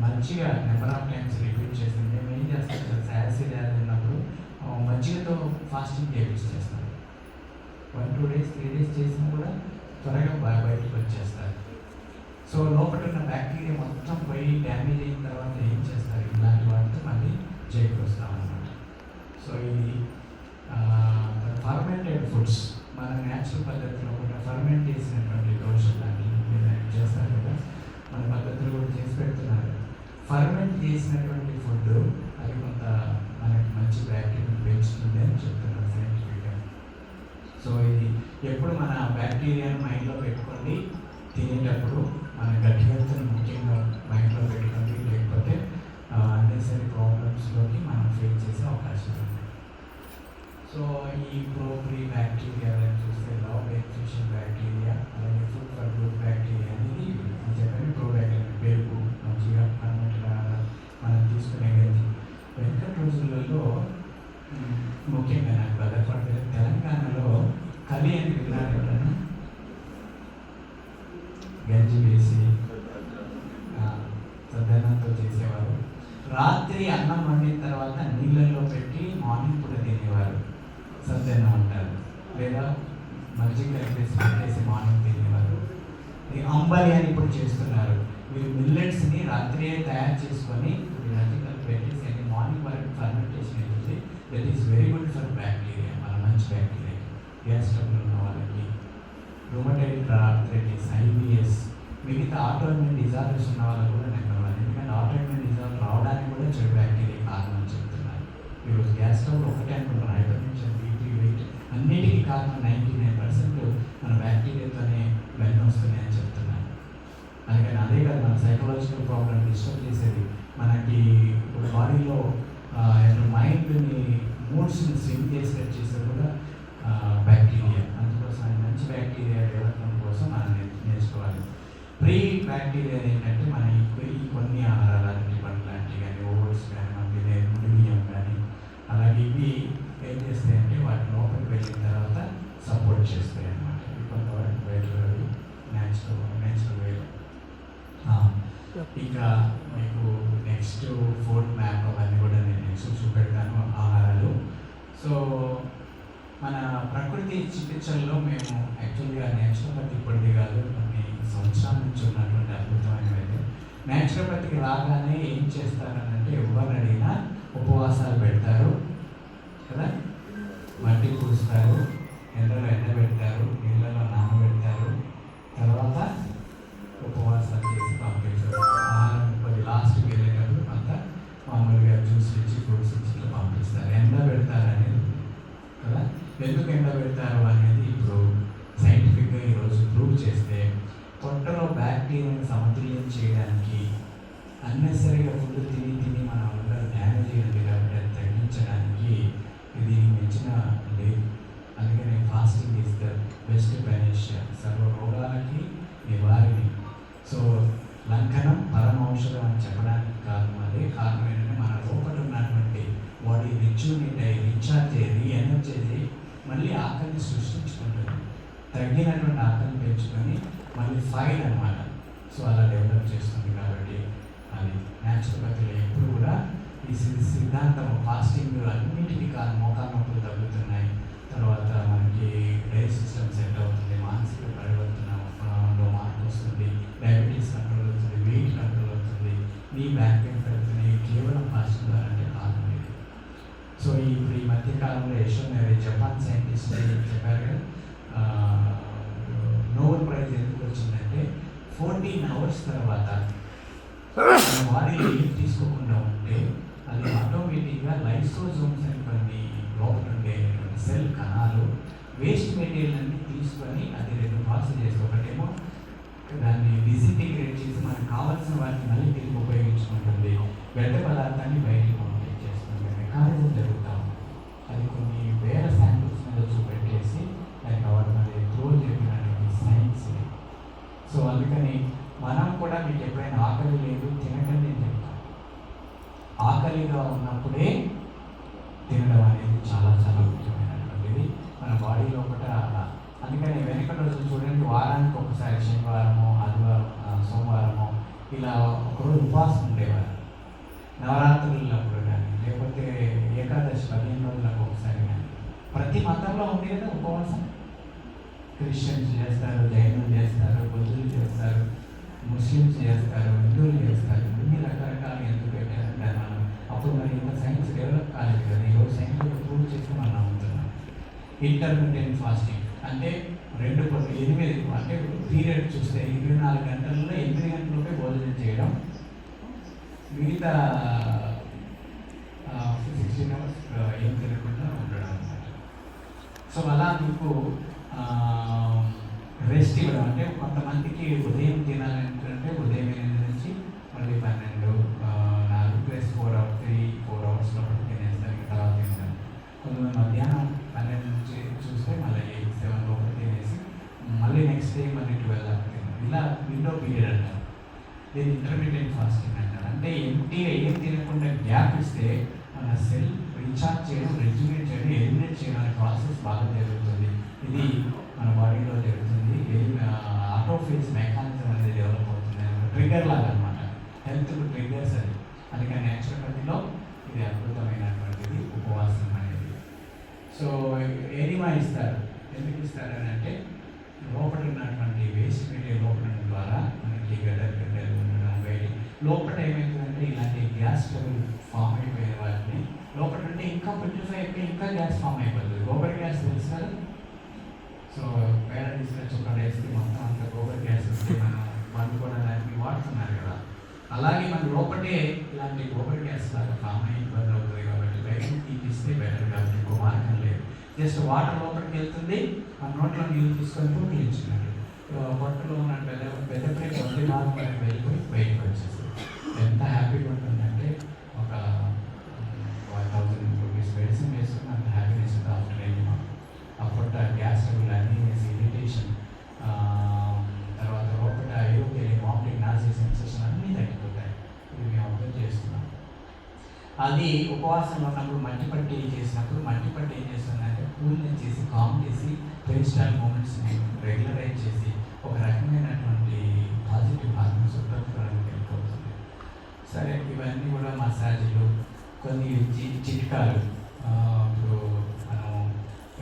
మంచిగా నెంబర్ ఆఫ్ టైమ్స్ రిపీట్ చేస్తుంది. మేము ఏం చేస్తాం సార్, యాసిడ్ ఉన్నప్పుడు మజ్జిగతో ఫాస్టింగ్ చేపిస్తాం. 1-2 days 3 days చేసినా కూడా త్వరగా బయటకు వచ్చేస్తారు. సో లోపల ఉన్న బ్యాక్టీరియా మొత్తం పోయి డ్యామేజ్ అయిన తర్వాత ఏం చేస్తారు, ఇలాంటి వాటితో మళ్ళీ చేకూరుస్తాం అన్నమాట. సో ఇది ఫర్మెంటెడ్ ఫుడ్స్ మన న్యాచురల్ పద్ధతిలో కూడా ఫర్మెంట్ చేసినటువంటి దోషం లాంటివి చేస్తారు కదా, మన పద్ధతులు కూడా చేసి పెడుతున్నారు. ఫర్మెంట్ చేసినటువంటి ఫుడ్ అది కొంత మనకి మంచి బ్యాక్టీరియా పెంచుతుంది అని చెప్తున్నారు సైంటిఫిక్గా. సో ఇది ఎప్పుడు మన బ్యాక్టీరియాను మైండ్లో పెట్టుకోండి. తినేటప్పుడు మన గట్ హెల్త్ని ముఖ్యంగా మైండ్లో పెట్టుకోండి, లేకపోతే అన్నెసరీ ప్రాబ్లమ్స్లోకి మనం ఫేస్ చేసే అవకాశం ఉంది. సో ఈ ప్రీ బ్యాక్టీరియా చూస్తే లవ్ బెనిఫిషియల్ బ్యాక్టీరియా, అలాగే ఫుడ్ ఫర్ గుడ్ బ్యాక్టీరియా అనేది చెప్పండి. ప్రో బ్యాక్టీరియా పెరుగు మంచిగా మనం తీసుకునే గది. వెనకటి రోజులలో ముఖ్యంగా నాకు బలపడే తెలంగాణలో కలి అని విన్నారు ఎవరన్నా? గంజి వేసి సద్దనంతో చేసేవారు. రాత్రి అన్నం వండిన తర్వాత నీళ్ళల్లో పెట్టి మార్నింగ్ పూట తినేవారు. సద్దన్నం అంటారు, లేదా మజ్జిగ కలిపేసి పెట్టేసి మార్నింగ్ తినేవారు. ఈ అంబలి అని ఇప్పుడు చేస్తున్నారు. మీరు మిల్లెట్స్ని రాత్రియే తయారు చేసుకొని మజ్జిగ కలిపి పెట్టేసి అంటే మార్నింగ్ వరకు ఫర్మెంటేషన్ అవుతుంది. That is very good for bacteria, మన మంచి బ్యాక్టీరియా. గ్యాస్ ట్రబుల్ ఉన్న వాళ్ళకి, రూమటైడ్ ఆర్థరైటిస్, ఐబిఎస్, మిగతా ఆటోఇమ్యూన్ డిజార్డర్స్ ఉన్న వాళ్ళకి కూడా నెంబర్ 1. ఎందుకంటే ఆటోఇమ్యూన్ డిజార్డర్ రావడానికి కూడా చెడు బ్యాక్టీరియా కారణం అని చెప్తున్నారు. ఈరోజు గ్యాస్ ట్రబుల్ ఒకటే అనుకుంటున్నారు. హైపర్టెన్షన్, బీపీ, వెయిట్ అన్నిటికీ కారణం 99% సైకలాజికల్ ప్రాబ్లమ్ డిస్టర్బ్ చేసేది మనకి ఇప్పుడు బాడీలో మైండ్ని మూడ్స్ని స్వింగ్ చేసేది చేసేది కూడా బ్యాక్టీరియా. అందుకోసం మంచి బ్యాక్టీరియా డెవలప్మెంట్ కోసం మనం నేర్చుకోవాలి. ప్రీ బ్యాక్టీరియా ఏంటంటే మన ఈ కొన్ని ఆహారాలు అరటి పండ్లు లాంటివి కానీ, ఓట్స్ కానీ, ముడి బియ్యం కానీ, అలాగే ఇవి ఏం చేస్తాయంటే వాటి లోపలికి వెళ్ళిన తర్వాత సపోర్ట్ చేస్తాయి అన్నమాట. కొంతవరకు బయట నేచురల్ వే. ఇక మీకు నెక్స్ట్ ఫుడ్ మ్యాప్ అవన్నీ కూడా నేను నెక్స్ట్ చూపెడతాను ఆహారాలు. సో మన ప్రకృతి చికిత్సల్లో మేము యాక్చువల్గా నేచురోపతి ఇప్పటిది కాదు, కొన్ని సంవత్సరాల నుంచి ఉన్నటువంటి అద్భుతమైనవి. నేచురోపతికి రాగానే ఏం చేస్తారనంటే ఎవరిని అడిగినా ఉపవాసాలు పెడతారు కదా, మట్టి పూస్తారు, ఎండలో ఎండబెడతారు, నీళ్ళలో నానబెడతారు, తర్వాత ఉపవాసాలు చేసి పంపిస్తారు. ఆహారం కొద్ది లాస్ట్కి వెళ్ళేటప్పుడు అంతా మామూలుగా జ్యూస్ ఇచ్చి ఫ్రూట్స్ ఇచ్చి ఇట్లా పంపిస్తారు. ఎండబెడతారు అనేది కదా, ఎందుకు ఎండబెడతారు అనేది ఇప్పుడు సైంటిఫిక్గా ఈరోజు ప్రూవ్ చేస్తే పొట్టలో బ్యాక్టీరియాని సమతుల్యం చేయడానికి అన్నెసరిగా ఫుడ్ తిని మన వల్ల డ్యామేజ్ అయ్యింది కాబట్టి అది తగ్గించడానికి ఇది మించిన లేదు. అందుకని ఫాస్టింగ్ ఇస్ ద బెస్ట్ బెనిషియా, సర్వ రోగాలకి నివారిణి. సో లంకనం పరమ ఔషధం అని చెప్పడానికి కారణం అదే. కారణం ఏంటంటే మన లోపల ఉన్నటువంటి బాడీ రీఛార్జ్ అయ్యి ఎనర్జీ మళ్ళీ ఆకలిని సృష్టించుకుంటుంది. తగ్గినటువంటి ఆకలిని పెంచుకొని మళ్ళీ ఫైల్ అనమాట. సో అలా డెవలప్ చేస్తుంది. కాబట్టి అది న్యాచురోపతిలో ఎప్పుడు కూడా ఈ సిద్ధాంతం ఫాస్టింగ్ అన్నింటికీ కారణం మోకాలు నొప్పులు తగ్గుతున్నాయి, తర్వాత మనకి డైట్ సిస్టమ్ సెట్ అవుతుంది, మానసిక పరివర్తనలో మార్పు వస్తుంది, డయాబెటీస్ కంట్రోల్ అవుతుంది, వెయిట్ కంట్రోల్ అవుతుంది, నీ బ్యాక్ పెయిన్ తగ్గుతున్నాయి. కేవలం ఫాస్టింగ్ ద్వారా అంటే కారణం ఇది. సో ఇప్పుడు ఈ మధ్యకాలంలో యశ్వంత్ జపాన్ సైంటిస్ట్ చెప్పారు కదా, నోబెల్ ప్రైజ్ ఎందుకు వచ్చిందంటే 14 hours తర్వాత మన బాడీలో ఏం తీసుకోకుండా ఉంటే అది ఆటోమేటిక్గా లైసోజోమ్స్ అని కొన్ని లోపల ఉండేటువంటి సెల్ కణాలు వేస్ట్ మెటీరియల్ అన్ని తీసుకొని అది 2 ప్రాసెస్ చేస్తే ఒకటేమో దాన్ని డిసింటిగ్రేట్ చేసి మనకు కావాల్సిన వాటిని మళ్ళీ తిరిగి ఉపయోగించుకుంటుంది, వ్యర్థ పదార్థాన్ని బయటికి పంపించేస్తుంది. మెకానిజం జరుగుతాం. అది కొన్ని వేల శాంపిల్స్ మీద చూపెట్టేసి దానికి వాటి మీద త్రోల్ చెప్పినటువంటి సైన్స్. సో అందుకని మనం కూడా మీకు ఎప్పుడైనా ఆకలి లేదు తినకండి అని చెప్తాం. ఆకలిగా ఉన్నప్పుడే తినడం అనేది చాలా చాలా ముఖ్యమైనటువంటిది మన బాడీలో ఒకటి. అందుకని వెనక రోజులు చూడండి, వారానికి ఒకసారి శనివారము, ఆదివారం, సోమవారము ఇలా ఒకరోజు ఉపవాసం ఉండేవారు. నవరాత్రులప్పుడు కానీ లేకపోతే ఏకాదశి 15 రోజులకు ఒకసారి కానీ. ప్రతి మతంలో ఉంది కదా ఉపవాసం. క్రిస్టియన్స్ చేస్తారు, జైనులు చేస్తారు, బుద్ధులు చేస్తారు, ముస్లిమ్స్ చేస్తారు, హిందువులు చేస్తారు. ఇన్ని రకరకాలు ఎందుకు పెట్టారు దాన్ని మనం అప్పుడు మరి ఇంత సైన్స్ డెవలప్ కాలేదు కదా. ఈరోజు సైన్స్ ప్రూవ్ చేసి మనం నమ్ముతున్నాం. ఇంటర్మిటెంట్ ఫాస్టింగ్ అంటే 2 పూటలు 8 అంటే పీరియడ్ చూస్తే 24 గంటల్లో 8 గంటలలోపే భోజనం చేయడం, మిగతా 16 hours ఏం తినకుండా ఉండడం అన్నమాట. సో అలా మీకు రెస్ట్ ఇవ్వడం. అంటే కొంతమందికి ఉదయం తినాలంటే ఉదయం 8 నుంచి మళ్ళీ 12, 4 + 4 hours 3-4 hours లోపల తినేస్తారు, తర్వాత తింటారు. కొంతమంది మధ్యాహ్నం 12 నుంచి చూస్తే మళ్ళీ 8-7 లోపల తినేసి మళ్ళీ నెక్స్ట్ డే మళ్ళీ 12 దాకా తిన్నారు. ఇలా విండో పీరియడ్ అంటారు. దీన్ని ఇంటర్మీడియట్ ఫాస్టింగ్ అంటారు. అంటే ఎంటీగా ఏం తినకుండా గ్యాప్ ఇస్తే మన సెల్ రీఛార్జ్ చేయడం, రెజ్యునేట్ చేయడం, ఎలిమినేట్ చేయడం అనే ప్రాసెస్ బాగా జరుగుతుంది. ఇది మన బాడీలో జరుగుతుంది. ఆటోఫేజ్ మెకానిజం అనేది డెవలప్ అవుతుంది. ట్రిగర్ లాగా అనమాట, హెల్త్ ట్రిగర్స్ అది. అందుకని న్యాచురోపతిలో ఇది అద్భుతమైనటువంటిది ఉపవాసం అనేది. సో ఎనిమా ఇస్తారు. ఎందుకు ఇస్తారని అంటే లోపల ఉన్నటువంటి వేస్ట్ మెటీరియల్ లోపల ద్వారా మనకి గడ్డలు ఉండడం, బయట లోపల ఏమవుతుందంటే ఇలాంటి గ్యాస్ ట్రబుల్ ఫామ్ అయిపోయే వాటిని లోపల ఉంటే ఇంకా ప్యూరిఫై అయిపోయి ఇంకా గ్యాస్ ఫామ్ అయిపోతుంది. గోబర్ గ్యాస్ తెలుసు కదా. సో పేడ తీసుకొచ్చి ఒక వేస్తే మొత్తం అంతా గోబర్ గ్యాస్ వస్తే మనం వండుకోవడానికి వాడుతున్నారు కదా. అలాగే మన లోపలే ఇలాంటి గోబర్ గ్యాస్ లాగా ఫామ్ అయ్యి ఇబ్బంది అవుతుంది. కాబట్టి బయటకు తీపిస్తే బెటర్ కాబట్టి ఇంకో మార్గం లేదు. జస్ట్ వాటర్ లోపలికి వెళ్తుంది, మన నోట్లో నీళ్ళు తీసుకొని పీల్చుకున్నట్టు. పొట్టలో ఉన్న పెద్ద ప్లేట్ వంటి భాగం అనేది వెళ్ళిపోయి బయటకు వచ్చేస్తుంది. ఎంత హ్యాపీగా ఉంటుందంటే ఒక 1000 రూపీస్ మెడిసిన్ వేసుకుని అంత హ్యాపీనెస్ ఉంటుంది ఆఫ్టర్ ఎనీ మంత్. అప్పట్లో గ్యాస్ ట్రబుల్ అనేసి ఇరిటేషన్, తర్వాత లోపల అయోగ్య వామిటింగ్ నాసీ సెన్సేషన్ అన్నీ తగ్గిపోతాయి. ఇది మేము అర్థం చేస్తున్నాం. అది ఉపవాసంలో ఉన్నప్పుడు మట్టి పట్టి చేసినప్పుడు మట్టి పట్టి ఏం చేస్తుందంటే కూల్ని చేసి కామ్ చేసి పెరిస్టాల్ మూమెంట్స్ని రెగ్యులరైజ్ చేసి ఒక రకమైనటువంటి పాజిటివ్ హార్మోన్స్ ఉత్పత్తి వెళ్ళిపోతుంది. సరే, ఇవన్నీ కూడా మసాజీలు, కొన్ని చిట్కాలు. ఇప్పుడు మనం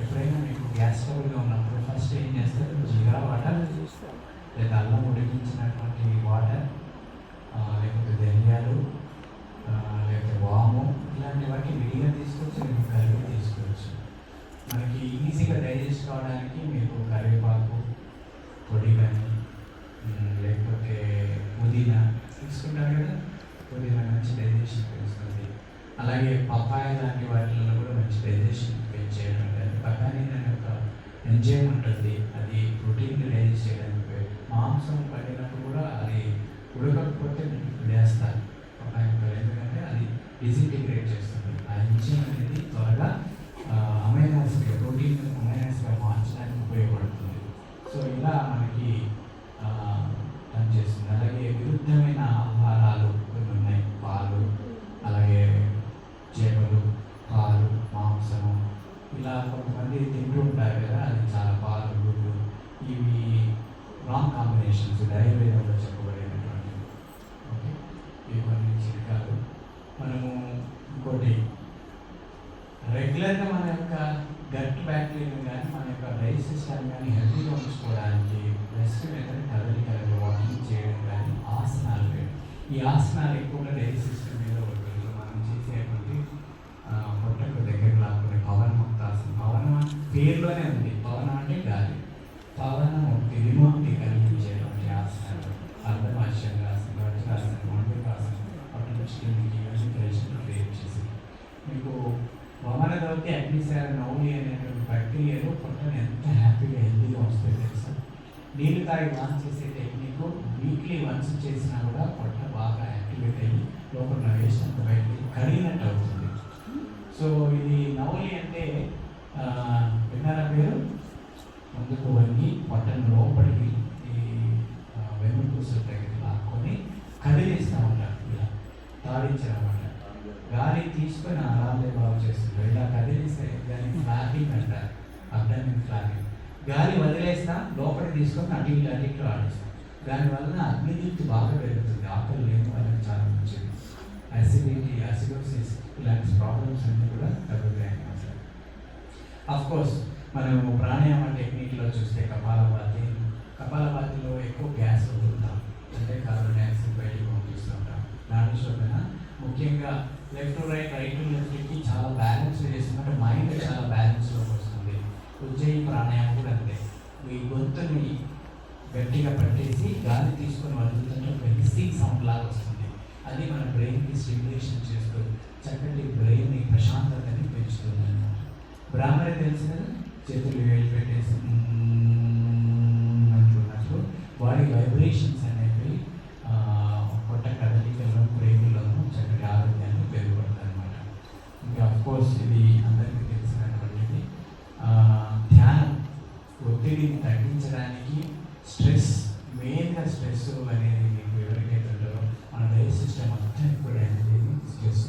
ఎప్పుడైనా మీకు గ్యాస్ ట్రబుల్గా ఉన్నప్పుడు ఫస్ట్ ఏం చేస్తారు, జీరా వాటర్ లేదా అల్లం ఉడికించినటువంటి వాటర్, లేకపోతే ధనియాలు, లేకపోతే వాము, ఇలాంటి వాటిని విడిగా తీసుకోవచ్చు, మీకు కలిపి తీసుకోవచ్చు. మనకి ఈజీగా డైజెస్ట్ కావడానికి మీకు కరివేపాకు పొడి కానీ లేకపోతే పుదీనా తీసుకుంటారు కదా, పుదీనా మంచి డైజెషన్ పెంచుతుంది. అలాగే పప్పాయ లాంటి వాటిల్లో కూడా మంచి డైజెషన్ పెంచేయడం ఉంటుంది. బఠానీ అనే ఒక ఎంజైమ్ ఉంటుంది, అది ప్రోటీన్ డైజెస్ట్ చేయడానికి. మాంసం పడినప్పుడు కూడా అది ఉడకకపోతే మీకు వేస్తారు పప్పాయ, ఎందుకంటే అది డిసింటిగ్రేట్ చేస్తుంది. ఆ ఎంజైమ్ అనేది త్వరగా అమైనాస్గా, ప్రోటీన్ అమైనాస్గా మార్చడానికి ఉపయోగపడుతుంది. సో ఇలా మనకి పనిచేస్తుంది. అలాగే విరుద్ధమైన ఆహారాలు కొన్ని ఉన్నాయి, పాలు, అలాగే చేపలు, పాలు, మాంసము, ఇలా కొంతమంది తింటూ ఉంటారు కదా, అది చాలా పాలు, గుడ్లు, ఇవి రాంగ్ కాంబినేషన్స్ ఆయుర్వేదంలో చెప్పబడినటువంటి. ఓకే, ఇవి కొన్ని చిట్కాలు. మనము ఇంకోటి రెగ్యులర్గా మన యొక్క గట్ బ్యాక్టీరియా కానీ మన యొక్క డైజెస్ట్ సిస్టమ్ కానీ హెల్తీగా ఉంచుకోవడానికి బెస్ట్ మెథడ్ కదలికలు, వాకింగ్ చేయడం కానీ ఆసనాలు వేయడం. ఈ ఆసనాలు ఎక్కువగా డైజెస్ట్ సిస్టమ్ మీద ఉంటుంది. మనం చేసేటువంటి పొట్టకు దగ్గర లాక్కునే పవనముక్తాసనం. పవనం పేరులోనే ఉంది, పవనం అంటే గాలి, పవనముక్తి, విముక్తి కలిగించేటువంటి ఆసనాలు. అర్ధమాశ్యంగాసనం, వజ్రాసనం, మండలికాసనం, క్రియేట్ చేసి మీకు వమనదోకి అగ్నిసార నౌలి అనేటువంటి బ్యాక్టీరియాలో పొట్టను ఎంత హ్యాపీగా హెల్తీగా వస్తుంది తెలుసా. నీళ్ళు తాగి వాన్ చేసే టెక్నిక్ వీక్లీ వన్స్ చేసినా కూడా పొట్ట బాగా యాక్టివేట్ అయ్యి లోపల వేస్ట్ అంత బయటకి కడిగినట్టు అవుతుంది. సో ఇది నౌలి అంటే విన్నారా పేరు? ముందుకు వంగి పొట్టను లోపలికి ఈ వెన్నుపూసల దగ్గర లాక్కొని కదిలిస్తూ ఉంటారు, ఇలా తాడించారన్నమాట. గాలి తీసుకొని అలాగే బాగు చేస్తుంది. ఇలా కదిలిస్తే దాన్ని ఫ్లాపింగ్ అంటారు, అబ్డామిన్ ఫ్లాపింగ్. గాలి వదిలేస్తా లోపలికి తీసుకొని అటు ఇటు అటు ఇటు ఆడిస్తాం. దానివల్ల అగ్నిదీప్తి బాగా పెరుగుతుంది. ఆకలి లేని వాళ్ళకి చాలా మంచిది. యాసిడిటీ, యాసిడోసిస్ ఇలాంటి ప్రాబ్లమ్స్ అన్నీ కూడా తగ్గుతాయి అన్నమాట. అఫ్కోర్స్ మనము ప్రాణాయామ టెక్నిక్లో చూస్తే కపాలభాతిలో ఎక్కువ గ్యాస్ వదులుతాం, అంటే కార్బన్ డైఆక్సైడ్ బయటకు పంపిస్తుంటాం. నాడీశ్వరమైన ముఖ్యంగా left to right, right to లెఫ్ట్కి చాలా బ్యాలెన్స్ చేస్తుందంటే మైండ్ చాలా బ్యాలెన్స్లోకి వస్తుంది. ఉజ్జయి ప్రాణాయామం కూడా అంతే. మీ గొంతుని గట్టిగా పట్టేసి గాలి తీసుకొని వదులుతుంటే ఒక హిస్సింగ్ సౌండ్ లాగా వస్తుంది. అది మన బ్రెయిన్కి స్టిమ్యులేషన్ చేస్తూ చక్కటి బ్రెయిన్ని ప్రశాంతతని పెంచుతుంది అన్నమాట. బ్రాహ్మణి తెలిసి కదా, చేతులు వేలు పెట్టేసి అంటున్నట్లు బాడీ వైబ్రేషన్స్ అనేవి పొట్ట కదలికల్లో, బ్రెయిన్లోనూ చక్కటి ఆరోగ్యాన్ని పెరుగుపడుతుంది అనమాట. ఇంకా అఫ్కోర్స్ ఇది అందరికీ తెలిసినటువంటిది. ధ్యానం ఒత్తిడిని తగ్గించడానికి, స్ట్రెస్, మెయిన్గా స్ట్రెస్ అనేది మీకు ఎవరికైతే ఉంటారో మన డైజెస్ట్ సిస్టమ్ అంతా ఎక్కువ డ్యామేజ్ స్ట్రెస్.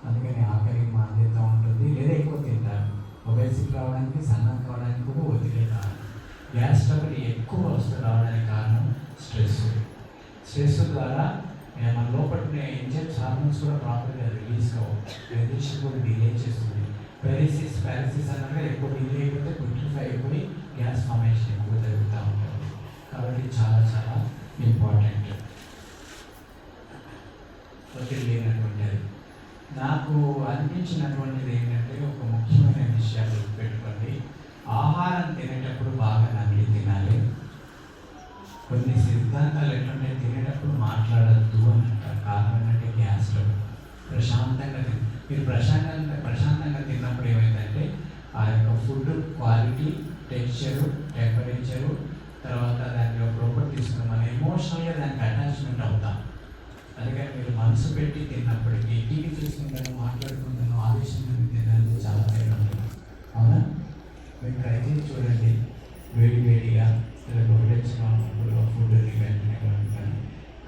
అందుకని ఆకలి మాంద్యత ఉంటుంది, లేదా ఎక్కువ తింటారు. ఒబేసిటీ రావడానికి, సన్నం కావడానికి కూడా ఒత్తిడి రావాలి. గ్యాస్ ట్రబుల్ ఎక్కువ వస్తుంది రావడానికి కారణం స్ట్రెస్. స్ట్రెస్ ద్వారా మన లోపల ఎంజైమ్స్, హార్మోన్స్ కూడా ప్రాపర్గా రిలీజ్ కావు, డైజెషన్ కూడా డిలే చేస్తుంది. పారాసిస్ అనగా ఎక్కువ డిలే అయిపోతే పుట్రిఫై అయిపోయి గ్యాస్ ఫార్మేషన్ ఎక్కువ జరుగుతూ ఉంటుంది. కాబట్టి చాలా చాలా ఇంపార్టెంట్ ఒత్తిడి లేనటువంటిది. నాకు అనిపించినటువంటిది ఏంటంటే ఒక ముఖ్యమైన విషయాలు పెట్టుకోండి. ఆహారం తినేటప్పుడు బాగా నమిలి తినాలి. కొన్ని సిద్ధాంతాలు ఎట్లుంటే తినేటప్పుడు మాట్లాడద్దు అని అంటారు. కారణం అంటే గ్యాస్ ట్రబుల్. ప్రశాంతంగా మీరు ప్రశాంతంగా తిన్నప్పుడు ఏమైందంటే ఆ యొక్క ఫుడ్ క్వాలిటీ, టెక్స్చరు, టెంపరేచరు, తర్వాత దాన్ని ఒక రూపం తీసుకుని మనం ఎమోషనల్గా దానికి అటాచ్మెంట్ అవుతాం. అందుకని మీరు మనసు పెట్టి తిన్నప్పటికీ టీవీ చూసుకుంటాను, మాట్లాడుకుంటాను, ఆవేశంగా తినడానికి చాలా తేడా ఉంటుంది. అవునా? మీరు ట్రై చేసి చూడండి. వేడి వేడిగా ఇలా గొడవచ్చిన ఫుడ్ వెంటనే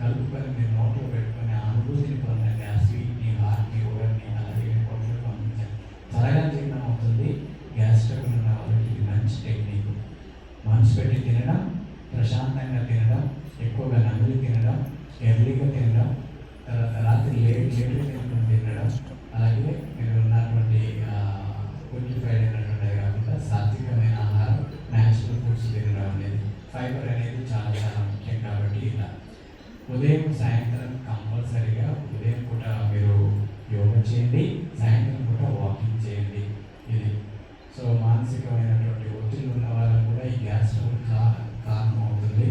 కలుపుకొని మీరు నోట్లో పెట్టుకొని ఆ అనుభూతిని పొందండి. ఆ స్వీట్ని, హార్ట్ని, ఓవర్ని అలాగే పొట్టలు పంపించండి. త్వరగా జీర్ణం అవుతుంది. గ్యాస్ ట్రబుల్ ఉన్న వాళ్ళకి ఇది మంచి టెక్నిక్. మనసు పెట్టి తినడం, ప్రశాంతంగా తినడం, ఎక్కువగా నమిలి తినడం, ఎర్లీగా తినడం, తర్వాత రాత్రి లేటుగా తినడం, అలాగే మీరు ఉన్నటువంటి క్వాలిఫైడ్ అయినటువంటి కాకుండా సాత్వికమైన ఆహారం, న్యాచురల్ ఫుడ్స్ తినడం అనేది, ఫైబర్ అనేది చాలా చాలా ముఖ్యం. కాబట్టి ఇలా ఉదయం సాయంత్రం కంపల్సరీగా ఉదయం పూట మీరు యోగా చేయండి, సాయంత్రం పూట వాకింగ్ చేయండి. ఇది సో మానసికమైనటువంటి ఒత్తిళ్ళు ఉన్న వాళ్ళకు కూడా ఈ గ్యాస్ ట్రబుల్ కారణం అవుతుంది.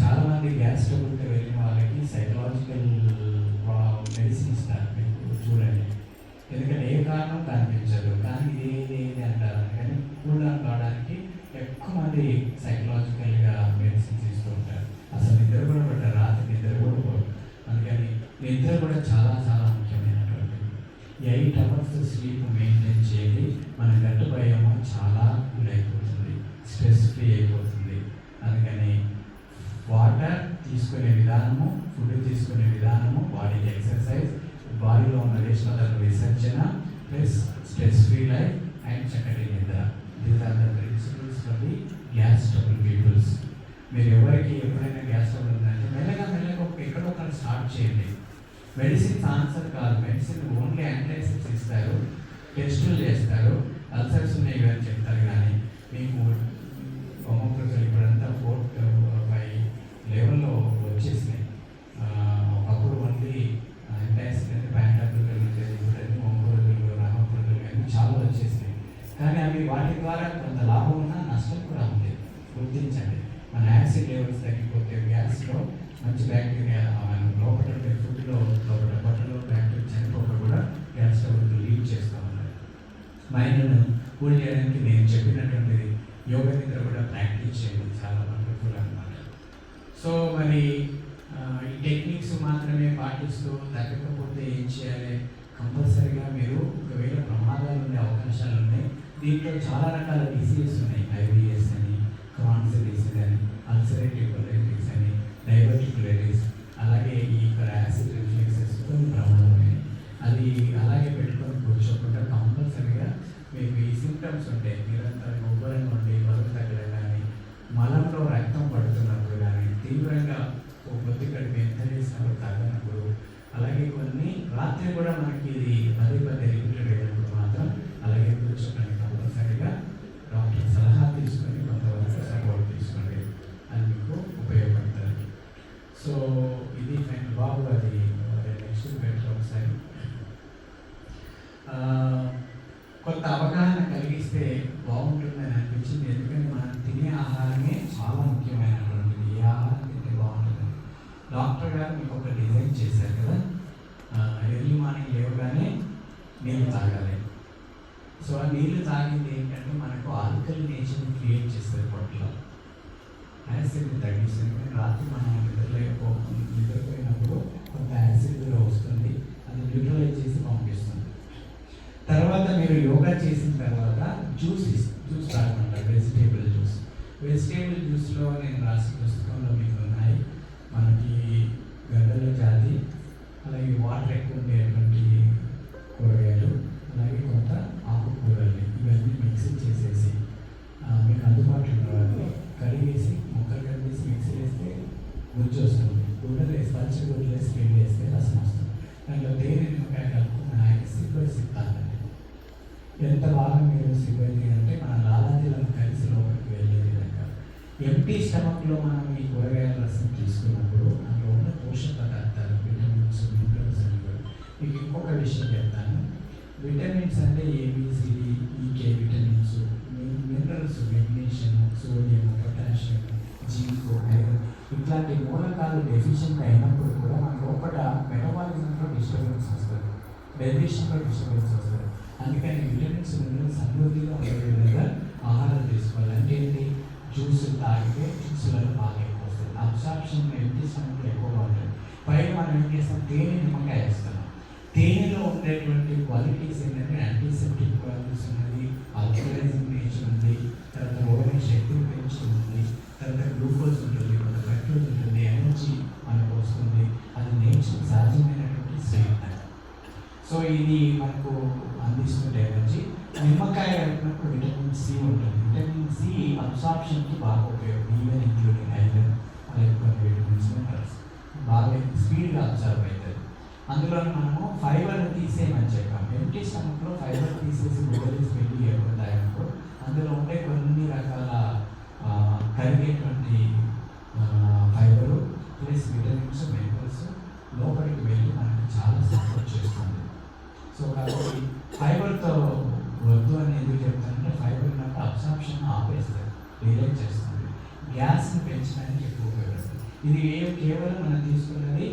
చాలామంది గ్యాస్ ట్రబుల్తో వెళ్ళిన వాళ్ళకి సైకలాజికల్ మెడిసిన్ ఇస్తారు. మీరు చూడండి, ఎందుకంటే ఏ కారణం కనిపించదు, కానీ ఏది అంటారు. అందుకని కూల్ డౌన్ కావడానికి ఎక్కువ మంది సైకలాజికల్గా మెడిసిన్స్ ఇస్తూ ఉంటారు. అసలు నిద్ర కూడా పెట్టారు, రాత్రి నిద్ర కూడా పోరు. అందుకని నిద్ర కూడా చాలా చాలా ముఖ్యమైనటువంటిది. 8 hours స్లీప్ మెయింటైన్ చేయండి. మన గట్టు భయం చాలా గురైపోతుంది, స్ట్రెస్ ఫ్రీ అయిపోతుంది. అందుకని వాటర్ తీసుకునే విధానము, ఫుడ్ తీసుకునే విధానము, బాడీకి ఎక్సర్సైజ్, బాడీలో ఉన్న వేషాలను విసర్జన, plus stress free life and చక్కటి నిద్ర. These are the principles for the gas trouble peoples. మీరు ఎవరికి ఎప్పుడైనా గ్యాస్ ట్రబుల్ ఉందంటే మెల్లగా ఎక్కడో ఒకటి స్టార్ట్ చేయండి. మెడిసిన్స్ ఆన్సర్ కాదు. మెడిసిన్ ఓన్లీ యాంటాసిడ్స్ ఇస్తారు, టెస్టులు చేస్తారు, అల్సర్స్ ఉన్నాయి అని చెప్తారు. కానీ మీకు ఒమోప్రజోల్ ఇప్పుడంతా 4-5 లెవెల్లో వచ్చేసినాయి. ఒకప్పుడు ఓన్లీ యాంటాసిడ్ అంటే ప్యాంటాప్రిజోల్ ఉండేది, ఇప్పుడన్నీ ఒమోప్రజోల్, రామప్రజోల్ అన్నీ చాలా వచ్చేసినాయి. కానీ అవి వాటి ద్వారా కొంత లాభం ఉన్నా నష్టం కూడా ఉంది. గుర్తించండి. మన యాసిడ్ లెవెల్స్ తగ్గిపోతే గ్యాస్లో మంచి బ్యాక్టీరియా లోపల ఫుడ్లో లోపల బట్టలో బ్యాక్టీరియా చనిపోవడం కూడా గ్యాస్ ట్రబుల్ లీడ్ చేస్తూ ఉన్నారు. మైండ్ను కూల్ చేయడానికి నేను చెప్పినటువంటి యోగ నిద్ర కూడా ప్రాక్టీస్ చేయండి. చాలా వండర్ఫుల్ అన్నమాట. సో మరి ఈ టెక్నిక్స్ మాత్రమే పాటిస్తూ తగ్గకపోతే ఏం చేయాలి? కంపల్సరీగా మీరు ఒకవేళ ప్రమాదాలు ఉండే అవకాశాలు ఉన్నాయి. దీంట్లో చాలా రకాల డిసీజెస్ ఉన్నాయి. IBS అని, క్రాన్స్ డిసీజ్ అని, అల్సరేటివ్ కొలైటిస్ అని, డయాబెటిక్, అలాగే ఈ యాసిడ్ రిఫ్లెక్సెస్ కొన్ని ప్రమాదమైనవి. అది అలాగే పెట్టుకొని కూర్చోకుండా కంపల్సరీగా మీకు ఈ సిమ్టమ్స్ ఉంటాయి. నిరంతరంగా ఉబ్బరంగా ఉండి బరువు తగ్గడం కానీ, మలంలో రక్తం పడుతున్నప్పుడు కానీ, తీవ్రంగా కొద్ది కడిపి ఎంత చేసినప్పుడు తగ్గనప్పుడు, అలాగే కొన్ని రాత్రి కూడా మనకి ఇది పదే రిపీటెడ్ అయినప్పుడు మాత్రం అలాగే కూర్చోకండి. కంపల్సరీగా డాక్టర్ సలహా తీసుకొని కొంతవరకు సపోర్ట్ తీసుకోండి. అది మీకు ఉపయోగపడుతుంది. సో ఇది బాబు అది నెక్స్ట్ బెటర్ ఒకసారి కొంత అవగాహన కలిగిస్తే బాగుంటుందని అనిపించింది. ఎందుకంటే మనం తినే ఆహారమే చాలా ముఖ్యమైనటువంటిది. ఏ ఆహారం తింటే బాగుంటుంది. డాక్టర్ గారు మీకు ఒక డిజైన్ చేశారు కదా, ఎర్లీ మార్నింగ్ లేవగానే నీళ్ళు తాగాలి. సో ఆ నీళ్ళు తాగింది ఏంటంటే మనకు ఆల్కలీ నేచర్ని క్రియేట్ చేస్తుంది పొట్టలో, యాసిడ్ని తగ్గిస్తుంది. రాత్రి మనం నిద్రపోయినప్పుడు కొంత యాసిడ్ వస్తుంది, అది న్యూట్రలైజ్ చేసి పంపిస్తుంది. తర్వాత మీరు యోగా చేసిన తర్వాత జ్యూస్ తాగమంటారు, వెజిటేబుల్ జ్యూస్లో నేను రాసిన పుస్తకంలో మీకు ఉన్నాయి. మనకి గడ్డల జాతి, అలాగే వాటర్ ఎక్కువ ఉండేటువంటి కూరగాయలు, అలాగే కొంత ఆకుకూరల్ని ఇవన్నీ మిక్సీ చేసేసి మీకు అందుబాటులో ఉన్నవాడిని కడిగేసి ముక్కలు కలిపేసి మిక్సీ వేస్తే గుజ్జు వస్తుంది. గుడ్డలు వేసి పచ్చి గుడ్డలు వేసి పిండి వేస్తే రసం వస్తుంది. దాంట్లో తేనె నిమ్మకాయ కలుపుకుని ఆయన సిబ్బంది ఎంత బాగా మీరు సిబ్బంది అంటే మన లాలాజీలను కలిసి లోపలికి వెళ్ళే విధంగా. ఎంటీ స్టమక్లో మనం ఈ కూరగాయల రసం తీసుకున్నప్పుడు అందులో ఉన్న పోషక పదార్థాలు, విటమిన్స్, మినరల్స్ అని కూడా. మీకు ఇంకొక విషయం చెప్తాను. విటమిన్స్ అంటే ABCD, EK vitamins, minerals magnesium, sodium, potassium, zinc, iron ఇట్లాంటి మూలకాలు డెఫిషియెంట్ అయినప్పుడు కూడా మన లోపల మెటబాలిజంలో డిస్టర్బెన్స్ వస్తుంది, డైజెషన్లో డిస్టర్బెన్స్ వస్తుంది. అందుకని విటమిన్స్, మినరల్స్ సమృద్ధిగా ఉండే విధంగా ఆహారం తీసుకోవాలి. అంటే ఏంటి? జ్యూసులు తాగితే జ్యూసులలో బాగా ఎక్కువ వస్తుంది. అబ్సార్ప్షన్ ఎంటీ స్టమక్లో ఎక్కువగా ఉంటుంది. పైన మనం ఏం చేస్తాం, తేనె నిమ్మకాయ వేస్తున్నాం. తేనెలో ఉండేటువంటి క్వాలిటీస్ ఏంటంటే యాంటీసెప్టిక్ క్వాలిటీస్ ఉన్నది, ఆల్కలైజింగ్ నేచర్ ఉంది, తర్వాత రోగ శక్తిని పెంచుతుంది, తర్వాత గ్లూకోజ్ ఉంటుంది, కొంత ఫ్రక్టోజ్ ఉంటుంది, ఎనర్జీ మనకు వస్తుంది. అది నేచర్ సహజమైనటువంటి స్వీట్. సో ఇది మనకు అందిస్తుంది ఎనర్జీ. నిమ్మకాయ కలిపినప్పుడు విటమిన్ సి ఉంటుంది. విటమిన్ సి అబ్సార్ప్షన్కి బాగా ఉపయోగం, ఈవెన్ ఇంక్లూడింగ్ ఐరన్ అలాగే కొన్ని విటమిన్స్ మినరల్స్ బాగా స్పీడ్గా అబ్జర్వ్ అవుతుంది. అందులో మనము ఫైబర్ తీసేయమని చెప్పాము. ఎంటీ స్టమక్లో ఫైబర్ తీసేసి విటమిన్స్ వెళ్ళి ఏర్పడతాయనుకో అందులో ఉండే కొన్ని రకాల కరిగేటువంటి ఫైబరు ప్లస్ విటమిన్స్ మినరల్స్ లోపలికి వెళ్ళి మనకు చాలా సపోర్ట్ చేస్తుంది. సో కాబట్టి ఫైబర్తో వద్దు అని ఎందుకు చెప్తానంటే ఫైబర్ ఉన్నట్టు అబ్సార్ప్షన్ ఆపేస్తుంది, రిలేట్ చేస్తుంది, గ్యాస్ని పెంచడానికి ఎక్కువ ఉపయోగపడుతుంది. ఇది కేవలం మనం తీసుకున్నది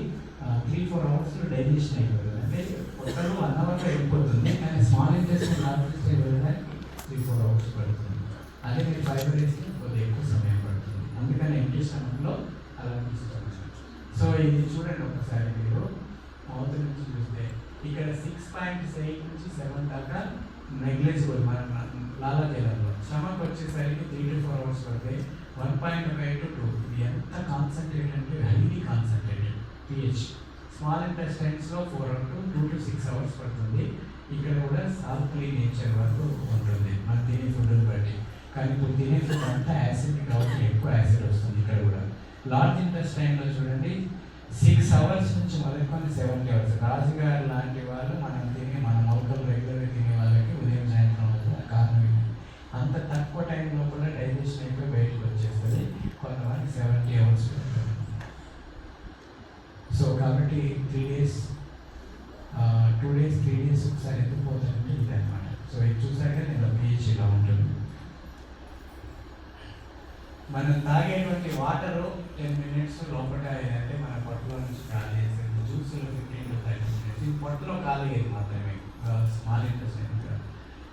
3-4 అవర్స్లో డైజెషన్ అయిపోతుంది. అంటే పొట్టలో 1 అవర్లో వెళ్ళిపోతుంది, కానీ స్మాల్ ఇంటెస్టైన్ లార్జ్ వెళ్ళడానికి 3-4 అవర్స్ పడుతుంది. అదే మీరు ఫైబర్ వేస్తే కొద్దిగా ఎక్కువ సమయం పడుతుంది. అందుకని ఎంటీ స్టమక్లో అలా తీసుకోవచ్చు. సో ఇది చూడండి ఒకసారి మీరు మౌత్ నుంచి చూస్తే ఇక్కడ 6.8 నుంచి 7 దాకా నెగ్లెజిబుల్ మన లాలాజలంలో. స్టమక్ వచ్చేసరికి 3 to 4 అవర్స్ పడతాయి. 1.5 to 2 ఇది ఎంత కాన్సన్ట్రేట్ అంటే హైలీ కాన్సన్ట్రేటెడ్ పిహెచ్. స్మాల్ ఇంటెస్టైన్స్లో 2 to 6 అవర్స్ పడుతుంది. ఇక్కడ కూడా సాల్ట్లీ నేచర్ వరకు ఉంటుంది మన తినే ఫుడ్ని బట్టి. కానీ ఇప్పుడు తినే ఫుడ్ అంతా యాసిడ్ కాబట్టి ఎక్కువ యాసిడ్ వస్తుంది. ఇక్కడ కూడా లార్జ్ ఇంటెస్టైన్లో చూడండి 6 అవర్స్ నుంచి మొదలుకొని 70 అవర్స్. రాజుగారు లాంటి వాళ్ళు మనం మన మొలకలు రెగ్యులర్గా తినే వాళ్ళకి ఉదయం సాయంత్రం అవుతుంది. కారణం అంత తక్కువ టైంలో కూడా డైజెషన్ అయిపోయి బయటకు వచ్చేస్తుంది. కొంతమంది 70 అవర్స్. సో కాబట్టి 3 days 2 days 3 days ఒకసారి ఎందుకు పోతారంటే ఇది అనమాట. సో ఇది చూసాక నేను పీహెచ్ ఇలా ఉంటుంది. మనం తాగేటువంటి వాటరు 10 minutes లోపల ఏదంటే మన పొట్టలో నుంచి ఖాళీ చేసేది. జ్యూస్లో 15 to 30 minutes ఇది పొట్టలో ఖాళీ అయ్యేది మాత్రమే, స్మాల్ ఇంటెస్టైన్.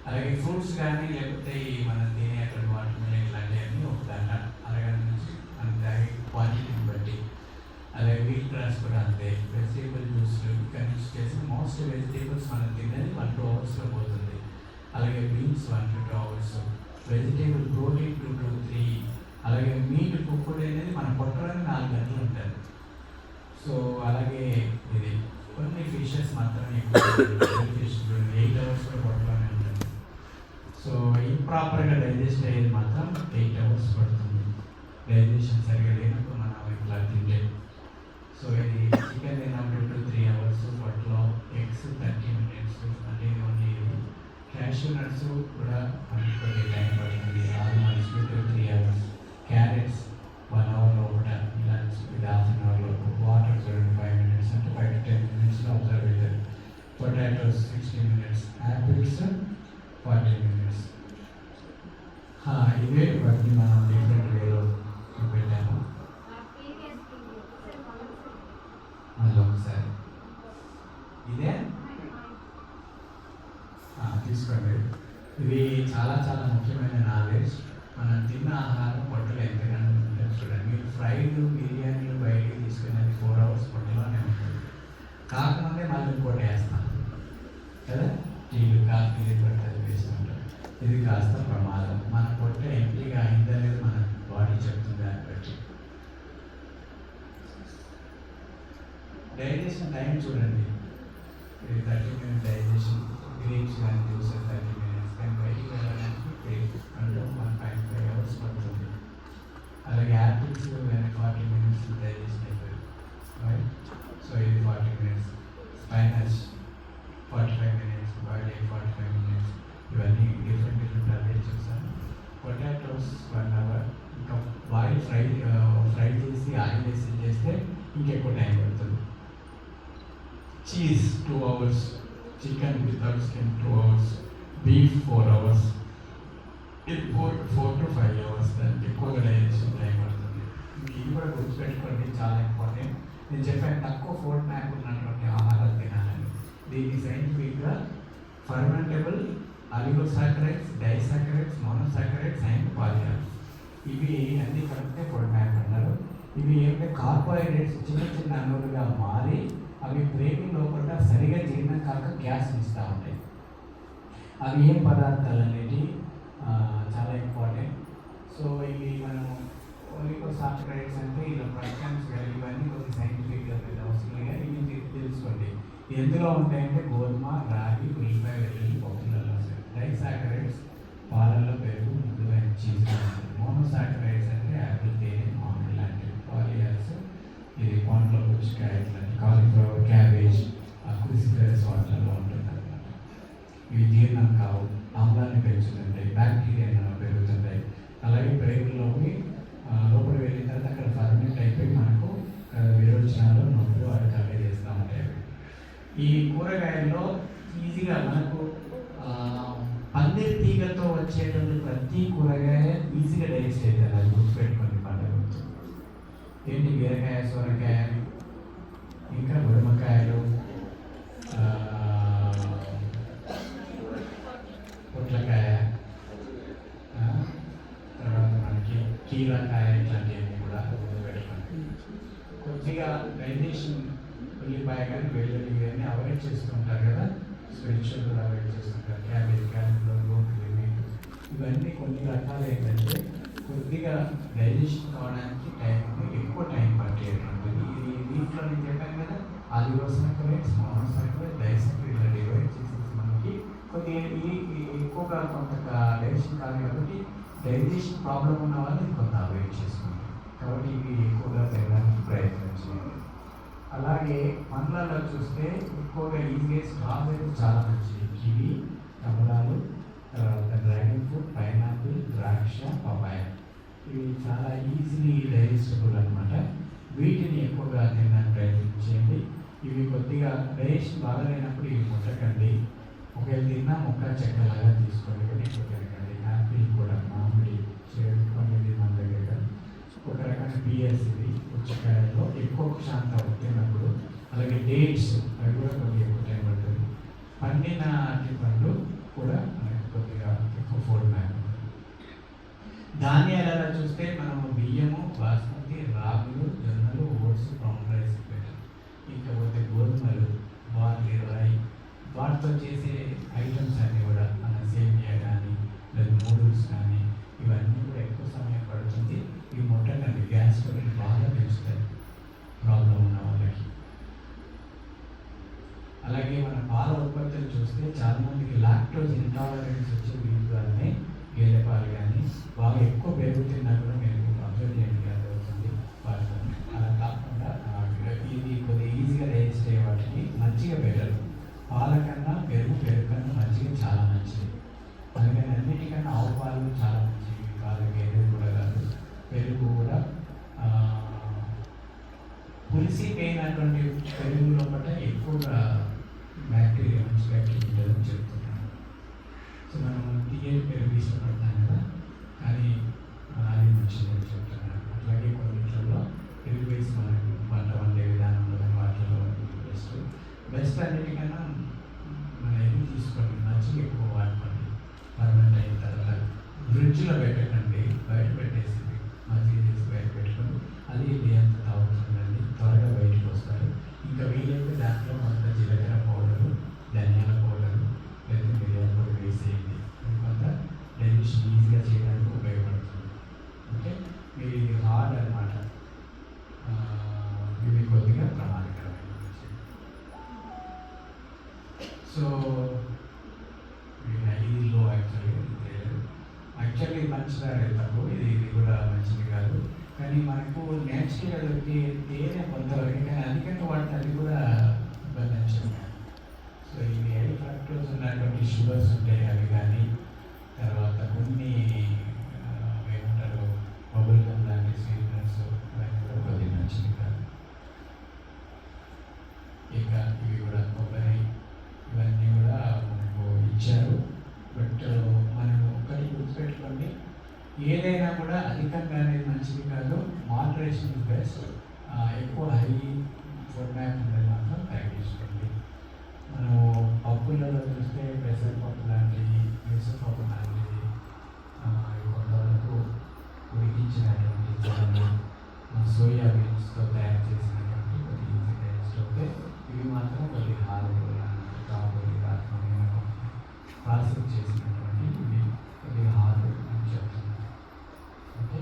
అలాగే ఫ్రూట్స్ కానీ లేకపోతే మనం తినేటువంటి వాటర్ మిలన్ ఇలాంటివన్నీ ఒక గంట అరగంట నుంచి మనం తాగే క్వాంటిటీని బట్టి. అలాగే వీట్ గ్రాస్ కూడా అంతే. వెజిటేబుల్ జ్యూస్లు ఇక్కడ నుంచి చేసి మోస్ట్ వెజిటేబుల్స్ మనం తినేది 1-2 అవర్స్లో పోతుంది. అలాగే beans 1 to 2 hours, vegetable protein 2 to 3. అలాగే మీట్ కుక్కుడు అనేది మన పొట్టలోనే 4 గంటలు ఉంటుంది. సో అలాగే ఇది కొన్ని ఫిషెస్ మాత్రమే ఫిష్ 8 అవర్స్ కూడా పొట్టలోనే ఉంటుంది. సో ఇంప్రాపర్గా డైజెస్ట్ అయ్యేది మాత్రం 8 అవర్స్ పడుతుంది. డైజెషన్ సరిగా లేనప్పుడు మనం ఇట్లా తింటే. సో ఇది చికెన్ తిన్నప్పుడు 2 to 3 అవర్స్, పొట్టలో ఎగ్స్ 30 minutes. అంటే ఓన్లీ క్యాష్యూ నట్స్ కూడా మనకి కొద్దిగా టైం పడుతుంది. Almost 2 to 3 hours. Carrots 1 hour లోపల, లంచ్ ఇది 1/2 hour లోపు. వాటర్ చూడండి 5 minutes, అంటే 5 to 10 minutes అబ్జర్వ్ అవుతుంది. Potatoes 60 minutes, apples 40 minutes. ఇవే వాటిని మనం డిఫరెంట్ వేలో చూపెట్టాము. మళ్ళీ ఒకసారి ఇదే తీసుకోండి. ఇది చాలా చాలా ముఖ్యమైన నాలెడ్జ్. మనం తిన్న ఆహారం పొట్టలో ఎంతగానో ఉంటుంది చూడండి. మీరు ఫ్రైడ్ బిర్యానీలు బయటికి తీసుకునేది 4 hours పొట్టలోనే ఉంటుంది. కాకముందే మళ్ళీ ఇంకోటి వేస్తాం కదా, టీలు కాఫీలు పట్టది వేస్తుంటారు. ఇది కాస్త ప్రమాదం. మన పొట్ట ఎంటీగా అయిందనేది మన బాడీ చెప్తుంది. దాన్ని బట్టి డైజెషన్ టైం చూడండి. ఇది 30 minutes డైజెషన్. గ్రేప్స్ కానీ జ్యూసెస్ 30 minutes, కానీ బయటికి వెళ్ళడానికి 1.5 hours పడుతుంది. అలాగే యాపిల్స్ 40 minutes డైజెషన్ అయిపోయింది. రైట్. సో ఇది 40 minutes. స్పైనచ్ 45 minutes, boil 45 minutes. ఇవన్నీ డిఫరెంట్ అప్డేట్ చూసాను. Potatoes 1 hour. ఇంకా బాయిల్ ఫ్రై చేసి ఆయిల్ వేసి చేస్తే ఇంకెక్కువ టైం పడుతుంది. Cheese 2 hours, chicken without skin 2 hours, beef 4 hours. ఇది 4 to 5 hours. దానికి ఎక్కువగా డైజెషన్ టైం పడుతుంది. ఇది కూడా గుర్తుపెట్టుకోండి, చాలా ఇంపార్టెంట్. నేను చెప్పాను తక్కువ ఫుడ్ మ్యాప్ ఉన్నటువంటి ఆహారాలు తినాలని. దీన్ని సైంటిఫిక్గా ఫర్మెంటబుల్ ఆలిగోసాకరైడ్స్, డైసాకరైడ్స్, మోనోసాకరైడ్స్ అండ్ పాలిహార్స్ ఇవి అన్ని కలిపితే ఫుడ్ మ్యాప్ అంటారు. ఇవి ఏంటంటే కార్బోహైడ్రేట్స్ చిన్న చిన్న అణువులుగా మారి అవి బ్రెయిన్ లోపల సరిగా జీర్ణం కాక గ్యాస్ ఇస్తూ ఉంటాయి. అవి ఏం పదార్థాలు అనేది చాలా ఇంపార్టెంట్. సో ఇవి మనం ఒలిగోసాకరైడ్స్ అంటే ఇలా ప్రశ్నస్ ఇవన్నీ కొద్ది సైంటిఫిక్గా పెద్ద అవసరం కానీ ఇవి తెలుసుకోండి. ఎందులో ఉంటాయంటే గోధుమ, రాగి, ఉల్లిపాయ, వెల్లుల్లి, పప్పులలో వస్తాయి. డైసాకరైడ్స్ పాలల్లో, పెరుగు, ముందు అండ్ చీజ్. మోనోసాకరైడ్స్ అంటే యాపిల్, తేనె, మామిడి లాంటివి. పాలియర్స్ ఇది పండ్ల, పుచ్చకాయ, కాలీఫ్లవర్, క్యాబేజ్, క్రూసిఫరస్ వాటిల్లో ఉంటుంది అనమాట. ఇవి జీర్ణం కావు, ఆమ్లాన్ని పెంచుతుంటాయి, బ్యాక్టీరియాను పెరుగుతుంటాయి. అలాగే బ్రెయిన్లోకి లోపల వెళ్ళిన తర్వాత అక్కడ ఫర్మెంట్ అయిపోయి మనకు విరోచనాలు, నొప్పులు వాటి కలిగే చేస్తూ ఉంటాయి. ఈ కూరగాయల్లో ఈజీగా మనకు పందిరి తీగతో వచ్చేటువంటి ప్రతి కూరగాయ ఈజీగా డైజెస్ట్ అవుతుంది. అది గుర్తుపెట్టుకోండి. పండుగ గుర్తు ఏంటి? బీరకాయ, సొరకాయ, ఇంకా బుడమకాయలు, పొట్లకాయ, తర్వాత మనకి కీలకాయ, ఇట్లాంటివన్నీ కూడా గుర్తుపెట్టుకోండి. కొద్దిగా డైజెషన్ ఉల్లిపాయ కానీ వెల్లుల్లి కానీ అవాయిడ్ చేస్తుంటారు కదా, స్పెషల్ కూడా అవాయిడ్ చేస్తుంటారు. క్యాబేజ్, క్యాలీఫ్లవర్, బ్రోకలీ, ఇవన్నీ కొన్ని రకాలు ఏంటంటే కొద్దిగా డైజెషన్ కావడానికి ఎక్కువ టైం పట్టేటువంటిది. ఇది దీంట్లో నేను చెప్పాను కదా, ఆదివాసనకరైడ్స్, మోనోసాకరైడ్స్, డైసాకరైడ్స్ ఇలా డివైడ్ చేసేసి మనకి కొద్దిగా ఇది ఎక్కువగా కొంత డైజెషన్ కాదు కాబట్టి డైజెషన్ ప్రాబ్లం ఉన్న వాళ్ళు ఇది కొంత అవాయిడ్ చేసుకుంటారు. కాబట్టి ఇవి ఎక్కువగా తినడానికి ప్రయత్నం చేయాలి. అలాగే పండ్లలో చూస్తే ఎక్కువగా ఈజీగా స్ట్రాబెర్రీ చాలా మంచిది. కివి, కమలాలు, తర్వాత డ్రాగన్ ఫ్రూట్, పైనాపిల్, ద్రాక్ష, పపాయ ఇవి చాలా ఈజీలీ డైజెస్టబుల్ అనమాట. వీటిని ఎక్కువగా తినడానికి ప్రయత్నం చేయండి. ఇవి కొద్దిగా డైజెషన్ బాగాలేనప్పుడు ఇవి ముట్టకండి. ఒకవేళ తిన్నా ముక్క చెక్కలాగా తీసుకోండి, కానీ ఎక్కువ తినకండి. యాపిల్ కూడా మామిడి చేరుకోండి మన దగ్గర. ఒక రకమైన పియర్స్ ఇది పుచ్చకాయలో ఎక్కువ శాంతం తిన్నప్పుడు. అలాగే డేట్స్ అవి కూడా కొద్దిగా ఎక్కువ టైం పడుతుంది. పండిన అరటి పండ్లు కూడా మనకి కొద్దిగా ఎక్కువ ఫుడ్ మ్యాప్. ధాన్యాలలో చూస్తే మనము బియ్యము, బాస్మతి, రాగులు, జొన్నలు, ఓట్స్, బ్రౌన్ రైస్ పెట్టాం. ఇంకా పోతే గోధుమలు, బార్లీ, రై, వాటితో చేసే ఐటమ్స్ అన్నీ కూడా మన సేమియా కానీ లేదా నూడిల్స్ కానీ ఇవన్నీ కూడా ఎక్కువ సమయం పడుతుంది. ఇవి ముట్టకండి, గ్యాస్ ట్రబుల్ బాగా పెంచుతాయి ప్రాబ్లం ఉన్న వాళ్ళకి. అలాగే మన పాల ఉత్పత్తులు చూస్తే చాలామందికి లాక్టోజ్ ఇంటాలరెన్స్ వచ్చే వీటిలోనే గేదె పాలు కానీ బాగా ఎక్కువ పెరుగుతున్నా కూడా మీరు అబ్జర్వ్ చేయండి, అది అవుతుంది పాలు. అలా కాకుండా ఇది కొద్దిగా ఈజీగా డైజెస్ట్ అయ్యే వాటికి మజ్జిగ బెటర్. పాల కన్నా పెరుగు, పెరుగు కన్నా మజ్జిగ చాలా మంచిది. అందుకని అన్నిటికన్నా ఆవు పాలు చాలా మంచివి. పాలు గేదెలు కూడా కాదు. పెరుగు కూడా పులిసిపోయినటువంటి పెరుగు లోపల ఎక్కువగా బ్యాక్టీరియా, మంచి బ్యాక్టీరియా ఉంటుందని చెప్తున్నాను. సో మనం తీయని పెరుగు ఇష్టపడతాం కదా, కానీ అది మంచిదని చెప్తున్నాను. అట్లాగే కొన్నింటిలో పెరుగు వేసి మనకు వంట వండే విధానంలో కానీ వాటిలో బెస్ట్ అన్నిటికన్నా మన ఎన్ని తీసుకోండి, మంచిగా ఎక్కువ వాడుకోండి. పర్మనెంట్ అయిన తర్వాత ఫ్రిడ్జ్లో పెట్టకండి, బయట పెట్టేసి మజ్జిగ చేసి బయట పెట్టుకోండి. అది ఇది అంత తాగుతుందండి, త్వరగా బయటకు వస్తారు. ఇంకా వీలైతే దాంట్లో కొంత జీలకర్ర పౌడరు, ధనియాల పౌడరు లేదా మిరియాల పౌడర్ వేసేయండి. కొంత డైజెషన్ ఈజీగా చేయడానికి ఉపయోగపడుతుంది. ఓకే, మీరు ఇది హార్డ్ అనమాట, ఇవి కొద్దిగా ప్రమాదకరమైన. సో ఇది లో యాక్చువల్లీ మంచిదారు తప్పు, ఇది కూడా మంచిది కాదు. కానీ మనకు నేచురల్గా దొరికి తేనె కొంతవరకు, కానీ అధికంగా వాడితే అది కూడా ఇబ్బంది. సో ఇవి హై ఫ్రక్టోజ్ ఉన్నటువంటి షుగర్స్ ఉంటాయి, అవి కానీ తర్వాత కొన్ని ఏమంటారు బబుల్ గమ్ లాంటి స్వీట్నెస్ ఇవన్నీ కూడా కొద్దిగా మంచిది కాదు. ఇక ఇవి కూడా కొబ్బరి ఇవన్నీ కూడా మనకు ఇచ్చారు. బట్ మనం ఒక్కటి గుర్తుపెట్టుకోండి, ఏదైనా కూడా అధికంగా అనేది మంచిది కాదు. Moderation is best. ఎక్కువ హై ఫుడ్ మ్యాప్ అనేది మాత్రం తగ్గించుకోండి. మనం పప్పులలో చూస్తే పెసరపప్పు లాంటివి, పెసరపప్పు లాంటివి కొంతవరకు ఉడికి ప్రాసెస్ చేసినటువంటి ఇది కొద్దిగా హార్డ్ అని చెప్తున్నాను. ఓకే,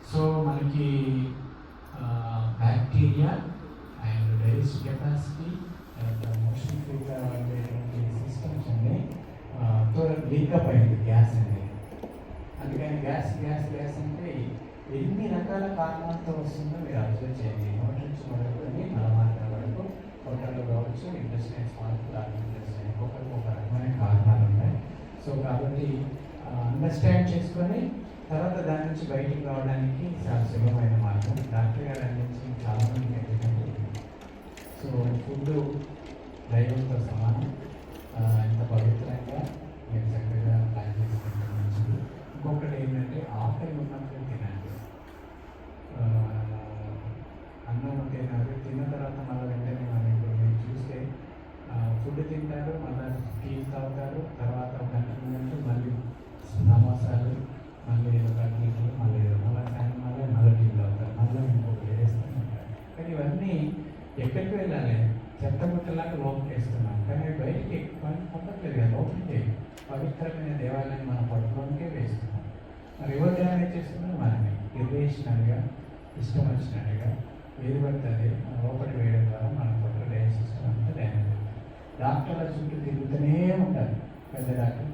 సో మనకి bacteria and digest capacity and motion ఫ్రీగా ఉండేటువంటి సిస్టమ్స్ అన్నీ లీకప్ అయింది గ్యాస్ అనేది. అందుకని గ్యాస్ అంటే ఎన్ని రకాల కారణాలతో వస్తుందో మీరు అబ్జర్వ్ చేయండి. నోటి నుంచి మొదలుకొని మలమార్గాల వరకు పొట్టలో కావచ్చు, ఇంటెస్టైన్స్ మార్పు, ఇంటెస్టైన్ ఒకరికి ఒక రకమైన కారణాలు ఉన్నాయి. సో కాబట్టి అండర్స్టాండ్ చేసుకొని తర్వాత దాని నుంచి బయటికి రావడానికి చాలా సులభమైన మార్గం. డాక్టర్ గారు అందించి చాలామంది ఎందుకంటే సో ఫుడ్ దైవంతో సమానం. ఎంత పవిత్రంగా మీరు చక్కగా ప్లాన్ చేసుకుంటే మంచిది. ఇంకొకటి ఏంటంటే ఆకలి ఉన్నప్పుడు తినండి. అన్నం తిన్నారు, తిన్న తర్వాత మళ్ళీ వెంటనే మనం ఇప్పుడు మీరు చూస్తే ఫుడ్ తింటారు, మళ్ళీ టీ తాగుతారు, తర్వాత ఒక గంట ముందు మళ్ళీ సమోసాలు, మళ్ళీ ఏదో కట్లీలు, మళ్ళీ ఏదో మళ్ళీ టీ తాగుతారు, మళ్ళీ ఇంకొకటి వేస్తూ ఉంటారు. కానీ ఇవన్నీ ఎక్కడికి వెళ్ళాలి? చెత్తబుట్టలాగా లోపలికి వేస్తున్నాం, కానీ బయటికి పంపట్లేదు కదా, లోపలికి పవిత్రమైన దేవాలయాన్ని మనం పడుకోనికే వేస్తున్నాం. మరి ఎవరు డ్యామేజ్ చేస్తున్నాం? మనమే ఇర్రేషనల్గా, ఇష్టం వచ్చినట్టుగా ఏది పడుతుంది లోపలి వేయడం ద్వారా మన పొట్ట డైజెస్ట్ సిస్టమ్ అంతా డ్యామేజ్ అవుతుంది. డాక్టర్ల చుట్టూ తిరుగుతూనే ఉంటారు, పెద్ద డాక్టర్,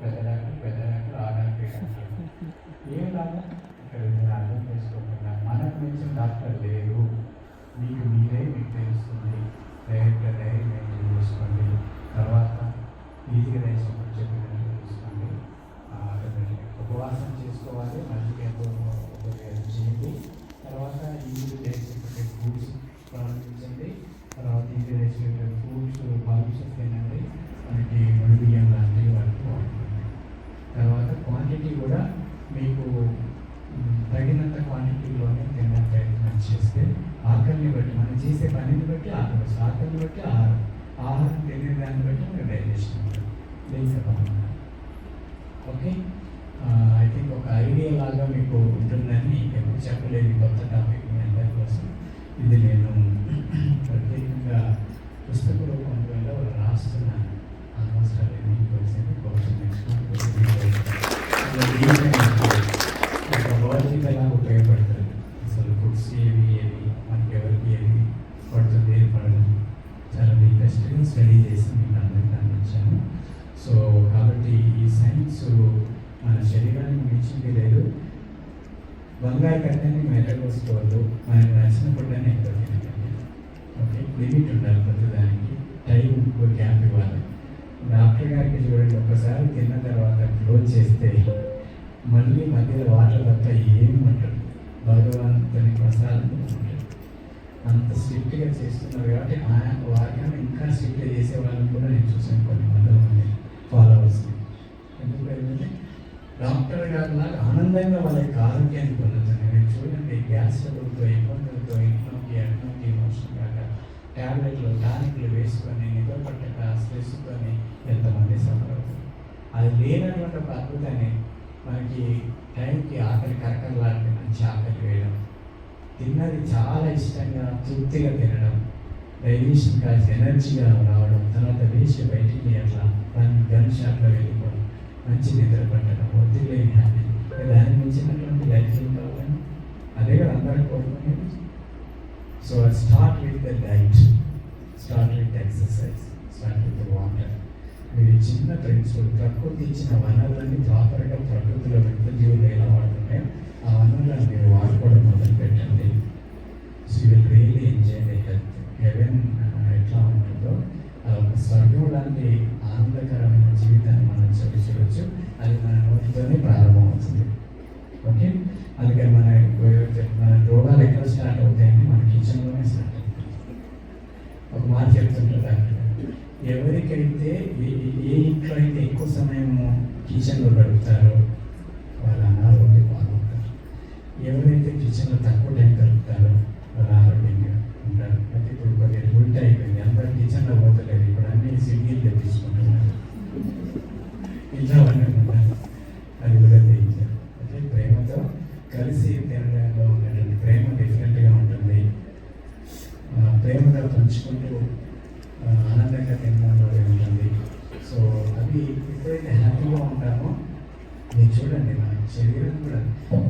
ఆ డాక్టర్ ఏం లాభం? ఇక్కడ మీరు అర్థం చేసుకోకుండా మనకు మించిన డాక్టర్ లేరు. మీకు తెలుస్తుంది. డైరెక్ట్గా డైరీ మెయింటైన్ చేసుకోండి, తర్వాత ఈజీగా డైజెషన్ చెప్పినట్టు చూసుకోండి. ఉపవాసం చేసుకోవాలి, మంచిగా చేయండి. తర్వాత ఈజీ డైజెషన్ ఫుడ్స్ ప్రారంభించండి. తర్వాత ఈజీ డైజెషన్ ఫ్రూట్స్, పల్సెస్ తినండి. మనకి ముడి బియ్యం లాంటివి వాటికి వాడుతుంది. తర్వాత క్వాంటిటీ కూడా మీకు తగినంత క్వాంటిటీలోనే తినే ప్రయత్నం చేస్తే ఆకలిని బట్టి మనం చేసే పనిని బట్టి ఆకలిని బట్టి ఆహారం తినే దాన్ని బట్టి మీకు డైజెషన్ ఉంటుంది. ఓకే, ఐ థింక్ ఒక ఐడియా లాగా మీకు ఉంటుందని ఎప్పుడు చెప్పలేదు. కొత్త టాపిక్ మీ అందరి కోసం ఇది నేను ప్రత్యేకంగా పుస్తక రూపంలో రాస్తున్నాను. ఆల్మోస్ట్ అది మీకు వచ్చింది. కోసం నెక్స్ట్ ఒక లాజికల్గా ఉపయోగపడుతుంది. అసలు ఫుడ్స్ ఏవి మనకి ఎవరికి ఏవి పడుతుంది, ఏది పడదు, చాలా డీపెస్ట్గా స్టడీ చేసి మీకు అందరికీ అందించాను. సో కాబట్టి ఈ సైన్స్ మన శరీరానికి మించింది లేదు. బంగారు కట్టని మెల్లకోసుకోవద్దు, మనకు నచ్చిన ఫుడ్ని ఎక్కువ తినకండి. ఓకే, లిమిట్ ఉండాలి ప్రతిదానికి, టైం గ్యాప్ ఇవ్వాలి. డాక్టర్ గారికి చూడండి, ఒక్కసారి తిన్న తర్వాత క్లోజ్ చేస్తే మళ్ళీ మధ్యలో వాటర్ తప్ప ఏమి ఉంటుంది. భగవంతుని ప్రసాదం ఉంటుంది. అంత స్ట్రిక్ట్గా చేస్తున్నారు కాబట్టి వారికన్నా ఇంకా స్ట్రిక్ట్గా చేసే వాళ్ళని కూడా నేను చూసాను, కొన్ని వందల మంది ఫాలోవర్స్ని. ఎందుకంటే డాక్టర్ గారు లాగా ఆనందంగా వాళ్ళ యొక్క ఆరోగ్యాన్ని పొందుతుంది. నేను చూడండి, గ్యాస్ ట్రబుల్తో, ఇబ్బందులతో, ఇంట్లోకి అట్లోకి మోషన్ కాక ట్యాబ్లెట్లు, టానిక్లు వేసుకొని, నిద్ర పట్టక, స్ట్రెస్కొని ఎంతమంది సఫర్ అవుతుంది. అది లేనటువంటి ఒక అద్భుతాన్ని మనకి టైంకి ఆకలి కరకరలాంటి మంచి ఆకలి వేయడం, తిన్నది చాలా ఇష్టంగా తృప్తిగా తినడం, డైజెషన్ కాసి ఎనర్జీగా రావడం, తర్వాత వేస్ట్ బయటికి అట్లా దాన్ని గన్ షాట్లో వెళ్ళిపోవడం, మంచి నిద్ర పట్టడం, ఒత్తిడి లేని హ్యాపీ. దాన్ని మించినటువంటి లైఫ్ ఏం కావాలని అదే కదా అందరూ కోరుకునేది. So start with the diet, start with exercise, start with water. మీరు చిన్న ప్రిన్సిపల్, ప్రకృతి ఇచ్చిన వనరులన్నీ ప్రాపర్గా ప్రకృతిలో వ్యక్త జీవులు ఎలా వాడుతున్నాయో ఆ వనరులను మీరు వాడుకోవడం మొదలు పెట్టండి. So you will really enjoy the health. Heaven ఎట్లా ఉంటుందో అది ఒక స్వర్గం లాంటి ఆనందకరమైన జీవితాన్ని మనం చూడవచ్చు. అది మన నోటితోనే ప్రారంభమవుతుంది. ఓకే, అందుకని మన రోగాలు ఎక్కడ స్టార్ట్ అవుతాయని మన కిచెన్లోనే స్టార్ట్ అవుతాయి. ఒక మాట చెప్తుంటారు డాక్టర్, ఎవరికైతే ఏ ఇంట్లో అయితే ఎక్కువ సమయం కిచెన్లో గడుపుతారో వాళ్ళు అనారోగ్యం బాగుంటారు. ఎవరైతే కిచెన్లో తక్కువ టైం గడుపుతారో వాళ్ళు ఆరోగ్యంగా ఉంటారు. అయితే ఇప్పుడు కొద్దిగా ఉల్టా అయిపోయింది, అందరూ కిచెన్లో పోతలేదు, ఇప్పుడు అన్ని స్విగ్గీలు తెప్పించుకుంటున్నారు. ఇలా ఉంటారు, అది కూడా తెచ్చారు. అంటే ప్రేమతో కలిసి తినడంలో ఉన్నటువంటి ప్రేమ డిఫరెంట్గా ఉంటుంది. ప్రేమగా పంచుకుంటూ ఆనందంగా తినడంలో ఉంటుంది. సో అది ఎప్పుడైతే హ్యాపీగా ఉంటామో మీరు చూడండి మన శరీరం కూడా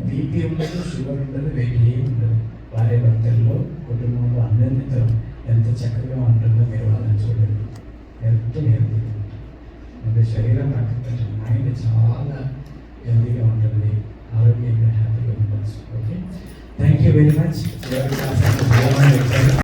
బీపీ ఉండదు, షుగర్ ఉండదు, వెయిట్ ఏమి ఉండదు. భార్య భర్తల్లో కుటుంబంలో అందరితో ఎంత చక్కగా ఉంటుందో మీరు వాళ్ళని చూడండి. ఎంతో హెల్తీ అంటే శరీరం పక్కన మైండ్ చాలా హెల్తీగా ఉంటుంది, ఆరోగ్యంగా హ్యాపీగా ఉండవచ్చు. Okay, thank you very much.